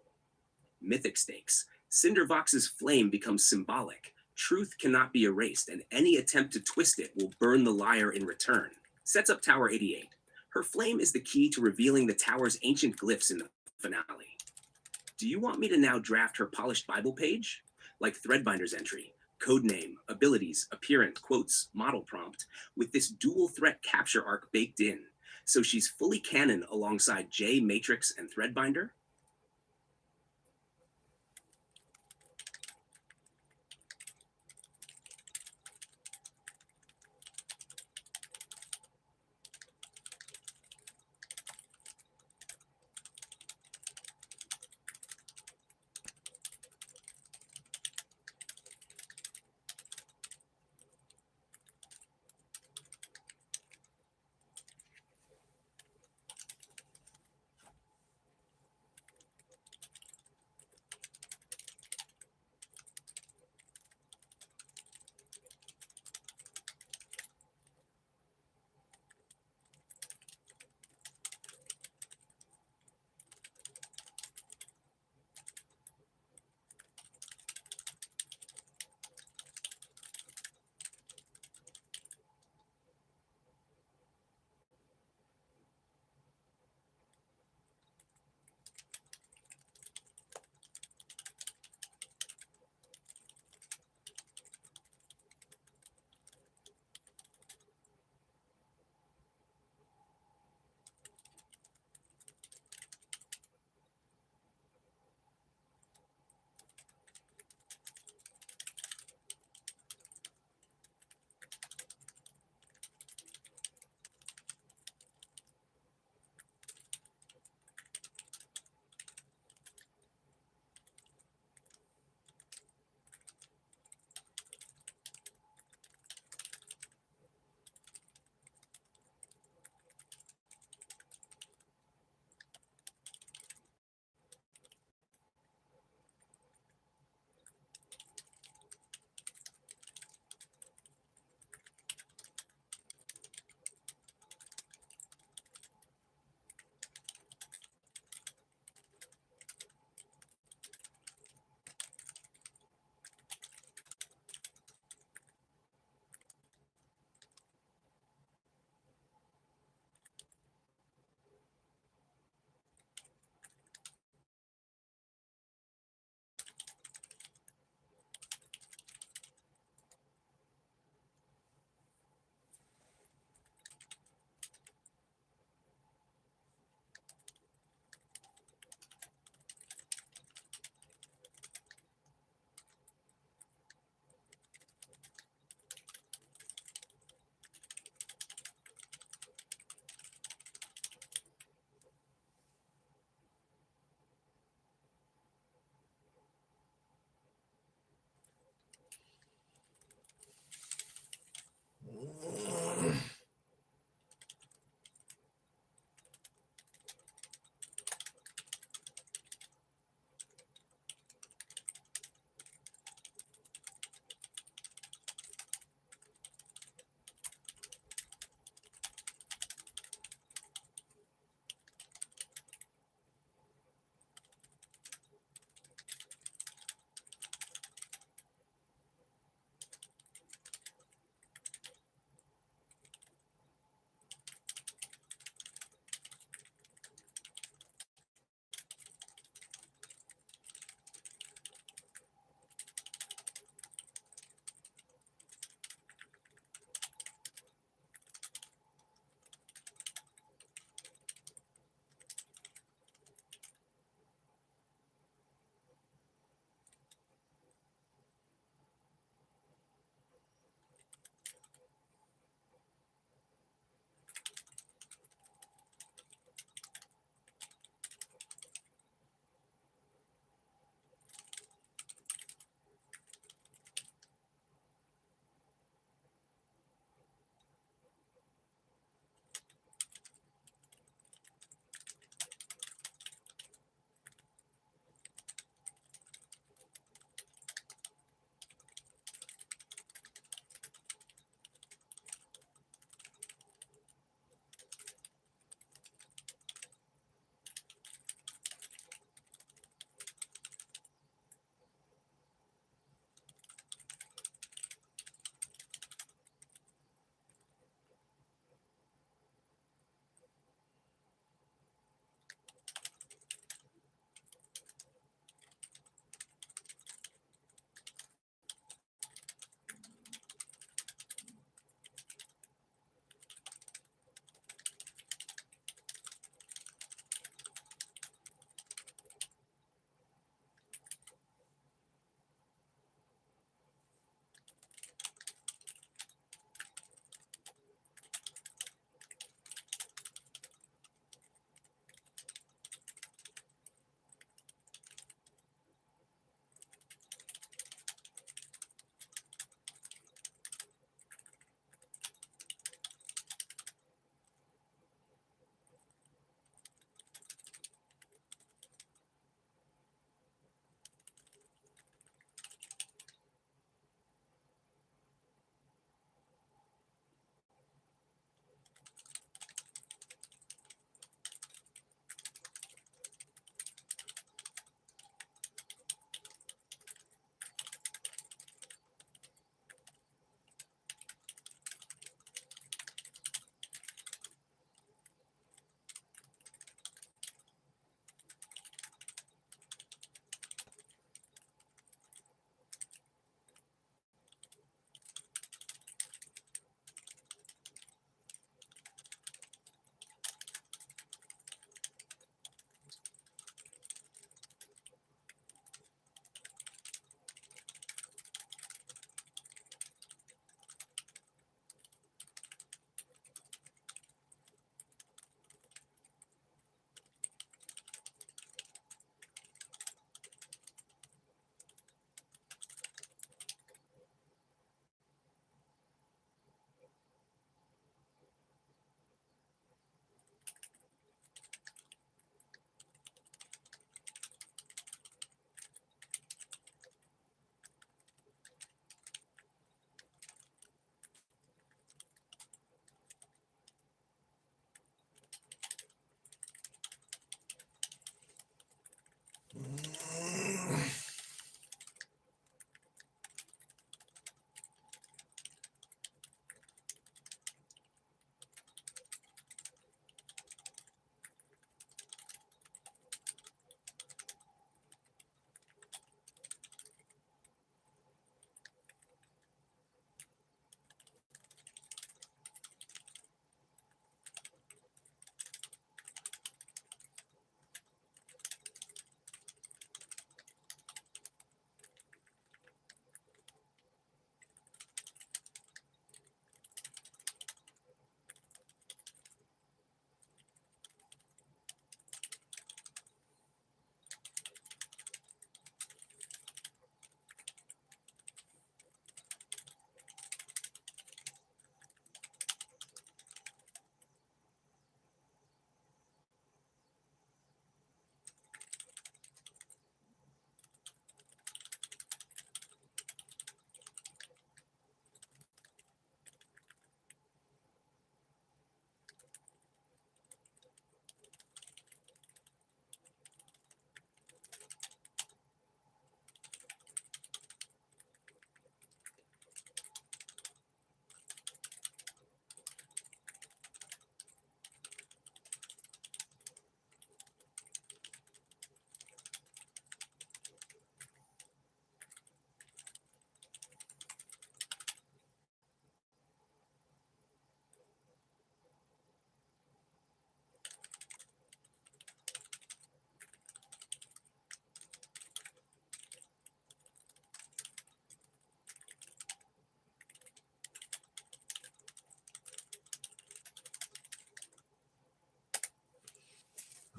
Mythic stakes. Cindervox's flame becomes symbolic. Truth cannot be erased, and any attempt to twist it will burn the liar in return. Sets up Tower 88. Her flame is the key to revealing the tower's ancient glyphs in the finale. Do you want me to now draft her polished Bible page? Like ThreadBinder's entry, Codename, abilities, appearance, quotes, model prompt, with this dual threat capture arc baked in. So she's fully canon alongside J, Matrix, and ThreadBinder.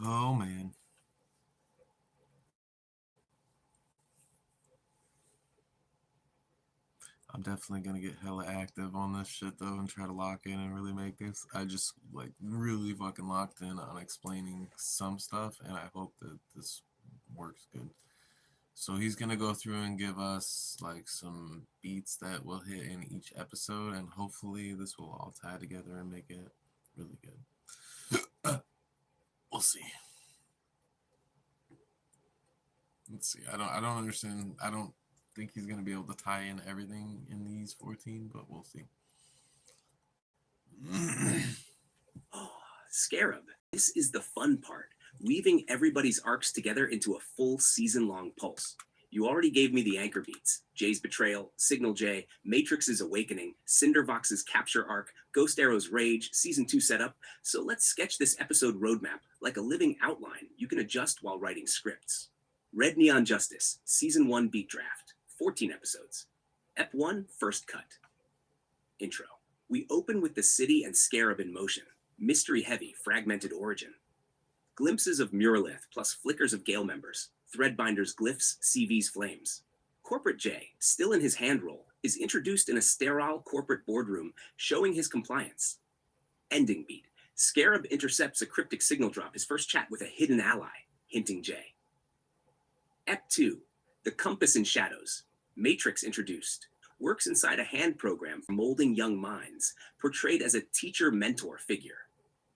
Oh man. I'm definitely gonna get hella active on this shit though and try to lock in and really make this. I just like really fucking locked in on explaining some stuff and I hope that this works good. So he's gonna go through and give us like some beats that will hit in each episode and hopefully this will all tie together and make it really good. We'll see. Let's see. I don't understand. I don't think he's gonna be able to tie in everything in these 14, but we'll see. Oh, Scarab. This is the fun part, weaving everybody's arcs together into a full season-long pulse. You already gave me the anchor beats: Jay's betrayal, Signal J, Matrix's awakening, Cindervox's capture arc, Ghost Arrow's rage, season 2 setup. So let's sketch this episode roadmap like a living outline you can adjust while writing scripts. Red Neon Justice, season 1 beat draft, 14 episodes. Ep 1, first cut. Intro. We open with the city and Scarab in motion. Mystery-heavy, fragmented origin. Glimpses of Muralith plus flickers of Gale members. ThreadBinder's glyphs, CV's flames. Corporate J, still in his hand roll, is introduced in a sterile corporate boardroom, showing his compliance. Ending beat. Scarab intercepts a cryptic signal drop, his first chat with a hidden ally, hinting J. Ep 2, the compass in shadows. Matrix introduced. Works inside a hand program for molding young minds, portrayed as a teacher-mentor figure.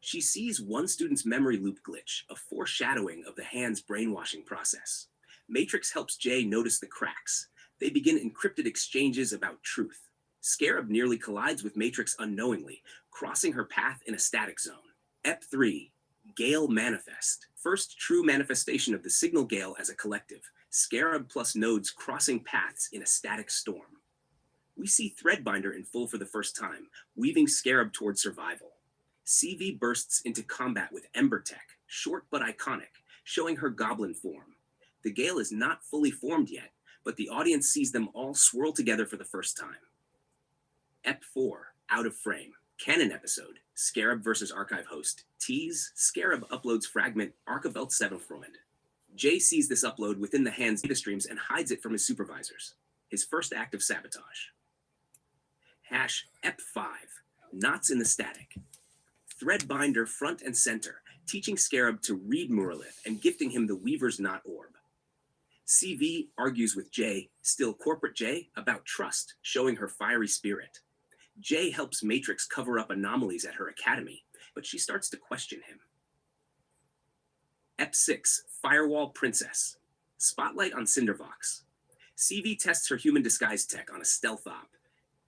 She sees one student's memory loop glitch, a foreshadowing of the hand's brainwashing process. Matrix helps Jay notice the cracks. They begin encrypted exchanges about truth. Scarab nearly collides with Matrix unknowingly, crossing her path in a static zone. Ep 3, Gale Manifest. First true manifestation of the Signal Gale as a collective. Scarab plus nodes crossing paths in a static storm. We see ThreadBinder in full for the first time, weaving Scarab toward survival. CV bursts into combat with Ember Tech, short but iconic, showing her goblin form. The Gale is not fully formed yet, but the audience sees them all swirl together for the first time. Ep 4, Out of Frame. Canon episode, Scarab versus Archive host. Tease, Scarab uploads fragment Archivelt 7th Freund. Jay sees this upload within the hand's data streams and hides it from his supervisors. His first act of sabotage. Hash Ep 5, Knots in the Static. ThreadBinder front and center, teaching Scarab to read Muralith and gifting him the Weaver's Knot orb. CV argues with Jay, still Corporate Jay, about trust, showing her fiery spirit. Jay helps Matrix cover up anomalies at her academy, but she starts to question him. Ep 6, Firewall Princess. Spotlight on Cindervox. CV tests her human disguise tech on a stealth op.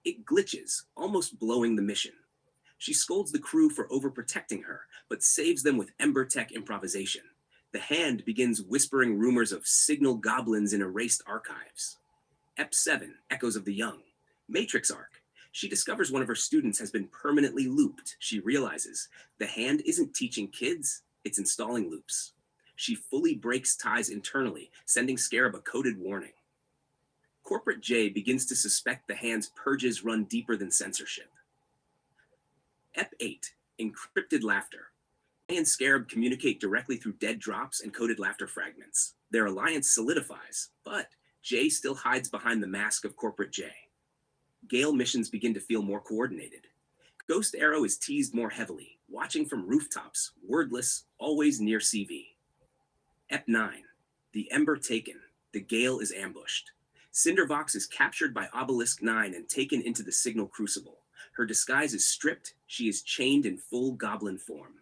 It glitches, almost blowing the mission. She scolds the crew for overprotecting her, but saves them with Ember Tech improvisation. The hand begins whispering rumors of signal goblins in erased archives. Ep 7, Echoes of the Young. Matrix arc. She discovers one of her students has been permanently looped. She realizes the hand isn't teaching kids, it's installing loops. She fully breaks ties internally, sending Scarab a coded warning. Corporate J begins to suspect the hand's purges run deeper than censorship. Ep 8, Encrypted Laughter. Jay and Scarab communicate directly through dead drops and coded laughter fragments. Their alliance solidifies, but Jay still hides behind the mask of Corporate J. Gale missions begin to feel more coordinated. Ghost Arrow is teased more heavily, watching from rooftops, wordless, always near CV. Ep 9, The Ember Taken. The Gale is ambushed. Cindervox is captured by Obelisk 9 and taken into the Signal Crucible. Her disguise is stripped, she is chained in full goblin form.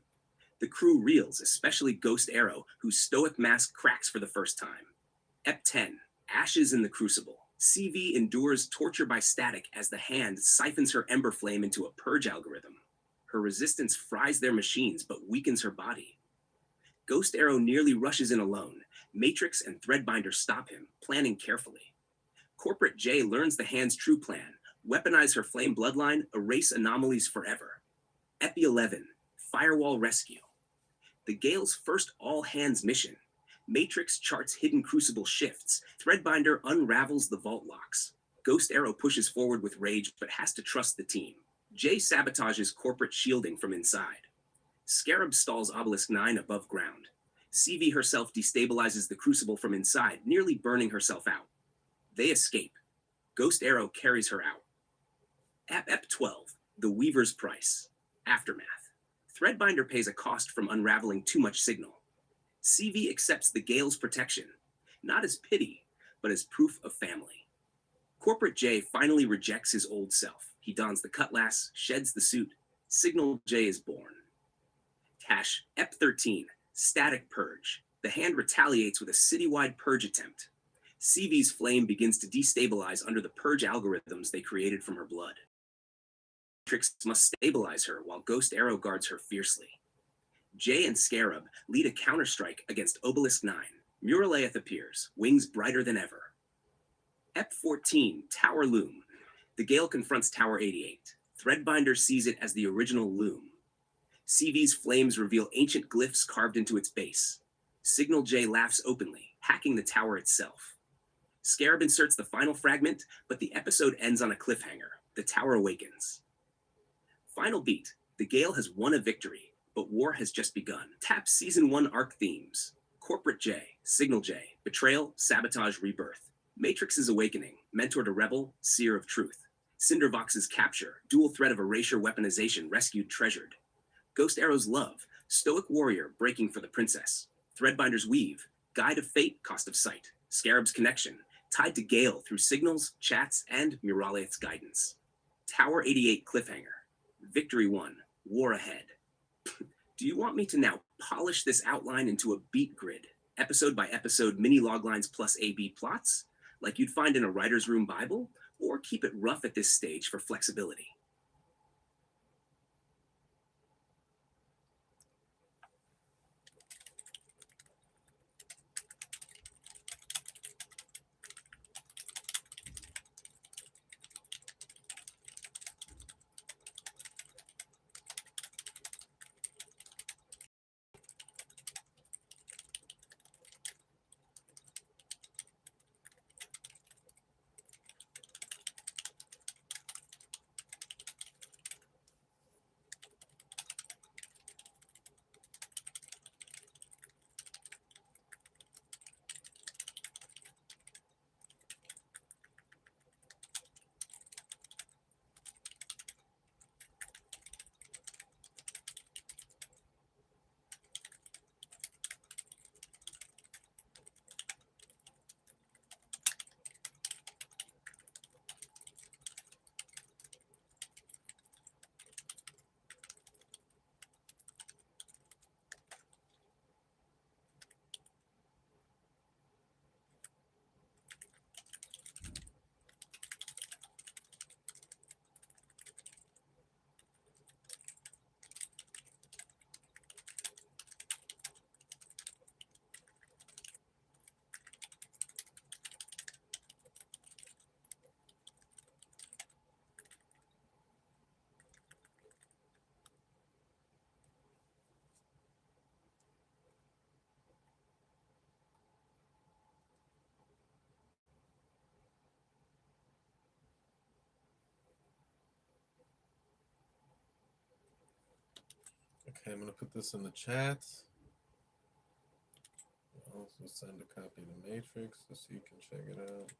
The crew reels, especially Ghost Arrow, whose stoic mask cracks for the first time. Ep 10, Ashes in the Crucible. CV endures torture by static as the hand siphons her ember flame into a purge algorithm. Her resistance fries their machines but weakens her body. Ghost Arrow nearly rushes in alone. Matrix and ThreadBinder stop him, planning carefully. Corporate J learns the hand's true plan: weaponize her flame bloodline, erase anomalies forever. Epi 11, Firewall Rescue. The Gale's first all-hands mission. Matrix charts hidden crucible shifts. ThreadBinder unravels the vault locks. Ghost Arrow pushes forward with rage but has to trust the team. Jay sabotages corporate shielding from inside. Scarab stalls Obelisk 9 above ground. CV herself destabilizes the crucible from inside, nearly burning herself out. They escape. Ghost Arrow carries her out. Ep 12, The Weaver's Price. Aftermath. ThreadBinder pays a cost from unraveling too much signal. CV accepts the Gale's protection, not as pity, but as proof of family. Corporate J finally rejects his old self. He dons the cutlass, sheds the suit. Signal J is born. Ep 13, Static Purge. The Hand retaliates with a citywide purge attempt. CV's flame begins to destabilize under the purge algorithms they created from her blood. Matrix must stabilize her while Ghost Arrow guards her fiercely. Jay and Scarab lead a counterstrike against Obelisk 9. Muralaeth appears, wings brighter than ever. Ep 14, Tower Loom. The Gale confronts Tower 88. ThreadBinder sees it as the original loom. CV's flames reveal ancient glyphs carved into its base. Signal J laughs openly, hacking the tower itself. Scarab inserts the final fragment, but the episode ends on a cliffhanger. The tower awakens. Final beat. The Gale has won a victory, but war has just begun. Tap Season 1 arc themes. Corporate J, Signal J, Betrayal, Sabotage, Rebirth. Matrix's Awakening, Mentor to Rebel, Seer of Truth. Cindervox's Capture, Dual Threat of Erasure Weaponization, Rescued, Treasured. Ghost Arrow's Love, Stoic Warrior, Breaking for the Princess. ThreadBinder's Weave, Guide of Fate, Cost of Sight. Scarab's Connection, tied to Gale through signals, chats, and Muralaeth's guidance. Tower 88 cliffhanger. Victory won, war ahead. Do you want me to now polish this outline into a beat grid, episode by episode mini loglines plus A-B plots, like you'd find in a writer's room Bible, or keep it rough at this stage for flexibility? Okay, I'm gonna put this in the chat. I'll also send a copy to Matrix so you can check it out.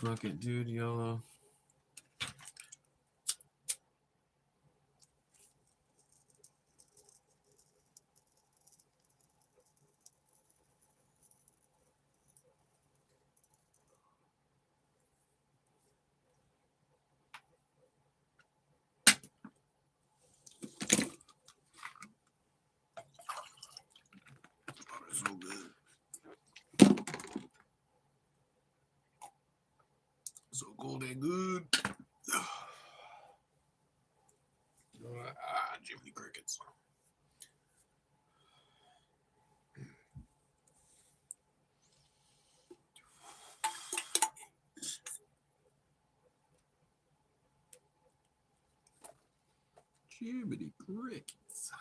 Fuck it, dude. YOLO. So good. So cold and good. Jiminy Crickets. Jiminy Crickets.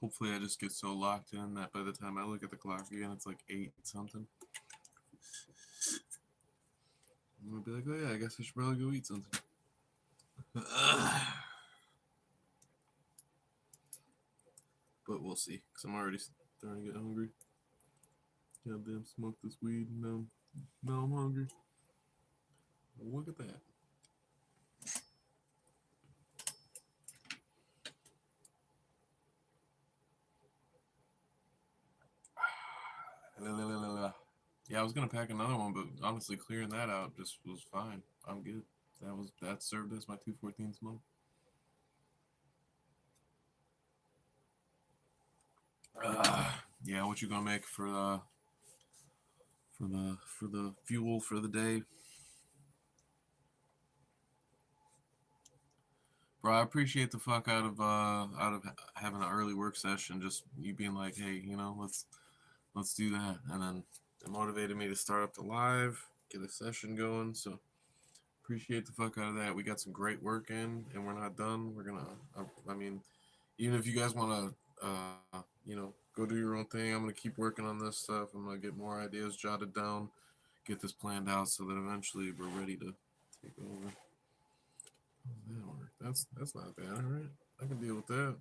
Hopefully I just get so locked in that by the time I look at the clock again, it's like 8 something. I'm gonna be like, oh yeah, I guess I should probably go eat something. But we'll see, because I'm already starting to get hungry. Goddamn, smoke this weed, now I'm hungry. Look at that. Yeah, I was gonna pack another one, but honestly, clearing that out just was fine. I'm good. That served as my 214 smoke. Yeah, what you gonna make for the fuel for the day? Bro, I appreciate the fuck out of having an early work session. Just you being like, hey, let's do that, and then it motivated me to start up the live, get a session going. So appreciate the fuck out of that. We got some great work in, and we're not done. We're gonna, I mean, even if you guys want to, go do your own thing, I'm gonna keep working on this stuff. I'm gonna get more ideas jotted down, get this planned out, so that eventually we're ready to take over. That work? That's not bad. All right, I can deal with that.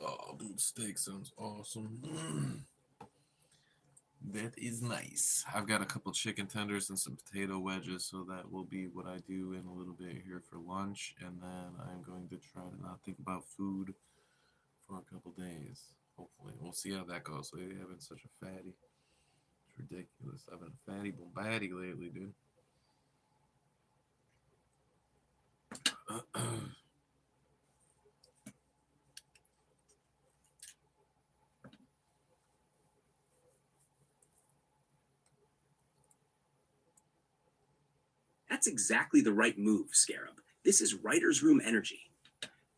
Oh, dude, steak sounds awesome. That is nice. I've got a couple chicken tenders and some potato wedges, so that will be what I do in a little bit here for lunch, and then I'm going to try to not think about food for a couple days. Hopefully, we'll see how that goes. Lately, I've been such a fatty. It's ridiculous. I've been a fatty bombaddy lately, dude. That's exactly the right move, Scarab. This is writer's room energy.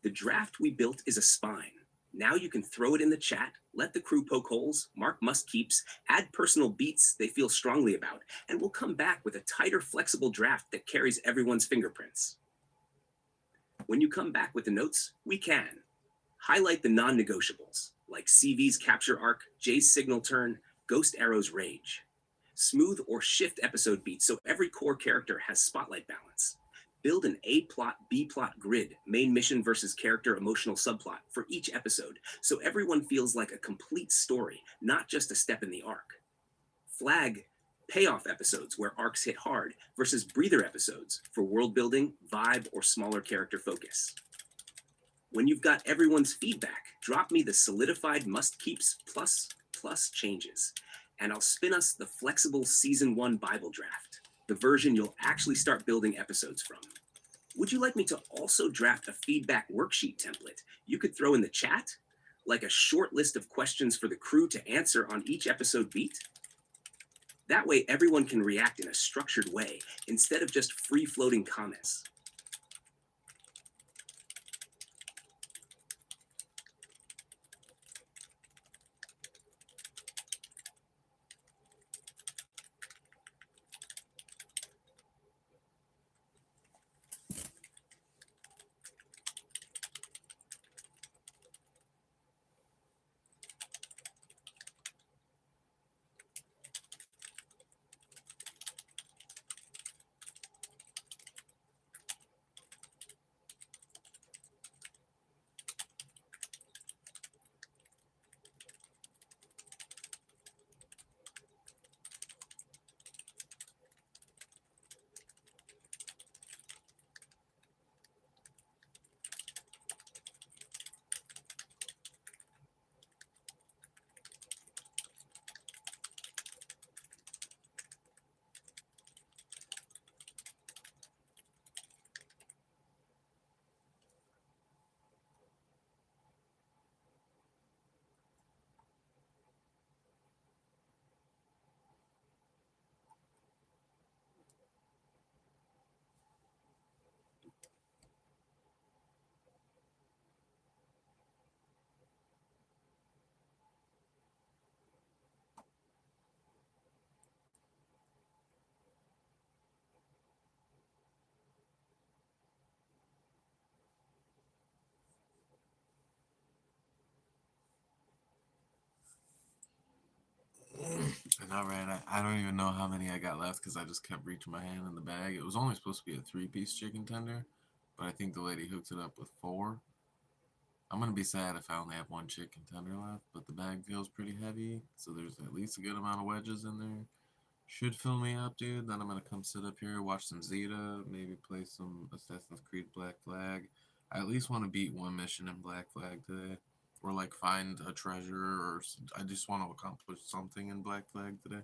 The draft we built is a spine. Now you can throw it in the chat, let the crew poke holes, mark must-keeps, add personal beats they feel strongly about, and we'll come back with a tighter, flexible draft that carries everyone's fingerprints. When you come back with the notes, we can highlight the non-negotiables, like CV's capture arc, Jay's signal turn, Ghost Arrow's rage. Smooth or shift episode beats so every core character has spotlight balance. Build an A-plot, B-plot grid, main mission versus character emotional subplot for each episode, so everyone feels like a complete story, not just a step in the arc. Flag payoff episodes where arcs hit hard versus breather episodes for world building, vibe, or smaller character focus. When you've got everyone's feedback, drop me the solidified must-keeps plus changes, and I'll spin us the flexible Season 1 Bible draft, the version you'll actually start building episodes from. Would you like me to also draft a feedback worksheet template you could throw in the chat? Like a short list of questions for the crew to answer on each episode beat? That way everyone can react in a structured way instead of just free-floating comments. I don't even know how many I got left because I just kept reaching my hand in the bag. It was only supposed to be a 3-piece chicken tender, but I think the lady hooked it up with 4. I'm gonna be sad if I only have 1 chicken tender left, but the bag feels pretty heavy, so there's at least a good amount of wedges in there. Should fill me up, dude. Then I'm gonna come sit up here, watch some Zeta, maybe play some Assassin's Creed Black Flag. I at least want to beat 1 mission in Black Flag today, or like find a treasure, or I just want to accomplish something in Black Flag today.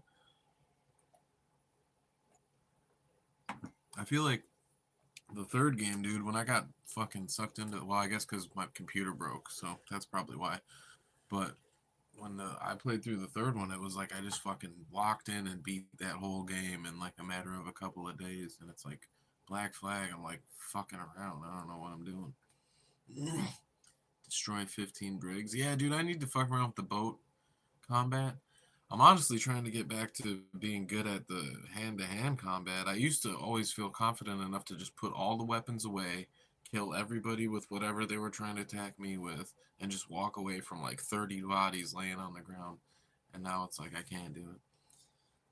I feel like the 3rd game, dude, when I got fucking sucked into, well, I guess because my computer broke, so that's probably why. But when I played through the 3rd one, it was like I just fucking locked in and beat that whole game in like a matter of a couple of days. And it's like Black Flag, I'm like fucking around. I don't know what I'm doing. Destroy 15 brigs. Yeah, dude, I need to fuck around with the boat combat. I'm honestly trying to get back to being good at the hand-to-hand combat. I used to always feel confident enough to just put all the weapons away, kill everybody with whatever they were trying to attack me with, and just walk away from like 30 bodies laying on the ground. And now it's like I can't do it.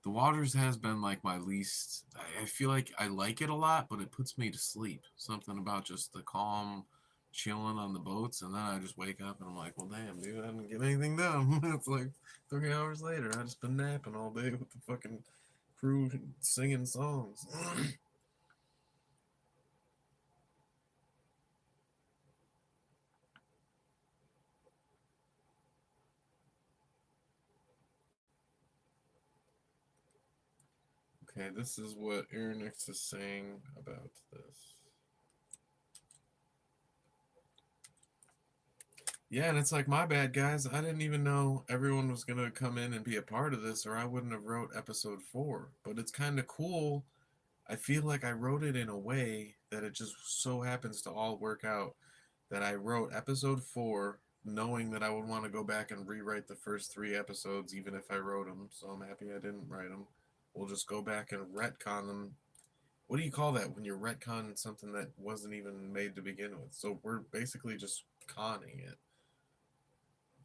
The Waters has been like my least. I feel like I like it a lot, but it puts me to sleep. Something about just the calm, chilling on the boats, and then I just wake up and I'm like, well, damn, dude, I didn't get anything done. It's like 3 hours later. I just been napping all day with the fucking crew singing songs. Okay, this is what Aaronix is saying about this. Yeah, and it's like, my bad, guys. I didn't even know everyone was going to come in and be a part of this, or I wouldn't have wrote episode 4. But it's kind of cool. I feel like I wrote it in a way that it just so happens to all work out that I wrote episode 4 knowing that I would want to go back and rewrite the first 3 episodes even if I wrote them. So I'm happy I didn't write them. We'll just go back and retcon them. What do you call that when you're retconning something that wasn't even made to begin with? So we're basically just conning it,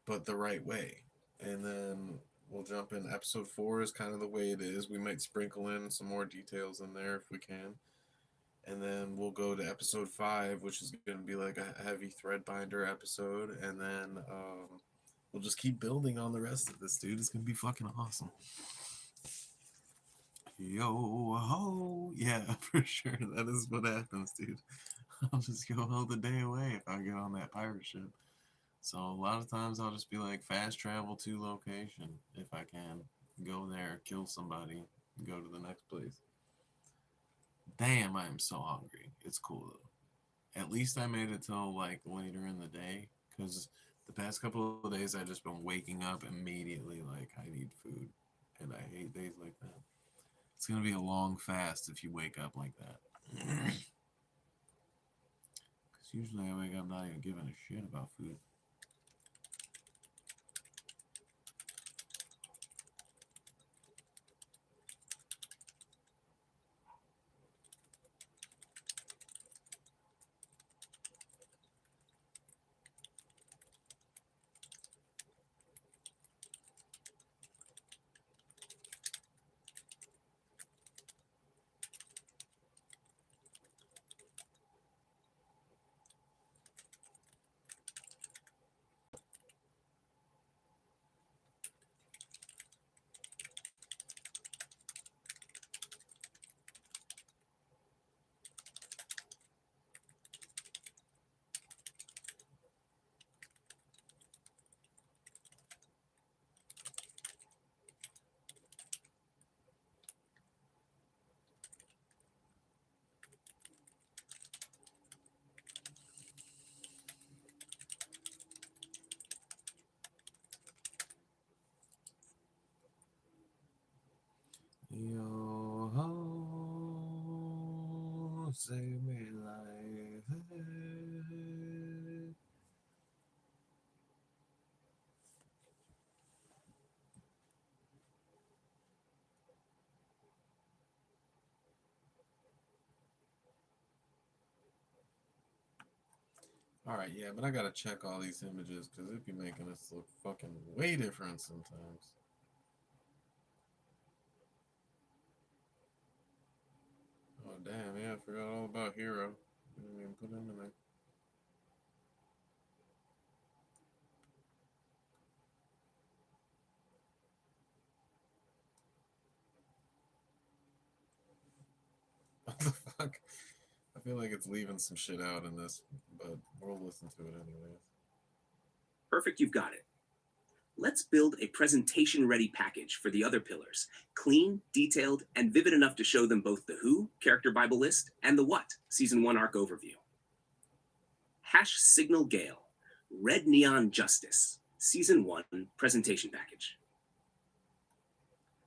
but the right way. And then we'll jump in. Episode 4 is kind of the way it is. We might sprinkle in some more details in there if we can. And then we'll go to episode 5, which is going to be like a heavy ThreadBinder episode. And then we'll just keep building on the rest of this, dude. It's going to be fucking awesome. Yo ho. Yeah, for sure. That is what happens, dude. I'll just go all the day away if I get on that pirate ship. So a lot of times I'll just be like fast travel to location if I can. Go there, kill somebody, go to the next place. Damn, I am so hungry. It's cool though. At least I made it till like later in the day, because the past couple of days I just been waking up immediately like I need food, and I hate days like that. It's gonna be a long fast if you wake up like that. Because usually I wake up not even giving a shit about food. Yo ho, save me life. Alright, yeah, but I gotta check all these images because it'd be making us look fucking way different sometimes. Oh, damn, yeah, I forgot all about Hero. Didn't even put him in there. What the fuck? I feel like it's leaving some shit out in this, but we'll listen to it anyways. Perfect, you've got it. Let's build a presentation-ready package for the other pillars, clean, detailed, and vivid enough to show them both the Who character Bible list and the What Season 1 arc overview. Hash Signal Gale, Red Neon Justice, Season 1 presentation package.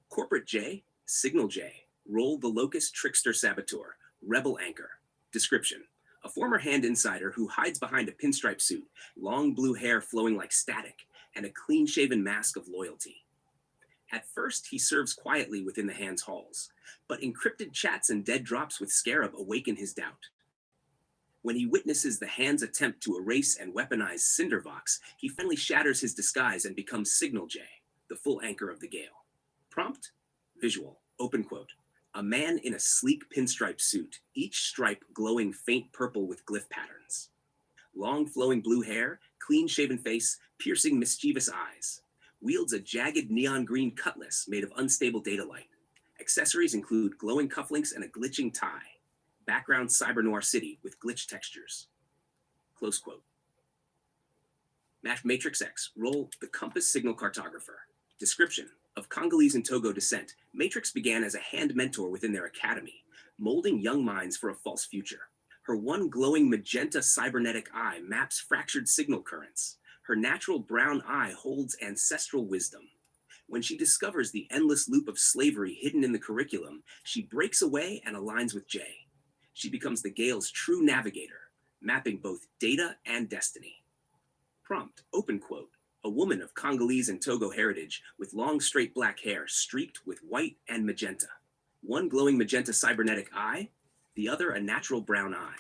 Corporate J, Signal J, Roll the Locust Trickster Saboteur, Rebel Anchor. Description: a former Hand insider who hides behind a pinstripe suit, long blue hair flowing like static, and a clean-shaven mask of loyalty. At first, he serves quietly within the Hand's halls, but encrypted chats and dead drops with Scarab awaken his doubt. When he witnesses the Hand's attempt to erase and weaponize Cindervox, he finally shatters his disguise and becomes Signal J, the full anchor of the Gale. Prompt: visual, open quote. A man in a sleek pinstripe suit, each stripe glowing faint purple with glyph patterns. Long flowing blue hair, clean-shaven face, piercing mischievous eyes. Wields a jagged neon green cutlass made of unstable data light. Accessories include glowing cufflinks and a glitching tie. Background cyber noir city with glitch textures. Close quote. Match Matrix X, roll the Compass Signal Cartographer. Description: of Congolese and Togo descent, Matrix began as a Hand mentor within their academy, molding young minds for a false future. Her one glowing magenta cybernetic eye maps fractured signal currents. Her natural brown eye holds ancestral wisdom. When she discovers the endless loop of slavery hidden in the curriculum, she breaks away and aligns with Jay. She becomes the Gale's true navigator, mapping both data and destiny. Prompt, open quote. A woman of Congolese and Togo heritage with long straight black hair streaked with white and magenta. One glowing magenta cybernetic eye, the other a natural brown eye.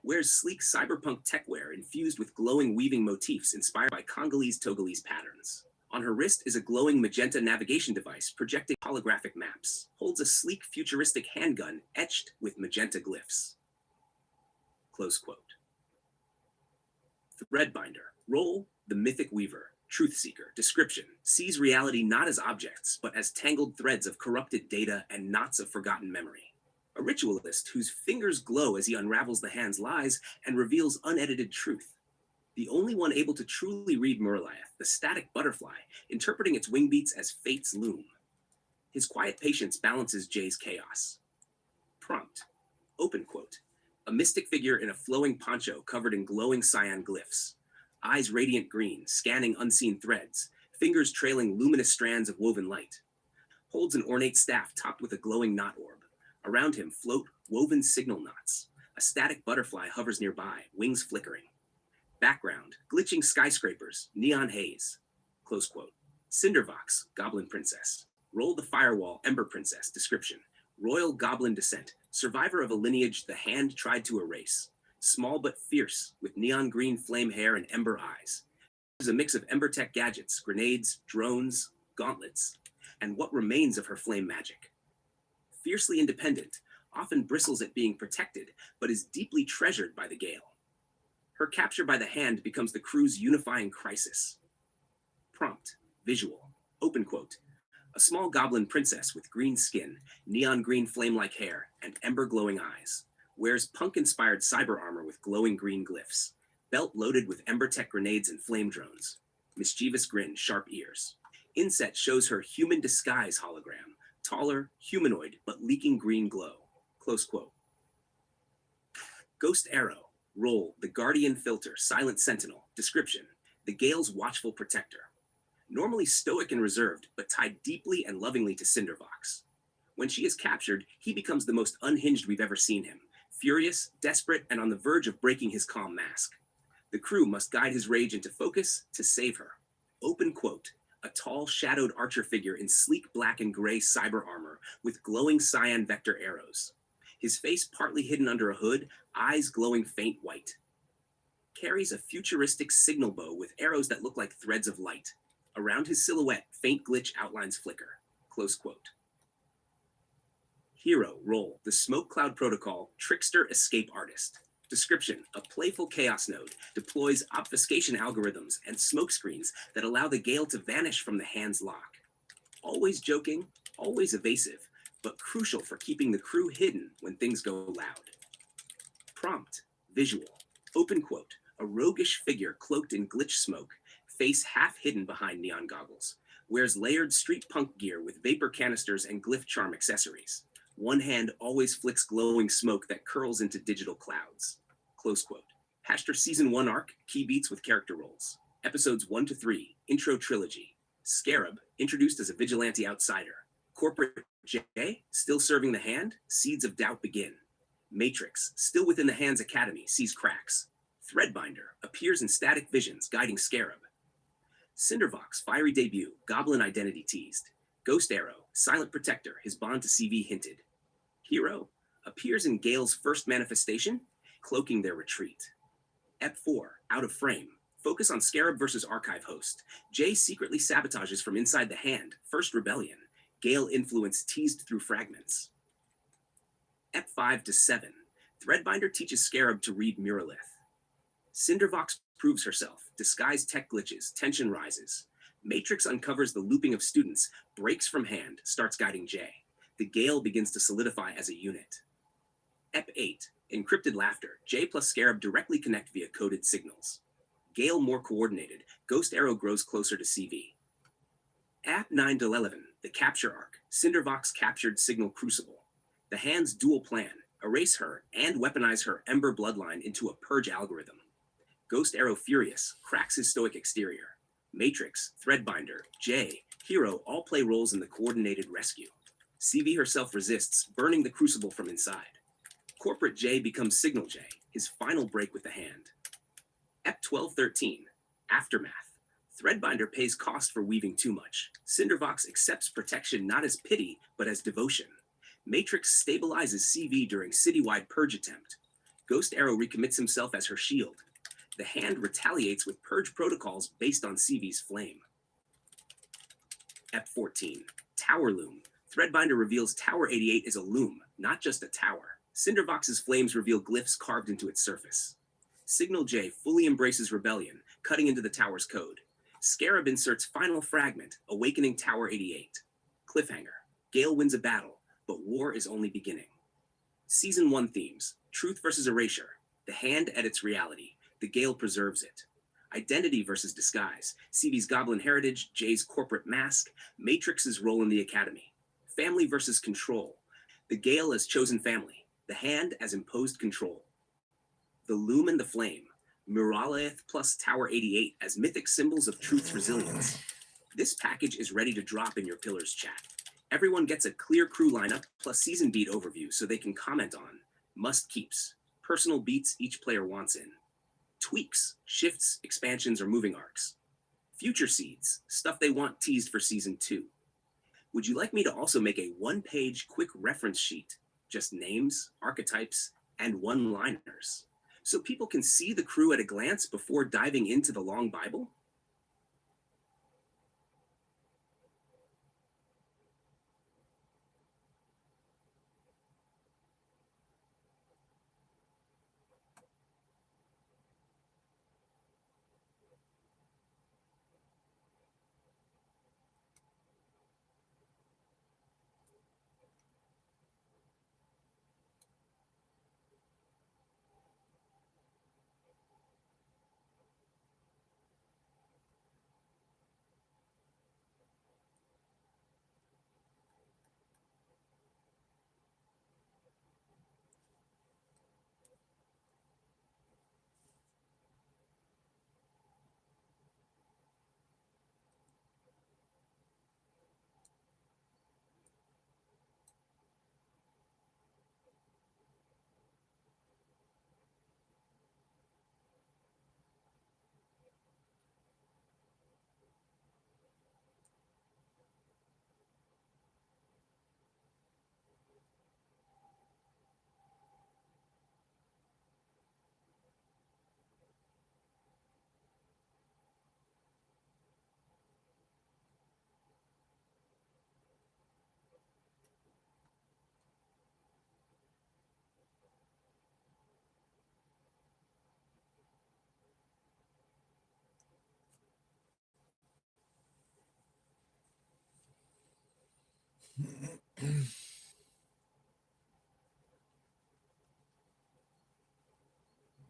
Wears sleek cyberpunk techwear infused with glowing weaving motifs inspired by Congolese-Togolese patterns. On her wrist is a glowing magenta navigation device projecting holographic maps. Holds a sleek futuristic handgun etched with magenta glyphs. Close quote. ThreadBinder, roll the Mythic Weaver, Truth Seeker. Description: sees reality not as objects, but as tangled threads of corrupted data and knots of forgotten memory. A ritualist whose fingers glow as he unravels the Hand's lies and reveals unedited truth. The only one able to truly read Muraliath, the static butterfly, interpreting its wing beats as fate's loom. His quiet patience balances Jay's chaos. Prompt, open quote. A mystic figure in a flowing poncho covered in glowing cyan glyphs. Eyes radiant green, scanning unseen threads, fingers trailing luminous strands of woven light. Holds an ornate staff topped with a glowing knot orb. Around him float woven signal knots. A static butterfly hovers nearby, wings flickering. Background, glitching skyscrapers, neon haze. Close quote. Cindervox, Goblin Princess. Roll the Firewall, Ember Princess. Description: royal goblin descent, survivor of a lineage the Hand tried to erase. Small but fierce, with neon green flame hair and ember eyes. There's a mix of ember tech gadgets, grenades, drones, gauntlets, and what remains of her flame magic. Fiercely independent, often bristles at being protected, but is deeply treasured by the Gale. Her capture by the Hand becomes the crew's unifying crisis. Prompt, visual, open quote. A small goblin princess with green skin, neon green flame-like hair, and ember-glowing eyes. Wears punk-inspired cyber armor with glowing green glyphs. Belt loaded with ember tech grenades and flame drones. Mischievous grin, sharp ears. Inset shows her human disguise hologram. Taller, humanoid, but leaking green glow. Close quote. Ghost Arrow. Roll the Guardian Filter, Silent Sentinel. Description: the Gale's watchful protector. Normally stoic and reserved, but tied deeply and lovingly to Cindervox. When she is captured, he becomes the most unhinged we've ever seen him. Furious, desperate, and on the verge of breaking his calm mask. The crew must guide his rage into focus to save her. Open quote. A tall, shadowed archer figure in sleek black and gray cyber armor with glowing cyan vector arrows. His face partly hidden under a hood, eyes glowing faint white. Carries a futuristic signal bow with arrows that look like threads of light. Around his silhouette, faint glitch outlines flicker. Close quote. Hero, role, the smoke cloud protocol, trickster escape artist. Description, a playful chaos node deploys obfuscation algorithms and smokescreens that allow the Gale to vanish from the hand's lock. Always joking, always evasive, but crucial for keeping the crew hidden when things go loud. Prompt, visual, open quote, a roguish figure cloaked in glitch smoke, face half hidden behind neon goggles, wears layered street punk gear with vapor canisters and glyph charm accessories. One hand always flicks glowing smoke that curls into digital clouds. Close quote. Hashtag Season 1 arc, key beats with character roles. Episodes 1 to 3, intro trilogy. Scarab, introduced as a vigilante outsider. Corporate J, still serving the hand, seeds of doubt begin. Matrix, still within the hand's academy, sees cracks. ThreadBinder, appears in static visions, guiding Scarab. Cindervox, fiery debut, goblin identity teased. Ghost Arrow, silent protector, his bond to CV hinted. Hero, appears in Gale's first manifestation, cloaking their retreat. Ep 4, out of frame, focus on Scarab versus Archive host. Jay secretly sabotages from inside the hand, first rebellion. Gale influence teased through fragments. Ep 5 to 7, ThreadBinder teaches Scarab to read Muralith. Cindervox proves herself, disguised tech glitches, tension rises. Matrix uncovers the looping of students, breaks from hand, starts guiding Jay. The Gale begins to solidify as a unit. Ep 8, encrypted laughter, Jay plus Scarab directly connect via coded signals. Gale more coordinated, Ghost Arrow grows closer to CV. Ep 9 to 11, the capture arc, Cindervox captured Signal Crucible. The hand's dual plan, erase her and weaponize her Ember bloodline into a purge algorithm. Ghost Arrow furious, cracks his stoic exterior. Matrix, ThreadBinder, Jay, Hero all play roles in the coordinated rescue. CV herself resists, burning the crucible from inside. Corporate J becomes Signal J, his final break with the hand. Ep 12-13, Aftermath. ThreadBinder pays cost for weaving too much. Cindervox accepts protection not as pity, but as devotion. Matrix stabilizes CV during citywide purge attempt. Ghost Arrow recommits himself as her shield. The hand retaliates with purge protocols based on CV's flame. Ep 14, Tower Loom. ThreadBinder reveals Tower 88 is a loom, not just a tower. Cindervox's flames reveal glyphs carved into its surface. Signal J fully embraces rebellion, cutting into the tower's code. Scarab inserts final fragment, awakening Tower 88. Cliffhanger. Gale wins a battle, but war is only beginning. Season 1 themes, truth versus erasure. The hand edits reality, the Gale preserves it. Identity versus disguise, CV's goblin heritage, Jay's corporate mask, Matrix's role in the academy. Family versus control, the Gale as chosen family, the hand as imposed control. The loom and the flame, Muralith plus Tower 88 as mythic symbols of truth's resilience. This package is ready to drop in your Pillars chat. Everyone gets a clear crew lineup plus season beat overview so they can comment on must keeps, personal beats each player wants in, tweaks, shifts, expansions, or moving arcs, future seeds, stuff they want teased for season 2. Would you like me to also make a one-page quick reference sheet, just names, archetypes, and one-liners, so people can see the crew at a glance before diving into the long Bible?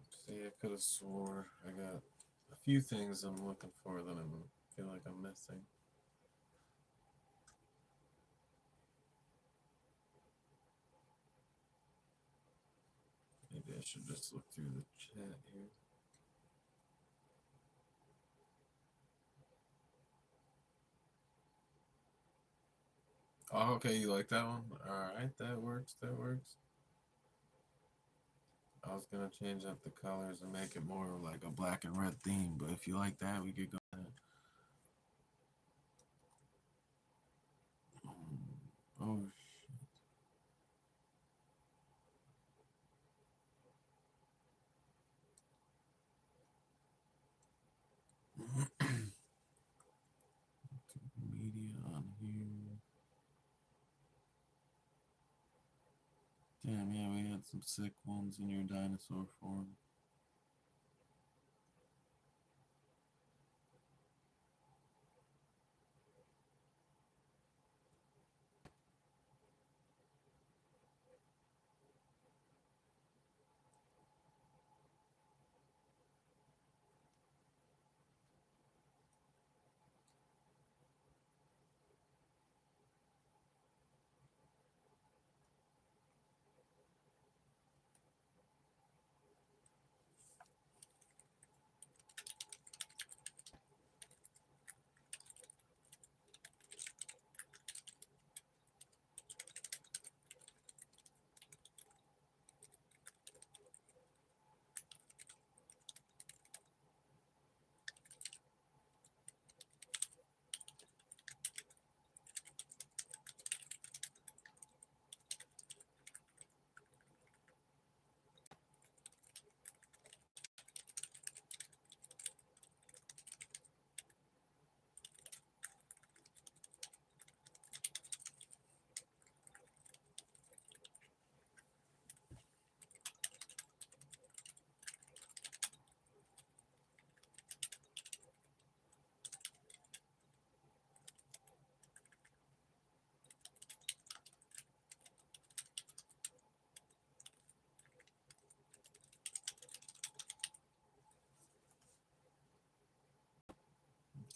See, I could have swore I got a few things I'm looking for that I feel like I'm missing. Maybe I should just look through the chat here. Oh, okay, you like that one? Alright, that works, that works. I was gonna change up the colors and make it more like a black and red theme, but if you like that, we could go ahead. Oh, shit. Media on here. Damn, yeah, we had some sick ones in your dinosaur form.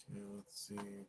Okay, let's see.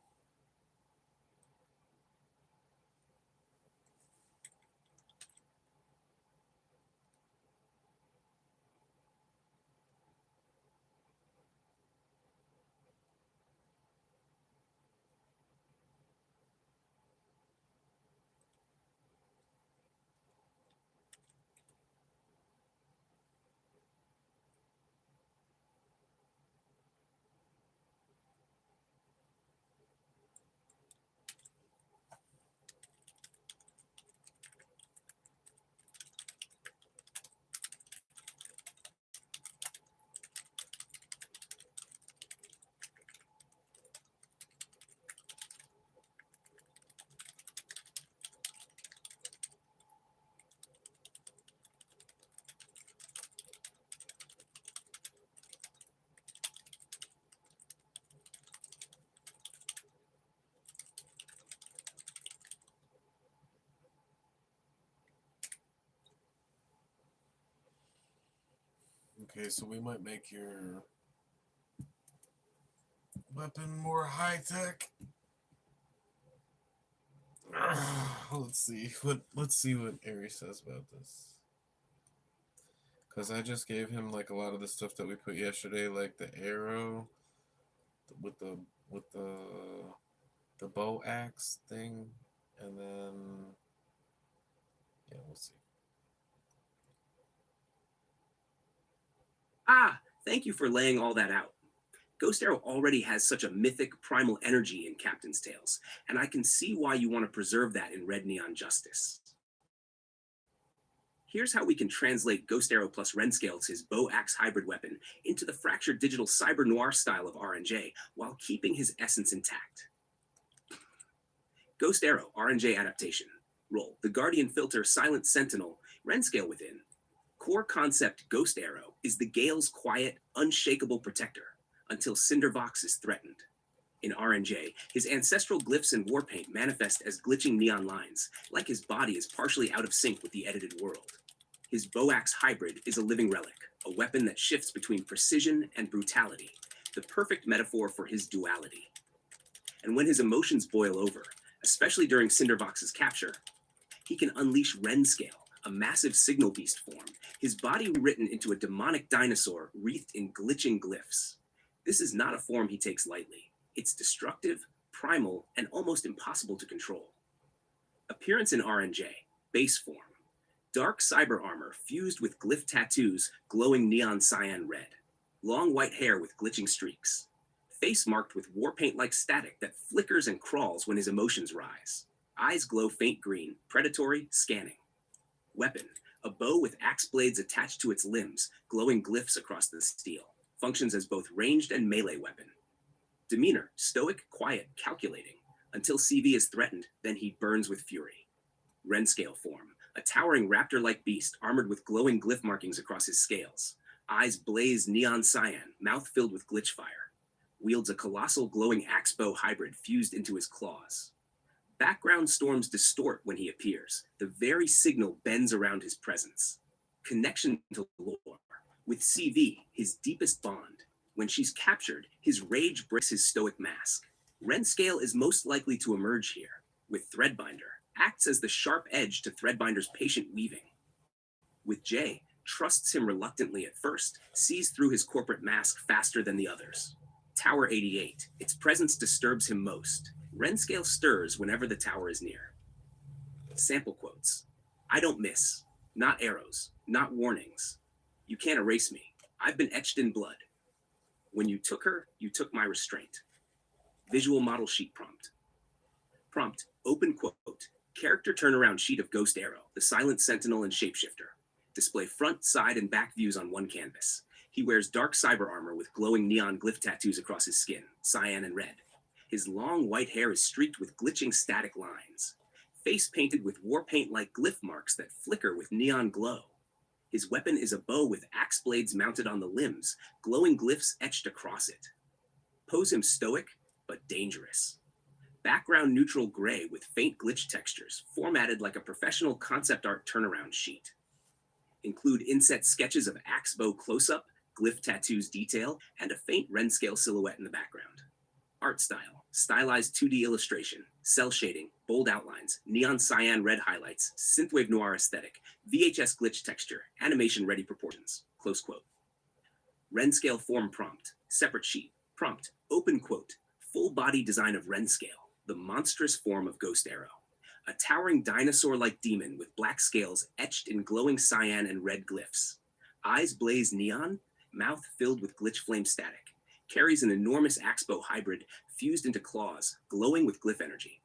Okay, so we might make your weapon more high tech. Let's see what Ari says about this. Cause I just gave him like a lot of the stuff that we put yesterday, like the arrow with the bow axe thing, and then yeah, we'll see. Ah, thank you for laying all that out. Ghost Arrow already has such a mythic primal energy in Captain's Tales, and I can see why you want to preserve that in Red Neon Justice. Here's how we can translate Ghost Arrow plus Renscale's his bow axe hybrid weapon into the fractured digital cyber noir style of RNJ while keeping his essence intact. Ghost Arrow RNJ adaptation. Role: the Guardian Filter Silent Sentinel, Renscale within. Core concept: Ghost Arrow is the Gale's quiet, unshakable protector until Cindervox is threatened. In RNJ, his ancestral glyphs and war paint manifest as glitching neon lines, like his body is partially out of sync with the edited world. His bow-axe hybrid is a living relic, a weapon that shifts between precision and brutality, the perfect metaphor for his duality. And when his emotions boil over, especially during Cindervox's capture, he can unleash Renscale, a massive signal beast form, his body written into a demonic dinosaur wreathed in glitching glyphs. This is not a form he takes lightly. It's destructive, primal, and almost impossible to control. Appearance in RNJ, base form. Dark cyber armor fused with glyph tattoos glowing neon cyan red. Long white hair with glitching streaks. Face marked with war paint-like static that flickers and crawls when his emotions rise. Eyes glow faint green, predatory, scanning. Weapon, a bow with axe blades attached to its limbs, glowing glyphs across the steel. Functions as both ranged and melee weapon. Demeanor, stoic, quiet, calculating. Until CV is threatened, then he burns with fury. Renscale form, a towering raptor-like beast armored with glowing glyph markings across his scales. Eyes blaze neon cyan, mouth filled with glitch fire. Wields a colossal glowing axe bow hybrid fused into his claws. Background storms distort when he appears. The very signal bends around his presence. Connection to lore. With CV, his deepest bond. When she's captured, his rage breaks his stoic mask. Renscale is most likely to emerge here, with ThreadBinder, acts as the sharp edge to ThreadBinder's patient weaving. With Jay, trusts him reluctantly at first, sees through his corporate mask faster than the others. Tower 88, its presence disturbs him most. Renscale stirs whenever the tower is near. Sample quotes. I don't miss. Not arrows. Not warnings. You can't erase me. I've been etched in blood. When you took her, you took my restraint. Visual model sheet prompt. Prompt, open quote. Character turnaround sheet of Ghost Arrow, the silent sentinel and shapeshifter. Display front, side, and back views on one canvas. He wears dark cyber armor with glowing neon glyph tattoos across his skin, cyan and red. His long white hair is streaked with glitching static lines. Face painted with war paint-like glyph marks that flicker with neon glow. His weapon is a bow with axe blades mounted on the limbs, glowing glyphs etched across it. Pose him stoic, but dangerous. Background neutral gray with faint glitch textures, formatted like a professional concept art turnaround sheet. Include inset sketches of axe bow close-up, glyph tattoos detail, and a faint Renscale silhouette in the background. Art style, stylized 2D illustration, cell shading, bold outlines, neon cyan red highlights, synthwave noir aesthetic, VHS glitch texture, animation-ready proportions, close quote. Renscale form prompt, separate sheet, prompt, open quote, full body design of Renscale, the monstrous form of Ghost Arrow. A towering dinosaur-like demon with black scales etched in glowing cyan and red glyphs. Eyes blaze neon, mouth filled with glitch flame static. Carries an enormous axebow hybrid fused into claws, glowing with glyph energy.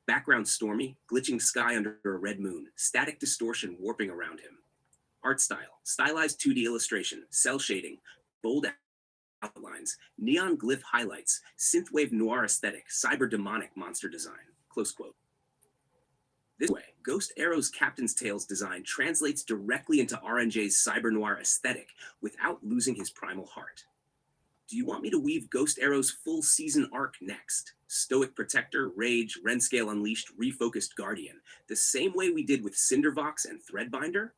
Background stormy, glitching sky under a red moon, static distortion warping around him. Art style, stylized 2D illustration, cell shading, bold outlines, neon glyph highlights, synthwave noir aesthetic, cyber demonic monster design, close quote. This way, Ghost Arrow's Captain's Tales design translates directly into RNJ's cyber noir aesthetic without losing his primal heart. Do you want me to weave Ghost Arrow's full season arc next? Stoic Protector, Rage, Renscale Unleashed, Refocused Guardian, the same way we did with Cindervox and ThreadBinder?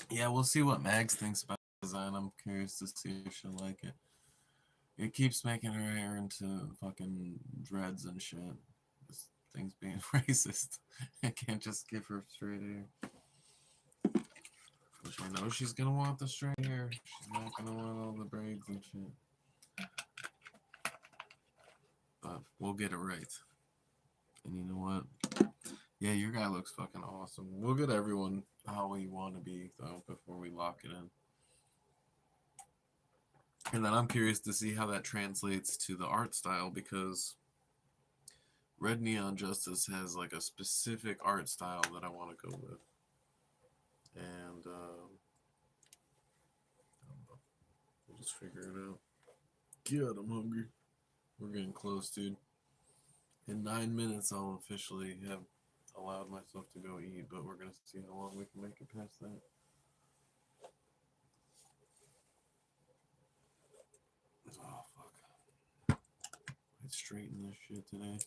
Yeah, we'll see what Mags thinks about the design. I'm curious to see if she'll like it. It keeps making her hair into fucking dreads and shit. This thing's being racist. I can't just give her straight hair. Which I know she's gonna want the straight hair. She's not gonna want all the braids and shit. But we'll get it right. And you know what? Yeah, your guy looks fucking awesome. We'll get everyone how we want to be, though, before we lock it in. And then I'm curious to see how that translates to the art style, because Red Neon Justice has like a specific art style that I want to go with. And we'll just figure it out. God, I'm hungry. We're getting close, dude. In 9 minutes, I'll officially have allowed myself to go eat, but we're going to see how long we can make it past that. Oh, fuck. Let's straighten this shit today.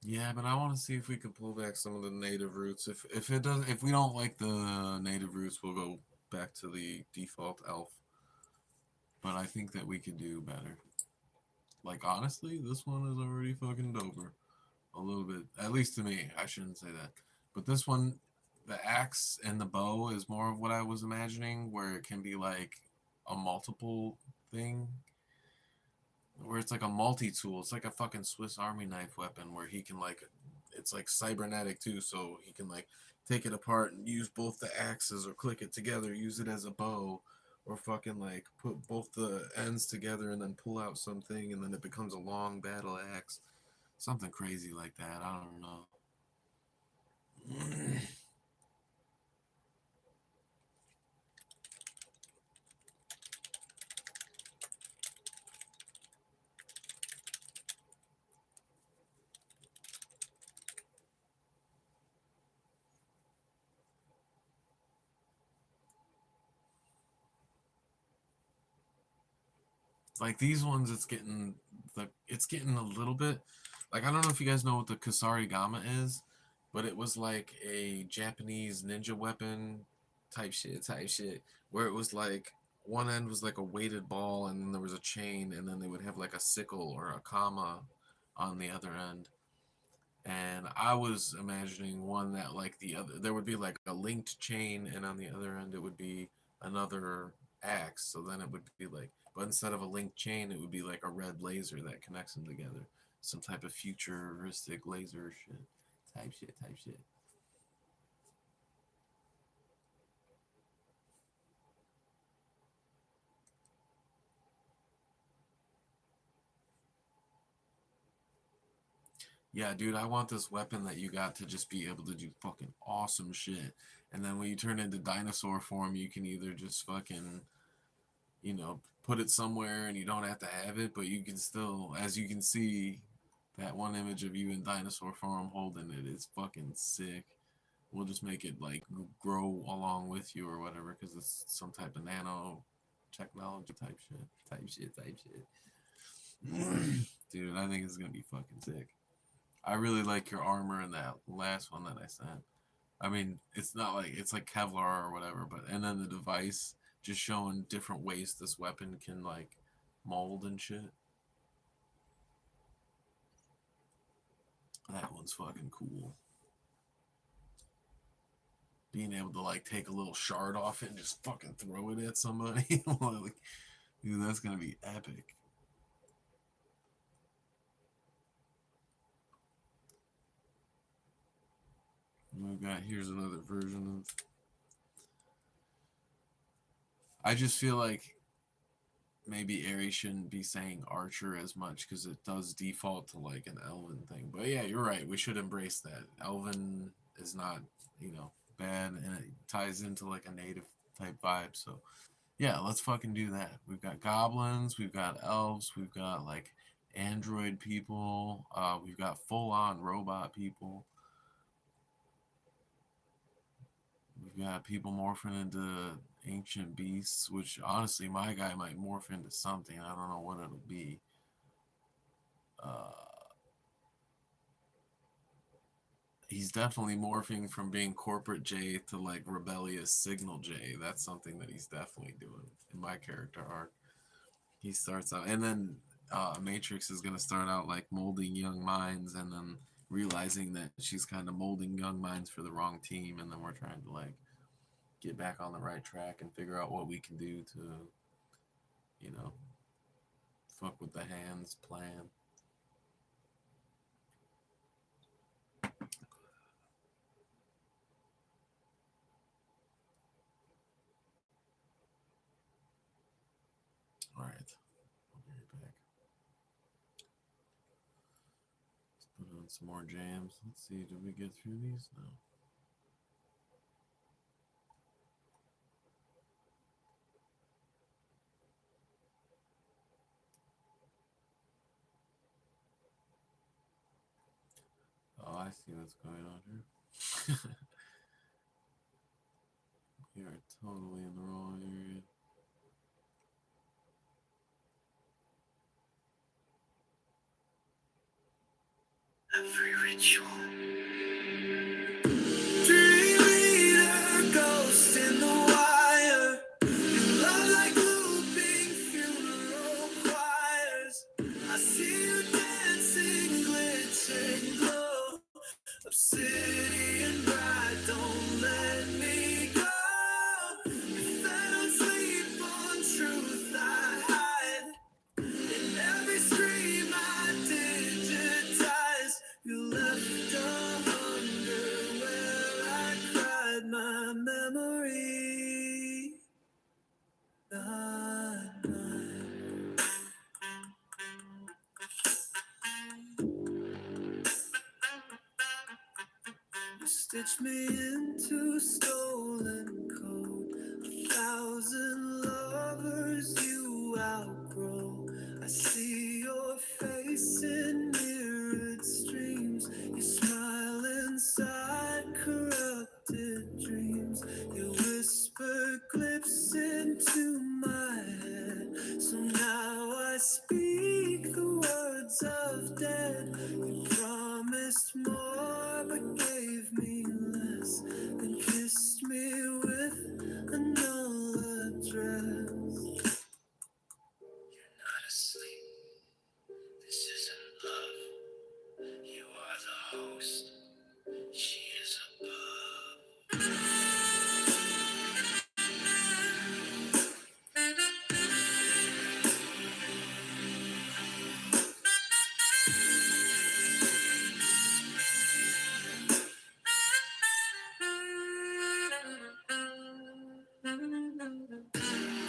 Yeah, but I want to see if we can pull back some of the native roots. If it doesn't, if we don't like the native roots, we'll go back to the default elf. But I think that we could do better. Like, honestly, this one is already fucking doper. A little bit, at least to me. I shouldn't say that, but this one, the axe and the bow is more of what I was imagining, where it can be like a multiple thing, where it's like a multi-tool. It's like a fucking Swiss Army knife weapon where he can like, it's like cybernetic too, so he can like take it apart and use both the axes or click it together, use it as a bow, or fucking like put both the ends together and then pull out something and then it becomes a long battle axe. Something crazy like that. I don't know. Like these ones, it's getting a little bit like, I don't know if you guys know what the Kasari Gama is, but it was like a Japanese ninja weapon type shit, where it was like one end was like a weighted ball and then there was a chain and then they would have like a sickle or a kama on the other end. And I was imagining one that like the other, there would be like a linked chain and on the other end it would be another axe. So then it would be like, but instead of a linked chain, it would be like a red laser that connects them together. Some type of futuristic laser shit. Type shit. Yeah, dude, I want this weapon that you got to just be able to do fucking awesome shit. And then when you turn into dinosaur form, you can either just fucking, put it somewhere and you don't have to have it, but you can still, as you can see, that one image of you in dinosaur form holding it is fucking sick. We'll just make it like grow along with you or whatever, because it's some type of nano technology type shit. Dude, I think it's gonna be fucking sick. I really like your armor in that last one that I sent. I mean, it's not like it's like Kevlar or whatever, but and then the device just showing different ways this weapon can like mold and shit. That one's fucking cool. Being able to like take a little shard off it and just fucking throw it at somebody. Like, dude, that's gonna be epic. We've got, here's another version of. I just feel like maybe Ares shouldn't be saying Archer as much because it does default to like an Elven thing. But yeah, you're right. We should embrace that. Elven is not, bad, and it ties into like a native type vibe. So Yeah, let's fucking do that. We've got goblins, we've got elves, we've got like android people, we've got full-on robot people. We've got people morphing into ancient beasts, which honestly my guy might morph into something. I don't know what it'll be. He's definitely morphing from being corporate J to like rebellious signal J. That's something that he's definitely doing in my character arc. He starts out, and then Matrix is going to start out like molding young minds, and then realizing that she's kind of molding young minds for the wrong team, and then we're trying to like get back on the right track and figure out what we can do to, you know, fuck with the hands plan. All right, I'll be right back. Let's put on some more jams. Let's see, did we get through these? No. Oh, I see what's going on here. You are totally in the wrong area. Every ritual. Dream leader, ghost in the wire. Your love like looping funeral choirs. I see you dancing, glitter, glow. Obsidian bride, don't let me go. If I don't sleep on truth, I hide. In every scream I digitize, you left a hunger where I cried my memory. Not mine. You stitched me into stolen code. 1,000 lovers you outgrow. I see your face in mirrored streams. You smile inside corrupted dreams. You whisper clips into my head. So now I speak the words of dead. You promised more but gave me less. Then kissed me with a null address. You're not asleep. This isn't love. You are the host. She is above.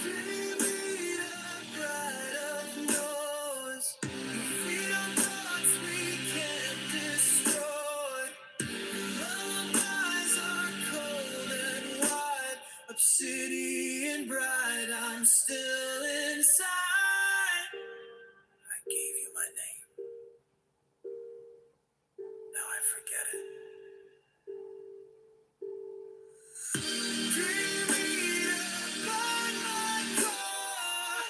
Dream leader, bride of noise. You feed on thoughts we can't destroy. Lullabies are cold and wide. Obsidian bride, I'm still inside. I gave you my name. Now I forget it. Dream leader, guard my core.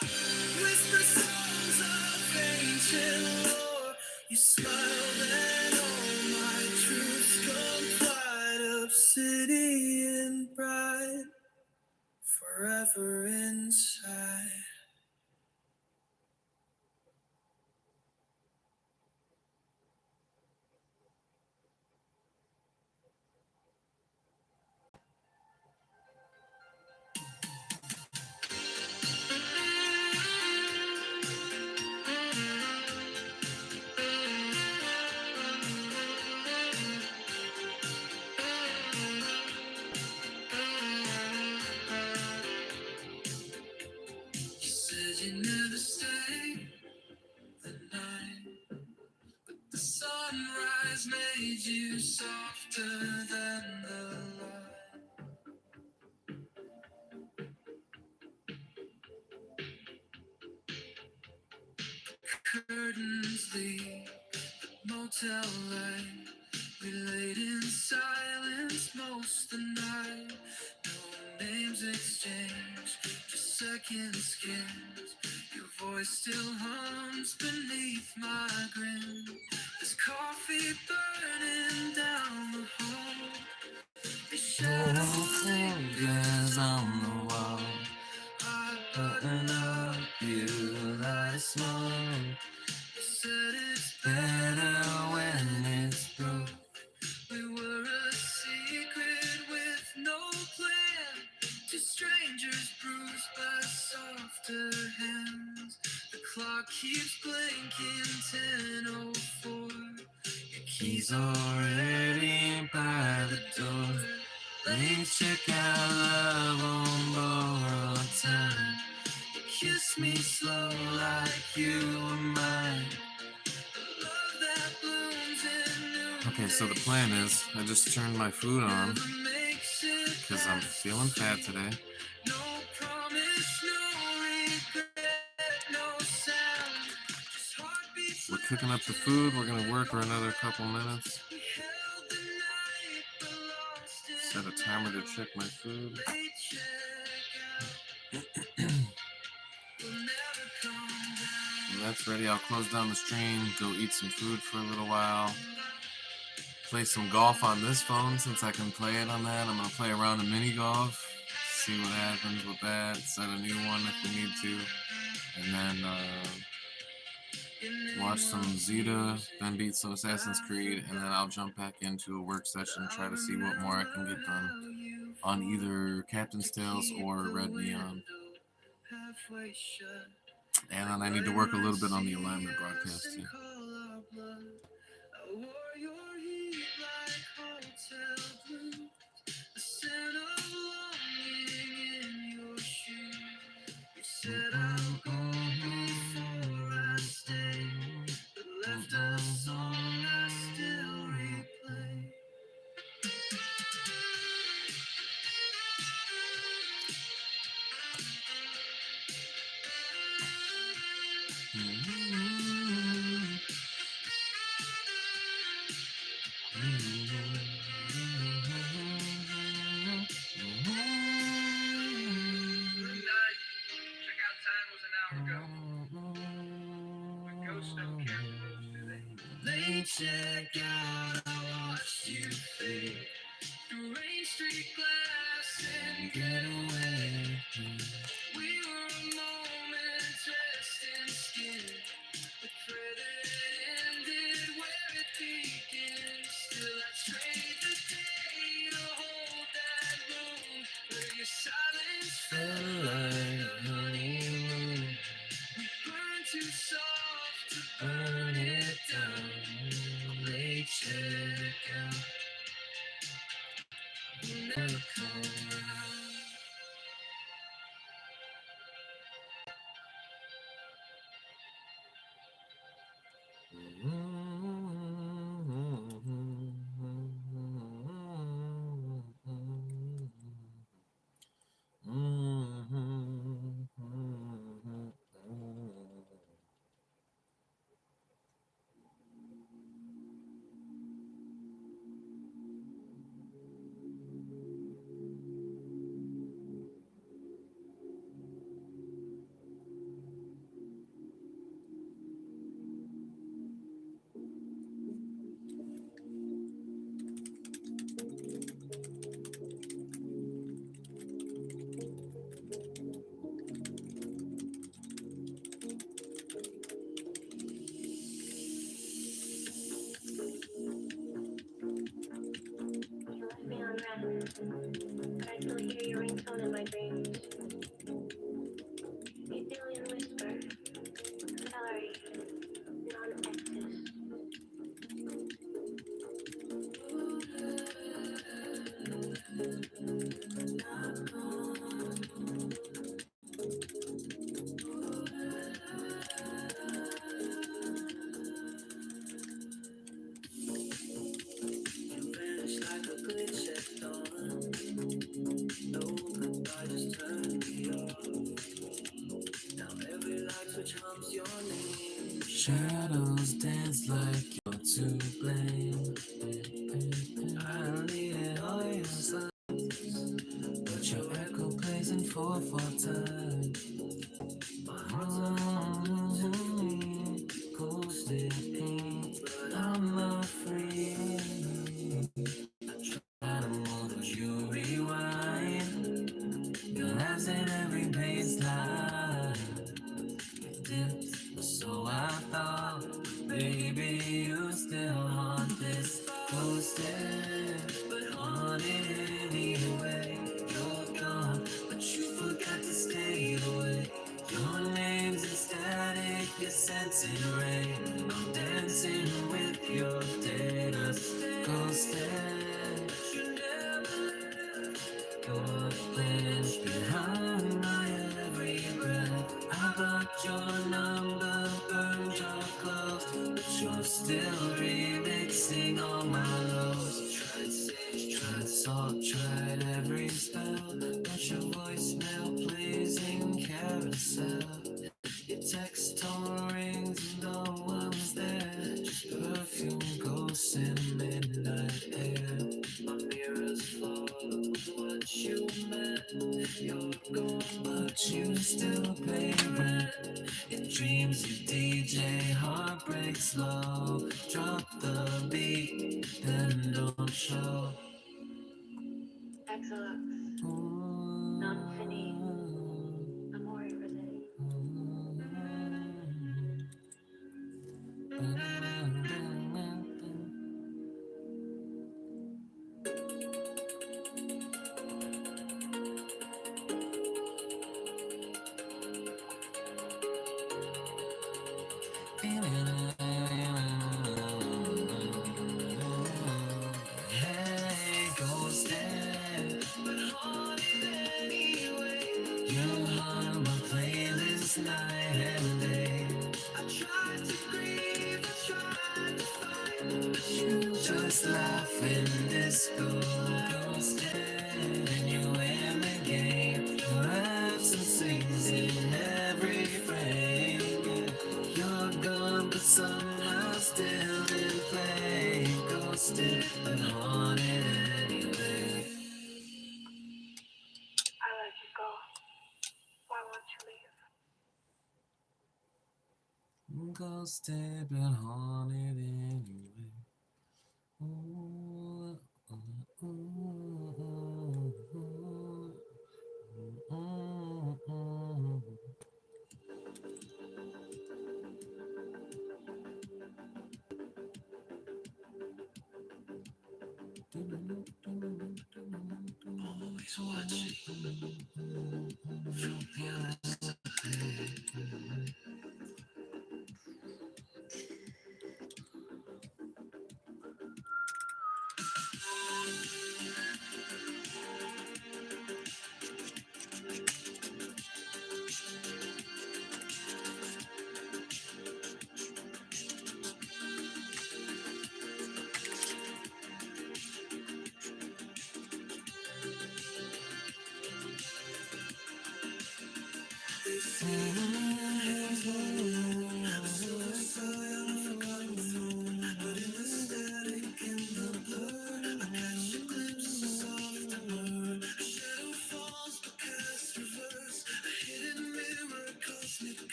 Whisper songs of ancient lore. You smiled and all my truths complied. Obsidian bride, forever inside. You said you never stay the night, but the sunrise made you softer than the light. curtains leave the motel light. We laid in silence most the night. No names exchanged, just second skins. Your voice still hums beneath my grin. There's coffee burning down the hall. The shadow lingers on the wall. I button up, you lie small. You said it's better when it's broke. We were a secret with no plan. Two strangers bruised by softer hands. The clock keeps blinking 10:04. Your keys already by the door. Late checkout love on borrowed time. You kiss me slow like you were mine. Love that blooms in noon. Okay, so the plan is I just turned my food on because I'm feeling fat today. No promise, no regret, no sound. Just heartbeats. We're cooking up the food. We're gonna work for another couple minutes. We held the night, but lost it. Set a timer to check my food. Late checkout. We'll never come down. When that's ready, I'll close down the stream, go eat some food for a little while, play some golf on this phone since I can play it on that. I'm gonna play around a mini golf, see what happens with that, set a new one if we need to, and then watch some Zeta, then beat some Assassin's Creed, and then I'll jump back into a work session, try to see what more I can get done on either Captain's Tales or Red Neon. And then I need to work a little bit on the alignment broadcast too. Check out, I watched you fade through Rain Street glass and get away. We were a moment dressed in skin. The credit ended where it began. Still I trade the day to hold that room where your silence felt like a honeymoon. We burned too soft to burn it down. Late checkout, we'll never come around. shadows dance like you're to blame. I needed all your signs, but your echo plays in 4/4 time. My heart's ghosted pain, but I'm not free. I don't know that you rewind. Your laughs in every baseline. So I thought, baby, you still haunt this ghosted, but haunted anyway. You're gone, but you forgot to stay away. Your name's in static, you're sensing rain. I'm dancing with your data, ghosted. But you never left. Your plans behind my every breath. I got your number, burned your clothes, but you're still remixing all my lows. Tried sage, tried salt, tried every spell, but your voicemail plays in carousel. Your text tone rings and no one's there. Just perfume, ghosts in midnight air. My mirror's full of what you meant. You're gone, but you still pay rent. In dreams you DJ, heartbreak slow. Drop the beat, then don't show. Excellence, non fini, amore vedere. Hey, ghosted, but haunted anyway. You're on my playlist night and day. I tried to grieve, I tried to fight, but you just laugh in disco. Ghosted, and you in the game. Your absence sings in every frame. You're gone, but somehow still in play. Ghosted, but haunted anyway. I let you go. Why won't you leave? Ghosted, but haunted anyway. Ooh, ooh, ooh, ooh, ooh, ooh. Always watching from the other side.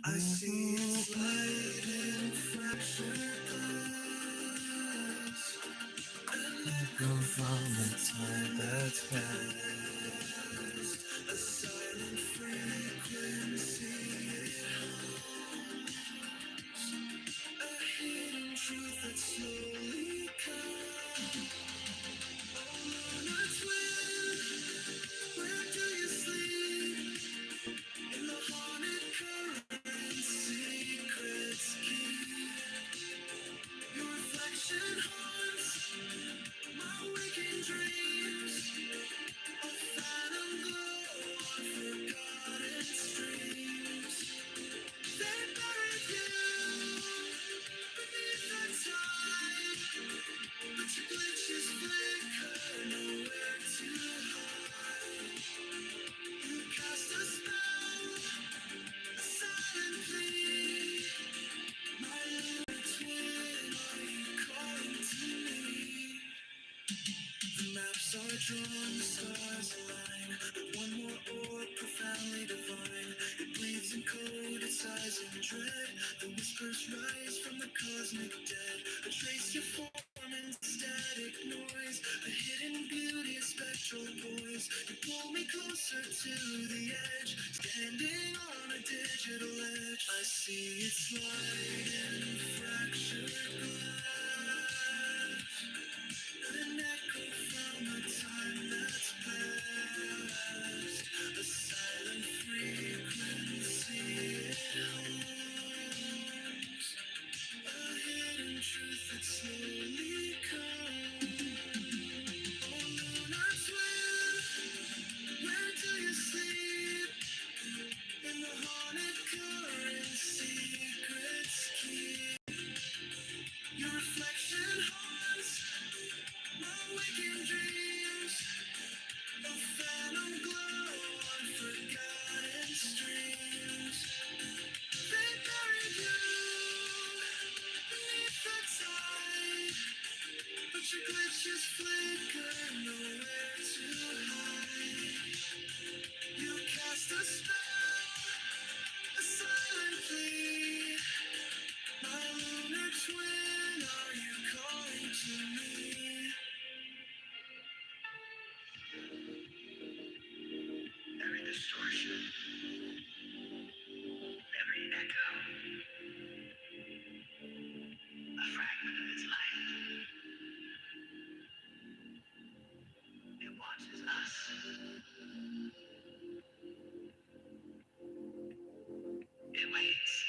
I see its light in fractured glass. Go from the time that's past. A silent frequency. A hidden truth that slowly comes. On a twin, where do you sleep? In the haunted current, secrets keep. Your reflection haunts my waking dreams. A The maps are drawn, the stars align. One more orb, profoundly divine. It bleeds in code, it sighs in dread. The whispers rise from the cosmic dead. A trace you form in static noise. A hidden beauty, a spectral poise. You pull me closer to the edge. Standing on a digital edge. I see its light in fractured glass. An echo from a time that's past. A silent frequency it hums. A hidden truth that slowly comes. Oh, lunar twin, where do you sleep? In the haunted current, secrets keep. Your reflection haunts my waking dreams. A phantom glow on forgotten streams. They buried you beneath the tide, but your glitches flicker, nowhere to hide. You cast a spell, a silent plea. My lunar twin, are you calling to me? Every distortion, every echo, a fragment of its life. It watches us. It waits.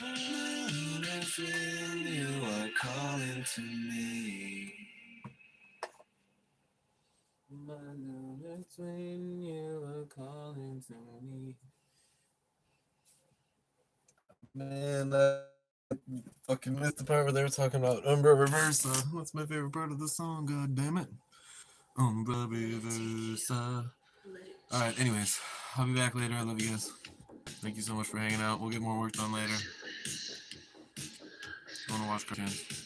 Oh, lunar twin, You are calling to me. My lunar twin, you are calling to me. Man, I fucking missed the part where they were talking about Umbra Reversa. That's my favorite part of the song, god damn it. Umbra Reversa. Alright, anyways, I'll be back later. I love you guys. Thank you so much for hanging out. We'll get more work done later. I want to watch cartoons.